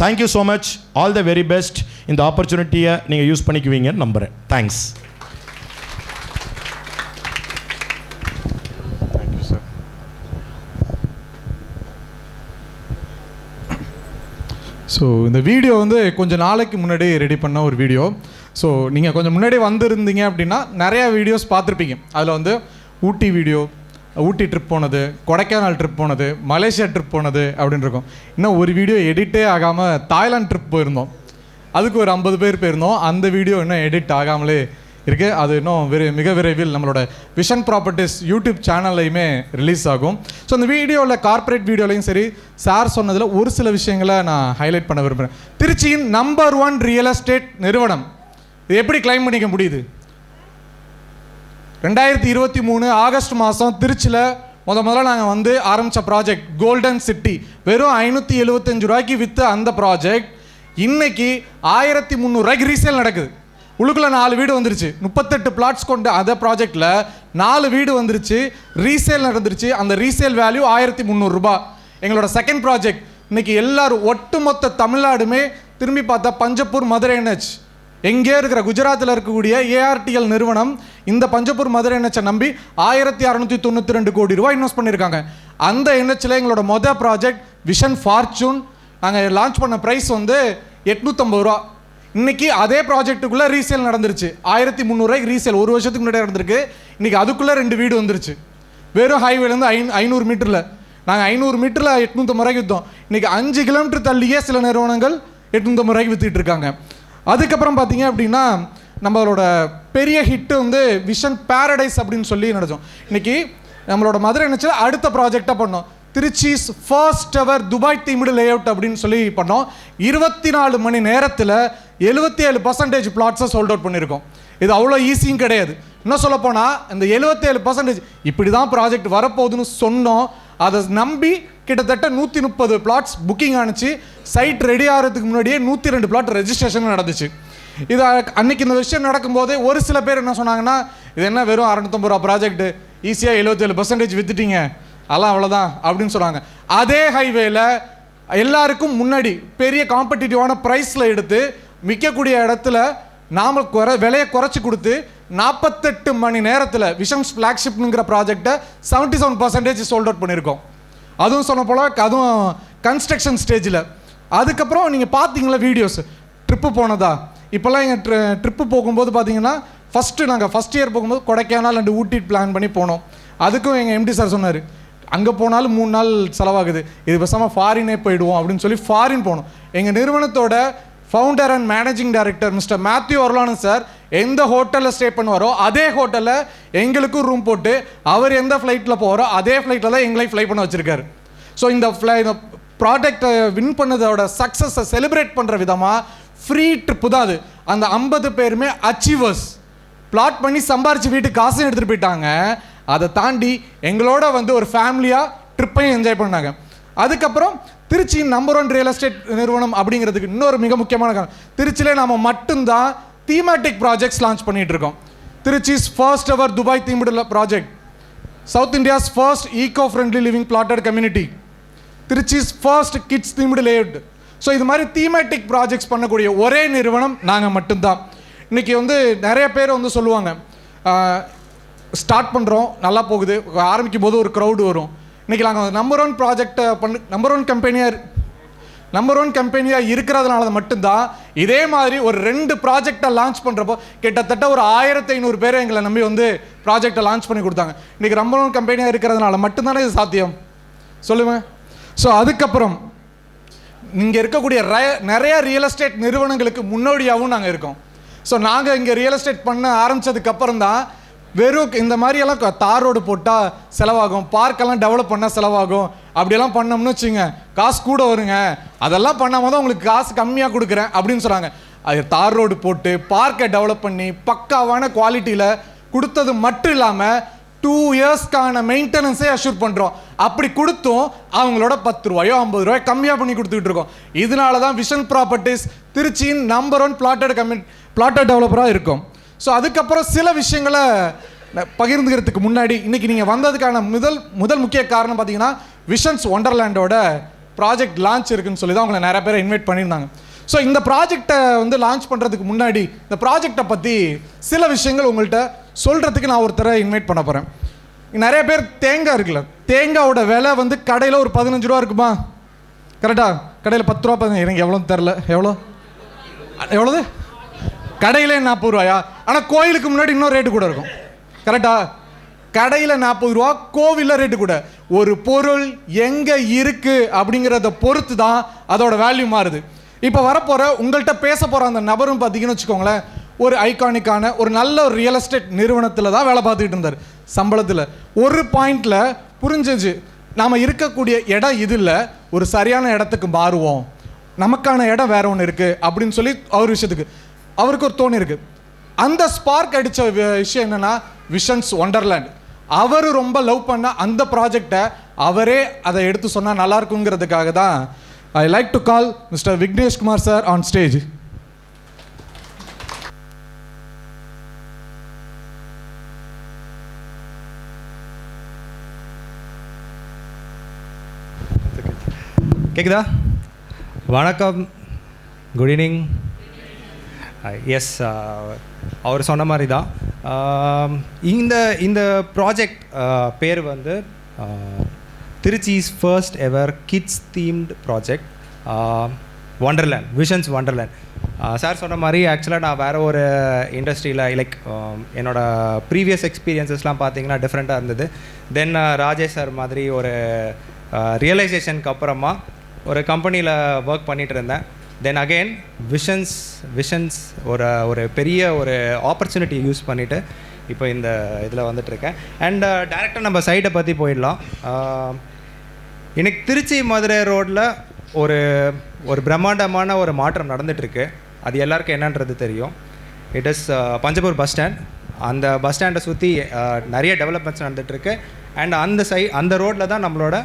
thank you so much, all the very best. இந்த ஆப்பர்ச்சுனிட்டியை நீங்கள் யூஸ் பண்ணிக்குவீங்கன்னு நம்புகிறேன். தேங்க்ஸ். ஸோ இந்த வீடியோ வந்து கொஞ்சம் நாளைக்கு முன்னாடி ரெடி பண்ண ஒரு வீடியோ. ஸோ நீங்கள் கொஞ்சம் முன்னாடி வந்திருந்தீங்க அப்படின்னா நிறையா வீடியோஸ் பார்த்துருப்பீங்க. அதில் வந்து ஊட்டி வீடியோ, ஊட்டி ட்ரிப் போனது, கொடைக்கானல் ட்ரிப் போனது, மலேசியா ட்ரிப் போனது அப்படின்னு இருக்கும். இன்னும் ஒரு வீடியோ எடிட்டே ஆகாமல் தாய்லாந்து ட்ரிப் போயிருந்தோம். அதுக்கு ஒரு 50 பேர் போயிருந்தோம். அந்த வீடியோ இன்னும் எடிட் ஆகாமலே இருக்குது. அது இன்னும் மிக விரைவில் நம்மளோட விஷன் ப்ராப்பர்ட்டிஸ் யூடியூப் சேனல்லையுமே ரிலீஸ் ஆகும். ஸோ அந்த வீடியோவில் கார்ப்பரேட் வீடியோலையும் சரி சார் சொன்னதில் ஒரு சில விஷயங்களை நான் ஹைலைட் பண்ண விரும்புகிறேன். திருச்சியின் நம்பர் 1 ரியல் எஸ்டேட் நிறுவனம் இது எப்படி கிளைம் பண்ணிக்க முடியுது? 2023 ஆகஸ்ட் மாதம் திருச்சியில் முதல்ல நாங்கள் வந்து ஆரம்பித்த ப்ராஜெக்ட் கோல்டன் சிட்டி வெறும் 575 ரூபாய்க்கு விற்று அந்த ப்ராஜெக்ட் இன்னைக்கு 1300 ரூபாய்க்கு ரீசேல் நடக்குது. உள்ளுக்குள்ள 4 வீடு வந்துருச்சு. 38 பிளாட்ஸ் கொண்டு அந்த ப்ராஜெக்டில் 4 வீடு வந்துருச்சு, ரீசேல் நடந்துருச்சு. அந்த ரீசேல் வேல்யூ 1300 ரூபாய். எங்களோட செகண்ட் ப்ராஜெக்ட் இன்னைக்கு எல்லாரும் ஒட்டுமொத்த தமிழ்நாடுமே திரும்பி பார்த்தா பஞ்சப்பூர் மதுரை NH எங்கேயோ இருக்கிற குஜராத்தில் இருக்கக்கூடிய ARTL நிறுவனம் இந்த பஞ்சப்பூர் மதுரை NH நம்பி 1692 கோடி ரூபாய் இன்வெஸ்ட் பண்ணியிருக்காங்க. அந்த NHல எங்களோட மொதல் ப்ராஜெக்ட் விஷன் ஃபார்ச்சூன் நாங்கள் லான்ச் பண்ண ப்ரைஸ் வந்து 850 ரூபா. இன்னைக்கு அதே ப்ராஜெக்ட்டுக்குள்ளே ரீசேல் நடந்துருச்சு. 1300 ரூபாய்க்கு ரீசேல் ஒரு வருஷத்துக்கு முன்னாடி நடந்திருக்கு. இன்னைக்கு அதுக்குள்ளே 2 வீடு வந்துருச்சு. வெறும் ஹைவேலேருந்து 500 மீட்டரில். நாங்கள் 500 மீட்டரில் 850 ரூபாய்க்கு விற்றோம். இன்னைக்கு 5 கிலோமீட்டர் தள்ளியே சில நிறுவனங்கள் 850 ரூபாய்க்கு விற்றுட்டு இருக்காங்க. அதுக்கப்புறம் பார்த்தீங்க அப்படின்னா நம்மளோட பெரிய ஹிட்டு வந்து விஷன் பேரடைஸ் அப்படின்னு சொல்லி நடத்தோம். இன்னைக்கு நம்மளோட மதுரை NH அடுத்த ப்ராஜெக்டாக பண்ணோம். Trichy's first ever Dubai themed layout அப்படின்னு சொல்லி பண்ணோம். 24 மணி நேரத்தில் 77% பிளாட்ஸை சோல்ட் அவுட் பண்ணியிருக்கோம். இது அவ்வளோ ஈஸியும் கிடையாது. இன்னும் சொல்ல போனால் இந்த 77% இப்படி தான் ப்ராஜெக்ட் வரப்போகுதுன்னு சொன்னோம். அதை நம்பி கிட்டத்தட்ட 130 பிளாட்ஸ் புக்கிங் ஆனிச்சு. சைட் ரெடி ஆகிறதுக்கு முன்னாடியே 102 பிளாட் ரெஜிஸ்ட்ரேஷன் நடந்துச்சு. இது அன்னைக்கு இந்த விஷயம் நடக்கும்போதே ஒரு சில பேர் என்ன சொன்னாங்கன்னா, இது என்ன வெறும் 650 ரூபா ப்ராஜெக்ட், ஈஸியாக 77% வித்துட்டீங்க, அதெல்லாம் அவ்வளோதான் அப்படின்னு சொன்னாங்க. அதே ஹைவேல எல்லாருக்கும் முன்னாடி பெரிய காம்படிட்டிவான ப்ரைஸில் எடுத்து விற்கக்கூடிய இடத்துல நாம் விலையை குறைச்சி கொடுத்து 48 மணி நேரத்தில் விஷன்ஸ் ஃப்ளாக்ஷிப்னுங்கிற ப்ராஜெக்டை 77% சோல்ட் அவுட் பண்ணியிருக்கோம். அதுவும் சொன்ன போல அதுவும் கன்ஸ்ட்ரக்ஷன் ஸ்டேஜில். அதுக்கப்புறம் நீங்கள் பார்த்தீங்களா வீடியோஸ் ட்ரிப்பு போனதா? இப்போல்லாம் எங்கள் ட்ரிப்பு போகும்போது பார்த்தீங்கன்னா நாங்கள் ஃபஸ்ட் இயர் போகும்போது கொடைக்கானல் அண்ட் ஊட்டி பிளான் பண்ணி போனோம். அதுக்கும் எங்கள் MD சார் சொன்னார், அங்கே போனாலும் 3 நாள் செலவாகுது, இது பேசாமல் ஃபாரினே போயிடுவோம் அப்படின்னு சொல்லி ஃபாரின் போனோம். எங்கள் நிறுவனத்தோட founder and managing director Mister Matthew ஒர்லானு சார் எந்த ஹோட்டலில் ஸ்டே பண்ணுவாரோ அதே ஹோட்டலில் எங்களுக்கும் ரூம் போட்டு அவர் எந்த ஃப்ளைட்டில் போகிறோ அதே ஃப்ளைட்டில் தான் எங்களை ஃப்ளை பண்ண வச்சுருக்காரு. ஸோ இந்த ப்ராடக்டை வின் பண்ணதோட சக்ஸஸை செலிப்ரேட் பண்ணுற விதமாக ஃப்ரீ ட்ரிப்பு தான் அது. அந்த 50 பேருமே அச்சீவர்ஸ், பிளாட் பண்ணி சம்பாரிச்சு வீட்டுக்கு காசும் எடுத்துகிட்டு போயிட்டாங்க. அதை தாண்டி எங்களோட வந்து ஒரு ஃபேமிலியாக ட்ரிப்பையும் என்ஜாய் பண்ணாங்க. அதுக்கப்புறம் திருச்சியின் நம்பர் 1 ரியல் எஸ்டேட் நிறுவனம் அப்படிங்கிறதுக்கு இன்னொரு மிக முக்கியமான காரணம், திருச்சியிலே நாம் மட்டும்தான் தீமேட்டிக் ப்ராஜெக்ட்ஸ் லான்ச் பண்ணிகிட்டு இருக்கோம். Trichy's first ever Dubai themed project, South India's first eco friendly living plotted community, Trichy's first kids themed layout. So இது மாதிரி தீமேட்டிக் ப்ராஜெக்ட்ஸ் பண்ணக்கூடிய ஒரே நிறுவனம் நாங்கள் மட்டும்தான். இன்றைக்கி வந்து நிறைய பேர் வந்து சொல்லுவாங்க, ஸ்டார்ட் பண்ணுறோம் நல்லா போகுது, ஆரம்பிக்கும் போது ஒரு க்ரௌடு வரும். இன்றைக்கி நாங்கள் நம்பர் 1 ப்ராஜெக்டை நம்பர் 1 கம்பெனியாக இருக்கிறதுனால மட்டும்தான் இதே மாதிரி ஒரு 2 ப்ராஜெக்டை லான்ச் பண்ணுறப்போ கிட்டத்தட்ட ஒரு 1500 பேர் எங்களை நம்பி வந்து ப்ராஜெக்டை லான்ச் பண்ணி கொடுத்தாங்க. இன்றைக்கி நம்பர் 1 கம்பெனியாக இருக்கிறதுனால மட்டும்தானே இது சாத்தியம், சொல்லுங்கள். ஸோ அதுக்கப்புறம் இங்கே இருக்கக்கூடிய நிறைய ரியல் எஸ்டேட் நிறுவனங்களுக்கு முன்னோடியாகவும் நாங்கள் இருக்கோம். ஸோ நாங்கள் இங்கே ரியல் எஸ்டேட் பண்ண ஆரம்பித்ததுக்கப்புறம் தான் வெறும் இந்த மாதிரியெல்லாம் தார் ரோடு போட்டால் செலவாகும், பார்க்கெல்லாம் டெவலப் பண்ணால் செலவாகும், அப்படியெல்லாம் பண்ணோம்னு வச்சுங்க காசு கூட வருங்க, அதெல்லாம் பண்ணாமல் தான் உங்களுக்கு காசு கம்மியாக கொடுக்குறேன் அப்படின்னு சொன்னாங்க. அது தார் ரோடு போட்டு பார்க்கை டெவலப் பண்ணி பக்காவான குவாலிட்டியில் கொடுத்தது மட்டும் இல்லாமல் 2 இயர்ஸ்க்கான மெயின்டெனன்ஸே அஷ்யூர் பண்ணுறோம். அப்படி கொடுத்தும் அவங்களோட 10 ரூபாயோ 50 ரூபாயோ கம்மியாக பண்ணி கொடுத்துக்கிட்டு இருக்கோம். இதனால தான் விஷன் ப்ராப்பர்ட்டிஸ் திருச்சியின் நம்பர் 1 பிளாட்டட் டெவலப்பராக இருக்கும். ஸோ அதுக்கப்புறம் சில விஷயங்களை பகிர்ந்துக்கிறதுக்கு முன்னாடி இன்றைக்கி நீங்கள் வந்ததுக்கான முதல் முக்கிய காரணம் பார்த்தீங்கன்னா விஷன்ஸ் ஒண்டர்லேண்டோட ப்ராஜெக்ட் லான்ச் இருக்குன்னு சொல்லி தான் உங்களை நிறைய பேரை இன்வைட் பண்ணியிருந்தாங்க. ஸோ இந்த ப்ராஜெக்டை வந்து லான்ச் பண்ணுறதுக்கு முன்னாடி இந்த ப்ராஜெக்டை பற்றி சில விஷயங்கள் உங்கள்கிட்ட சொல்கிறதுக்கு நான் ஒருத்தரை இன்வைட் பண்ண போகிறேன். நிறைய பேர் தேங்காய் இருக்குல்ல, தேங்காயோட விலை வந்து கடையில் ஒரு 15 ரூபா இருக்குமா, கரெக்டாக? கடையில் 10 ரூபா, எனக்கு எவ்வளோன்னு தெரில, எவ்வளோது கடையில் 40 ரூபாயா? ஆனால் கோயிலுக்கு முன்னாடி இன்னும் ரேட்டு கூட இருக்கும், கரெக்டாக? கடையில் 40 ரூபா, கோவிலில் ரேட்டு கூட. ஒரு பொருள் எங்கே இருக்குது அப்படிங்கிறத பொறுத்து தான் அதோட வேல்யூ மாறுது. இப்போ வரப்போகிற உங்கள்கிட்ட பேச போகிற அந்த நபரும் பார்த்தீங்கன்னு வச்சுக்கோங்களேன், ஒரு ஐகானிக்கான ஒரு நல்ல ஒரு ரியல் எஸ்டேட் நிறுவனத்தில் தான் வேலை பார்த்துக்கிட்டு இருந்தார். சம்பளத்தில் ஒரு பாயிண்டில் புரிஞ்சிச்சு, நாம் இருக்கக்கூடிய இடம் இது இல்லை, ஒரு சரியான இடத்துக்கு மாறுவோம், நமக்கான இடம் வேற ஒன்று இருக்குது அப்படின்னு சொல்லி அவருக்கு ஒரு தோணி இருக்குது. அந்த ஸ்பார்க் அடித்த விஷயம் என்னென்னா விஷன்ஸ் ஒண்டர்லேண்ட். அவர் ரொம்ப லவ் பண்ண அந்த ப்ராஜெக்டை அவரே அதை எடுத்து சொன்னால் நல்லா இருக்குங்கிறதுக்காக தான் ஐ like to call mister Vignesh Kumar sir on stage. கேக்குதா? வணக்கம், குட் ஈவினிங். எஸ், அவர் சொன்ன மாதிரி தான் இந்த ப்ராஜெக்ட் பேர் வந்து Trichy's first ever kids themed project Wonderland, Vision's Wonderland. Sir சொன்ன மாதிரி ஆக்சுவலாக நான் வேறு ஒரு இண்டஸ்ட்ரியில் லைக் என்னோடய ப்ரீவியஸ் எக்ஸ்பீரியன்ஸஸ்லாம் பார்த்தீங்கன்னா டிஃப்ரெண்ட்டாக இருந்தது. தென் ராஜேஷ் சார் மாதிரி ஒரு ரியலைசேஷனுக்கு அப்புறமா ஒரு கம்பெனியில் ஒர்க் பண்ணிகிட்டு இருந்தேன். தென் அகெயின் விஷன்ஸ் ஒரு பெரிய ஒரு ஆப்பர்ச்சுனிட்டி யூஸ் பண்ணிவிட்டு இப்போ இந்த இதில் வந்துட்டுருக்கேன். அண்ட் டேரெக்டாக நம்ம சைட்டை பற்றி போயிடலாம். எனக்கு திருச்சி மதுரை ரோட்டில் ஒரு பிரம்மாண்டமான ஒரு மாற்றம் நடந்துகிட்ருக்கு. அது எல்லாருக்கும் என்னன்றது தெரியும். It is Panjappur bus stand. அந்த பஸ் ஸ்டாண்டை சுற்றி நிறைய டெவலப்மெண்ட்ஸ் நடந்துகிட்ருக்கு. அண்ட் அந்த ரோட்டில் தான் நம்மளோட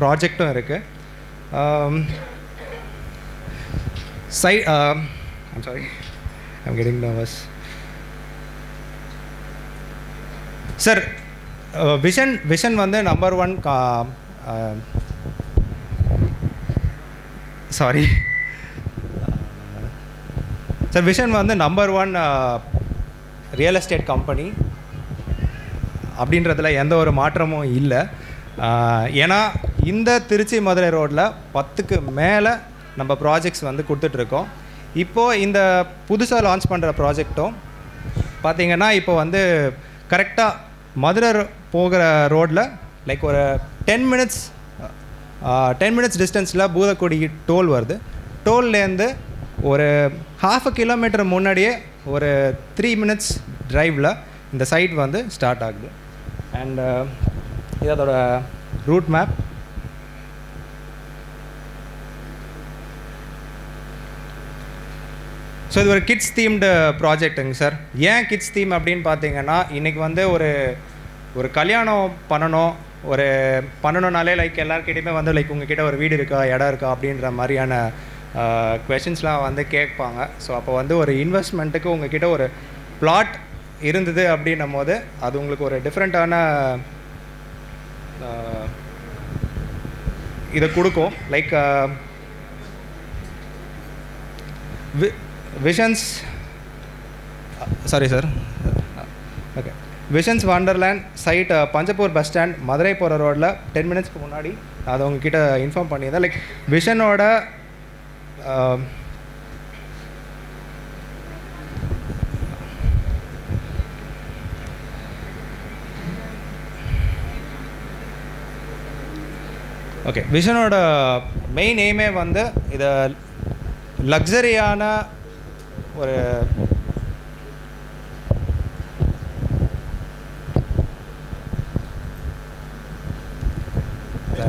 ப்ராஜெக்டும் இருக்குது. I'm sorry, I'm getting nervous. Sir, vision வந்து நம்பர் 1 சாரி சார், விஷன் வந்து நம்பர் 1 ரியல் எஸ்டேட் கம்பெனி அப்படின்றதுல எந்த ஒரு மாற்றமும் இல்லை. ஏன்னா இந்த திருச்சி மதுரை ரோட்டில் 10க்கு மேலே நம்ம ப்ராஜெக்ட்ஸ் வந்து கொடுத்துட்ருக்கோம். இப்போது இந்த புதுசாக லான்ச் பண்ணுற ப்ராஜெக்டும் பார்த்திங்கன்னா இப்போ வந்து கரெக்டாக மதுரை போகிற ரோட்டில் லைக் ஒரு 10 மினிட்ஸ் டிஸ்டன்ஸில் பூதக்குடி டோல் வருது. டோல்லேருந்து ஒரு 1/2 கிலோமீட்டர் முன்னாடியே ஒரு 3 மினிட்ஸ் ட்ரைவில் இந்த சைட் வந்து ஸ்டார்ட் ஆகுது. அண்ட் இது அதோட ரூட் மேப். ஸோ இது ஒரு கிட்ஸ் தீம்டு ப்ராஜெக்ட்டுங்க சார். ஏன் கிட்ஸ் தீம் அப்படின்னு பார்த்தீங்கன்னா, இன்றைக்கி வந்து ஒரு கல்யாணம் பண்ணணும்னாலே லைக் எல்லாருக்கிட்டையுமே வந்து லைக் உங்ககிட்ட ஒரு வீடு இருக்கா, இடம் இருக்கா அப்படின்ற மாதிரியான கொஷின்ஸ்லாம் வந்து கேட்பாங்க. ஸோ அப்போ வந்து ஒரு இன்வெஸ்ட்மெண்ட்டுக்கு உங்ககிட்ட ஒரு பிளாட் இருந்தது அப்படின்னும் போது அது உங்களுக்கு ஒரு டிஃப்ரெண்ட்டான இதை கொடுக்கும். Like visions okay, visions wonderland side Panjappur bus stand, Madurai போகிற ரோட்டில் 10 மினிட்ஸ்க்கு முன்னாடி அதை உங்ககிட்ட இன்ஃபார்ம் பண்ணியிருந்தேன். லைக் விஷனோட ஓகே, விஷனோட மெயின் எய்மே வந்து இதை லக்ஸரியான ஒரு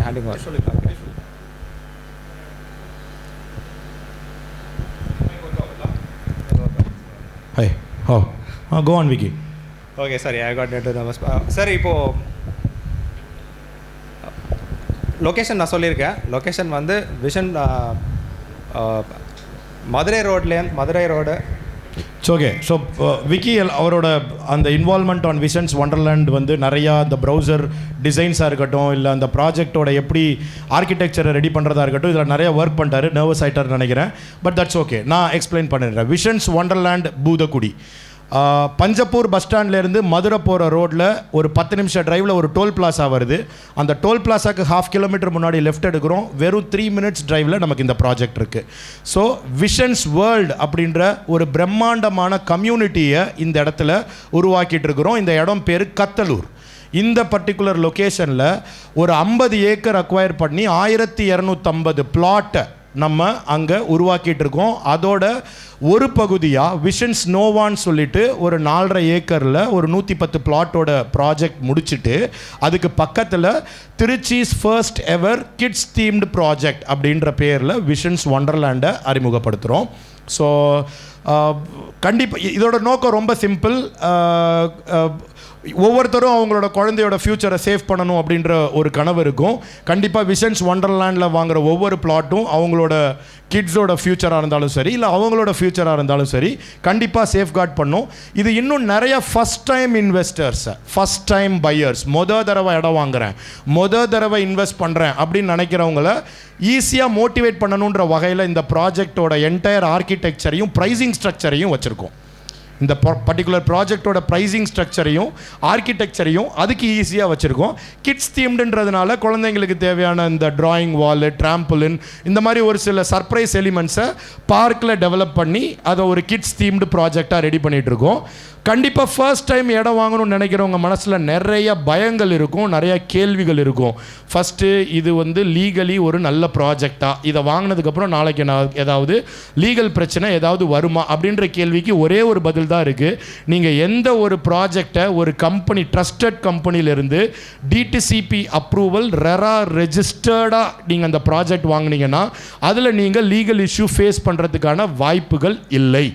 handing Hi. Oh. Go on, Vicky. Okay sir, I got it sir. இப்போது லொக்கேஷன் நான் சொல்லியிருக்கேன். லொக்கேஷன் வந்து vision Madurai road. It's okay. So Vicky அவரோட அந்த இன்வால்மெண்ட் ஆன் விஷன்ஸ் வண்டர்லேண்ட் வந்து நிறையா இந்த ப்ரௌசர் டிசைன்ஸாக இருக்கட்டும், இல்லை அந்த ப்ராஜெக்டோட எப்படி ஆர்கிடெக்சரை ரெடி பண்ணுறதா இருக்கட்டும், இதில் நிறைய ஒர்க் பண்ணிட்டாரு. நர்வஸ் ஆகிட்டார்னு நினைக்கிறேன். பட் தட்ஸ் ஓகே, நான் எக்ஸ்பிளைன் பண்ணிடுறேன். Vision's Wonderland Boothakudi, Panjapur bus ஸ்டாண்ட்லேருந்து மதுரை போகிற ரோட்டில் ஒரு 10 நிமிஷம் டிரைவில் ஒரு டோல் பிளாஸா வருது. அந்த டோல் பிளாஸாக்கு 1/2 கிலோமீட்டர் முன்னாடி லெஃப்ட் எடுக்கிறோம். வெறும் 3 மினிட்ஸ் டிரைவில் நமக்கு இந்த ப்ராஜெக்ட் இருக்குது. ஸோ விஷன்ஸ் வேர்ல்டு அப்படின்ற ஒரு பிரம்மாண்டமான கம்யூனிட்டியை இந்த இடத்துல உருவாக்கிட்டு இருக்கிறோம். இந்த இடம் பேர் கத்தலூர். இந்த பர்டிகுலர் லொக்கேஷனில் ஒரு 50 ஏக்கர் அக்வயர் பண்ணி 1250 பிளாட்டை நம்ம அங்கே உருவாக்கிட்டு இருக்கோம். அதோட ஒரு பகுதியாக விஷன்ஸ் நோவான்னு சொல்லிட்டு ஒரு 4.5 ஏக்கரில் ஒரு 110 பிளாட்டோட ப்ராஜெக்ட் முடிச்சுட்டு, அதுக்கு பக்கத்தில் Trichy's first ever kids themed project அப்படின்ற பேரில் விஷன்ஸ் வண்டர்லேண்டை அறிமுகப்படுத்துகிறோம். ஸோ கண்டிப்பாக இதோட நோக்கம் ரொம்ப சிம்பிள். ஒவ்வொருத்தரும் அவங்களோட குழந்தையோட ஃப்யூச்சரை சேவ் பண்ணணும் அப்படின்ற ஒரு கனவு இருக்கும். கண்டிப்பாக விஷன்ஸ் வண்டர்லேண்டில் வாங்குகிற ஒவ்வொரு பிளாட்டும் அவங்களோட கிட்ஸோட ஃப்யூச்சராக இருந்தாலும் சரி, இல்லை அவங்களோட ஃப்யூச்சராக இருந்தாலும் சரி, கண்டிப்பாக சேஃப்கார்ட் பண்ணும். இது இன்னும் நிறைய first time investors, first time buyers, தடவை இடம் வாங்குகிறேன், தடவை இன்வெஸ்ட் பண்ணுறேன் அப்படின்னு நினைக்கிறவங்கள ஈஸியாக மோட்டிவேட் பண்ணணுன்ற வகையில் இந்த ப்ராஜெக்டோட என்டையர் ஆர்கிடெக்சரையும் ப்ரைஸிங் ஸ்ட்ரக்சரையும் வச்சுருக்கோம். இந்த பர்டிகுலர் ப்ராஜெக்டோட ப்ரைஸிங் ஸ்ட்ரக்சரையும் ஆர்கிடெக்சரையும் அதுக்கு ஈஸியாக வச்சுருக்கோம். கிட்ஸ் தீம்டுன்றதுனால குழந்தைங்களுக்கு தேவையான இந்த ட்ராயிங் வாலு, ட்ராம்புலின், இந்த மாதிரி ஒரு சில சர்ப்ரைஸ் எலிமெண்ட்ஸை பார்க்கில் டெவலப் பண்ணி அதை ஒரு கிட்ஸ் தீம்டு ப்ராஜெக்டாக ரெடி பண்ணிகிட்ருக்கோம். கண்டிப்பாக ஃபர்ஸ்ட் டைம் இடம் வாங்கணும்னு நினைக்கிறவங்க மனசில் நிறைய பயங்கள் இருக்கும், நிறைய கேள்விகள் இருக்கும். ஃபஸ்ட்டு, இது வந்து லீகலி ஒரு நல்ல ப்ராஜெக்டாக, இதை வாங்கினதுக்கப்புறம் நாளைக்கு ஏதாவது லீகல் பிரச்சனை ஏதாவது வருமா அப்படின்ற கேள்விக்கு ஒரே ஒரு பதில் தான் இருக்குது. நீங்கள் எந்த ஒரு ப்ராஜெக்டை ஒரு கம்பெனி, ட்ரஸ்டட் கம்பெனியிலேருந்து டிடிசிபி அப்ரூவல் ரெரா ரெஜிஸ்டர்டாக நீங்கள் அந்த ப்ராஜெக்ட் வாங்கினீங்கன்னா அதில் நீங்கள் லீகல் இஷ்யூ ஃபேஸ் பண்ணுறதுக்கான வாய்ப்புகள் இல்லை.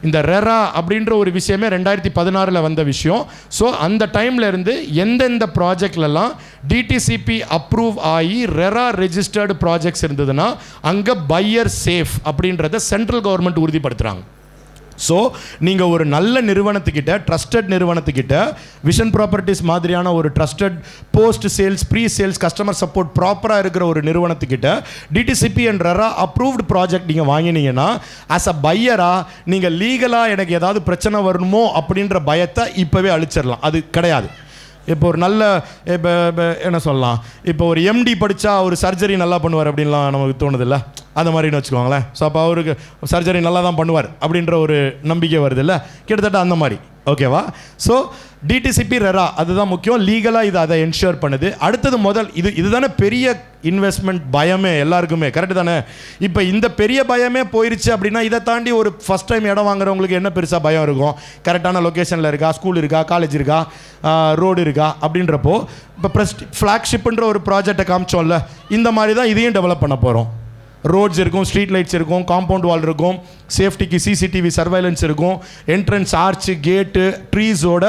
இந்த ரெரா அப்படின்ற ஒரு விஷயமே 2016 வந்த விஷயம். ஸோ அந்த டைமில் இருந்து எந்தெந்த ப்ராஜெக்ட்லலாம் டிடிசிபி அப்ரூவ் ஆகி ரெரா ரெஜிஸ்டர்டு ப்ராஜெக்ட்ஸ் இருந்ததுன்னா அங்கே பையர் சேஃப் அப்படின்றத சென்ட்ரல் கவர்மெண்ட் உறுதிப்படுத்துகிறாங்க. ஸோ நீங்கள் ஒரு நல்ல நிறுவனத்துக்கிட்ட, ட்ரஸ்டட் நிறுவனத்துக்கிட்ட, விஷன் ப்ராப்பர்ட்டிஸ் மாதிரியான ஒரு trusted post sales, pre sales, customer support ப்ராப்பராக இருக்கிற ஒரு நிறுவனத்துக்கிட்ட DTCP and RERA approved project நீங்கள் வாங்கினீங்கன்னா ஆஸ் அ பையராக நீங்கள் லீகலாக எனக்கு ஏதாவது பிரச்சனை வரணுமோ அப்படின்ற பயத்தை இப்போவே அழிச்சிடலாம். அது கிடையாது. இப்போ ஒரு நல்ல இப்போ என்ன சொல்லலாம், இப்போ ஒரு எம்டி படித்தா ஒரு சர்ஜரி நல்லா பண்ணுவார் அப்படின்லாம் நமக்கு தோணுதில்ல, அந்த மாதிரின்னு வச்சுக்கோங்களேன். ஸோ அப்போ அவருக்கு சர்ஜரி நல்லா தான் பண்ணுவார் அப்படின்ற ஒரு நம்பிக்கை வருது இல்லை, கிட்டத்தட்ட அந்த மாதிரி. ஓகேவா? ஸோ டிடிசிபி ரெரா அதுதான் முக்கியம். லீகலாக இது அதை என்ஷூர் பண்ணுது. அடுத்தது இதுதானே பெரிய இன்வெஸ்ட்மெண்ட் பயமே எல்லாருக்குமே, கரெக்டு தானே? இப்போ இந்த பெரிய பயமே போயிடுச்சு அப்படின்னா இதை தாண்டி ஒரு ஃபஸ்ட் டைம் இடம் வாங்குறவங்களுக்கு என்ன பெருசாக பயம் இருக்கும்? கரெக்டான லொக்கேஷனில் இருக்கா, ஸ்கூல் இருக்கா, காலேஜ் இருக்கா, ரோடு இருக்கா அப்படின்றப்போ இப்போ ஃப்ளாக்ஷிப்புன்ற ஒரு ப்ராஜெக்டை காமிச்சோம்ல, இந்த மாதிரி தான் இதையும் டெவலப் பண்ண போகிறோம். ரோட்ஸ் இருக்கும், ஸ்ட்ரீட் லைட்ஸ் இருக்கும், காம்பவுண்ட் வால் இருக்கும், சேஃப்டிக்கு சிசிடிவி சர்வைலன்ஸ் இருக்கும், என்ட்ரன்ஸ் ஆர்ச்சு கேட்டு ட்ரீஸோட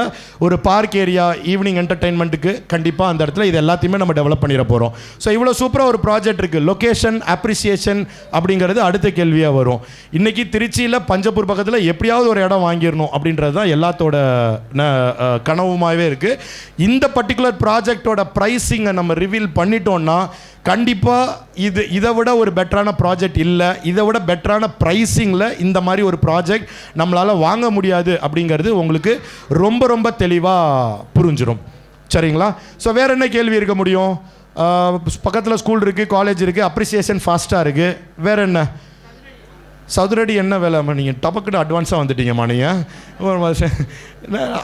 ஒரு பார்க் ஏரியா, ஈவினிங் என்டர்டெயின்மெண்ட்டுக்கு கண்டிப்பாக அந்த இடத்துல இது எல்லாத்தையுமே நம்ம டெவலப் பண்ணிட போகிறோம். ஸோ இவ்வளோ சூப்பராக ஒரு ப்ராஜெக்ட் இருக்குது. லொக்கேஷன் அப்ரிசியேஷன் அப்படிங்கிறது அடுத்த கேள்வியாக வரும். இன்றைக்கி திருச்சியில் பஞ்சப்பூர் பக்கத்தில் எப்படியாவது ஒரு இடம் வாங்கிடணும் அப்படின்றது தான் எல்லாத்தோட கனவுமாகவே இருக்குது. இந்த பர்டிகுலர் ப்ராஜெக்டோட ப்ரைஸிங்கை நம்ம ரிவீல் பண்ணிட்டோன்னா கண்டிப்பாக இதை விட ஒரு பெட்டரான ப்ராஜெக்ட் இல்லை, இதை விட பெட்டரான ப்ரைஸிங்கில் இந்த மாதிரி ஒரு ப்ராஜெக்ட் நம்மளால் வாங்க முடியாது அப்படிங்கிறது உங்களுக்கு ரொம்ப ரொம்ப தெளிவாக புரிஞ்சிடும். சரிங்களா? ஸோ வேறு என்ன கேள்வி இருக்க முடியும்? பக்கத்தில் ஸ்கூல் இருக்குது, காலேஜ் இருக்குது, அப்ரிசியேஷன் ஃபாஸ்ட்டாக இருக்குது, வேறு என்ன? சதுரடி என்ன வேலைம்மா? நீங்கள் டபக்குன்னு அட்வான்ஸாக வந்துட்டீங்கம்மா நீங்கள்.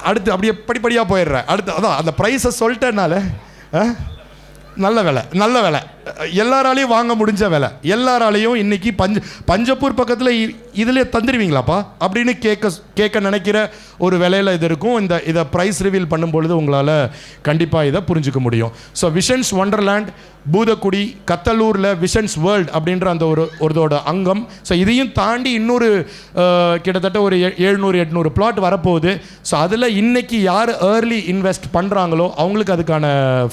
அடுத்து அப்படியே படிப்படியாக போயிடுறேன். அடுத்து அதான் அந்த ப்ரைஸை சொல்லிட்டேனால நல்ல வேலை எல்லாராலையும் வாங்க முடிஞ்ச வேலை, எல்லாராலையும் இன்றைக்கி பஞ்சப்பூர் பக்கத்தில் இதிலே தந்துடுவீங்களாப்பா அப்படின்னு கேட்க நினைக்கிற ஒரு விலையில் இது இருக்கும். இதை ப்ரைஸ் ரிவீல் பண்ணும்பொழுது உங்களால் கண்டிப்பாக இதை புரிஞ்சுக்க முடியும். ஸோ விஷன்ஸ் ஒண்டர்லேண்ட் பூதக்குடி கத்தலூரில் விஷன்ஸ் வேர்ல்ட் அப்படின்ற அந்த ஒருதோட அங்கம். ஸோ இதையும் தாண்டி இன்னொரு கிட்டத்தட்ட ஒரு 700-800 பிளாட் வரப்போகுது. ஸோ அதில் இன்றைக்கி யார் ஏர்லி இன்வெஸ்ட் பண்ணுறாங்களோ அவங்களுக்கு அதுக்கான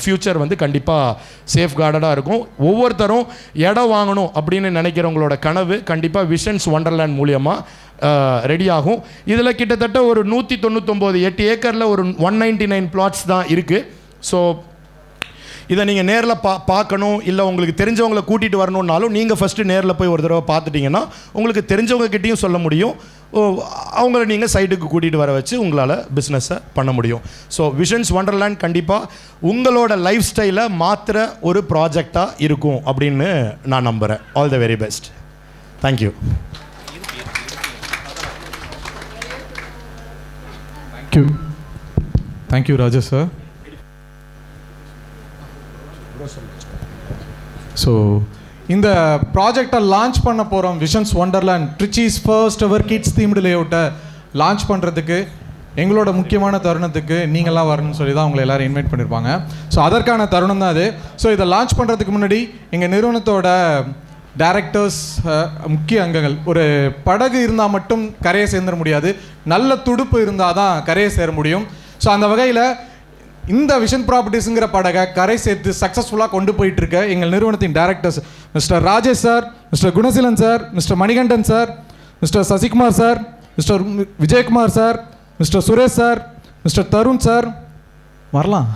ஃப்யூச்சர் வந்து கண்டிப்பாக சேஃப்கார்டடாக இருக்கும். ஒவ்வொருத்தரும் இடம் வாங்கணும் அப்படின்னு நினைக்கிறவங்களோட கனவு கண்டிப்பாக விஷன்ஸ் ஒண்டர்லேண்ட் மூலியமாக ரெடி ஆகும். இதில் கிட்டத்தட்ட ஒரு 199 8 ஏக்கரில் ஒரு 199 பிளாட்ஸ் தான் இருக்குது. ஸோ இதை நீங்கள் நேரில் பார்க்கணும், இல்லை உங்களுக்கு தெரிஞ்சவங்களை கூட்டிகிட்டு வரணுன்னாலும் நீங்கள் ஃபஸ்ட்டு நேரில் போய் ஒரு தடவை பார்த்துட்டிங்கன்னா உங்களுக்கு தெரிஞ்சவங்ககிட்டையும் சொல்ல முடியும், அவங்கள நீங்கள் சைட்டுக்கு கூட்டிகிட்டு வர வச்சு உங்களால் பிஸ்னஸை பண்ண முடியும். ஸோ விஷன்ஸ் ஒண்டர்லேண்ட் கண்டிப்பாக உங்களோட லைஃப் ஸ்டைலை மாற்றுற ஒரு ப்ராஜெக்டாக இருக்கும் அப்படின்னு நான் நம்புகிறேன். All the very best. Thank you. Thank you Rajesh sir. So இந்த ப்ராஜெக்டை லான்ச் பண்ண போகிறோம். Vision's Wonderland Trichy's first ever kids themed லேஅவுட்டை லான்ச் பண்ணுறதுக்கு எங்களோட முக்கியமான தருணத்துக்கு நீங்களாம் வரணும்னு சொல்லி தான் உங்களை எல்லோரும் இன்வைட் பண்ணியிருப்பாங்க. ஸோ அதற்கான தருணம் தான் அது. ஸோ இதை லான்ச் பண்ணுறதுக்கு முன்னாடி எங்கள் நிறுவனத்தோட டைரக்டர்ஸ், முக்கிய அங்கங்கள், ஒரு படகு இருந்தால் மட்டும் கரையை சேர்ந்துட முடியாது, நல்ல துடுப்பு இருந்தால் தான் கரையை சேர முடியும். ஸோ அந்த வகையில் இந்த விஷன் ப்ராப்பர்ட்டிஸுங்கிற படகை கரை சேர்த்து சக்ஸஸ்ஃபுல்லாக கொண்டு போயிட்டுருக்க எங்கள் நிறுவனத்தின் directors Mister Rajesh sir, Mister Gunaseelan sir, Mister Manikandan sir, Mister Sasikumar sir, Mister Vijayakumar sir, Mister Suresh sir, Mister Tarun sir, வரலாம்,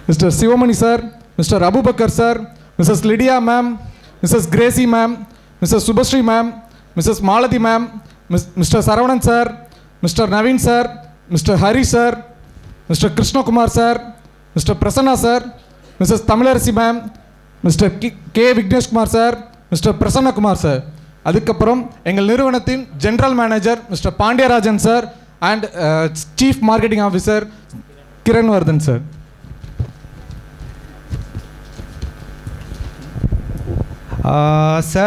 Mister Sivamani sir, Mister Abubakkar sir, Mrs Lydia ma'am, Mrs Gracy ma'am, Mrs Subashree ma'am, Mrs Malathi ma'am, Mister Saravanan sir, Mister Naveen sir, Mister Hari sir, Mister Krishnakumar sir, Mister Prasanna sir, Mrs Tamilarasi ma'am, Mister K Vigneshkumar sir, Mister Prasannakumar sir, அதுக்கப்புறம் எங்கள் நிறுவனத்தின் general manager Mister Pandiyarajan sir and chief marketing officer Kiranvardhan sir. Sir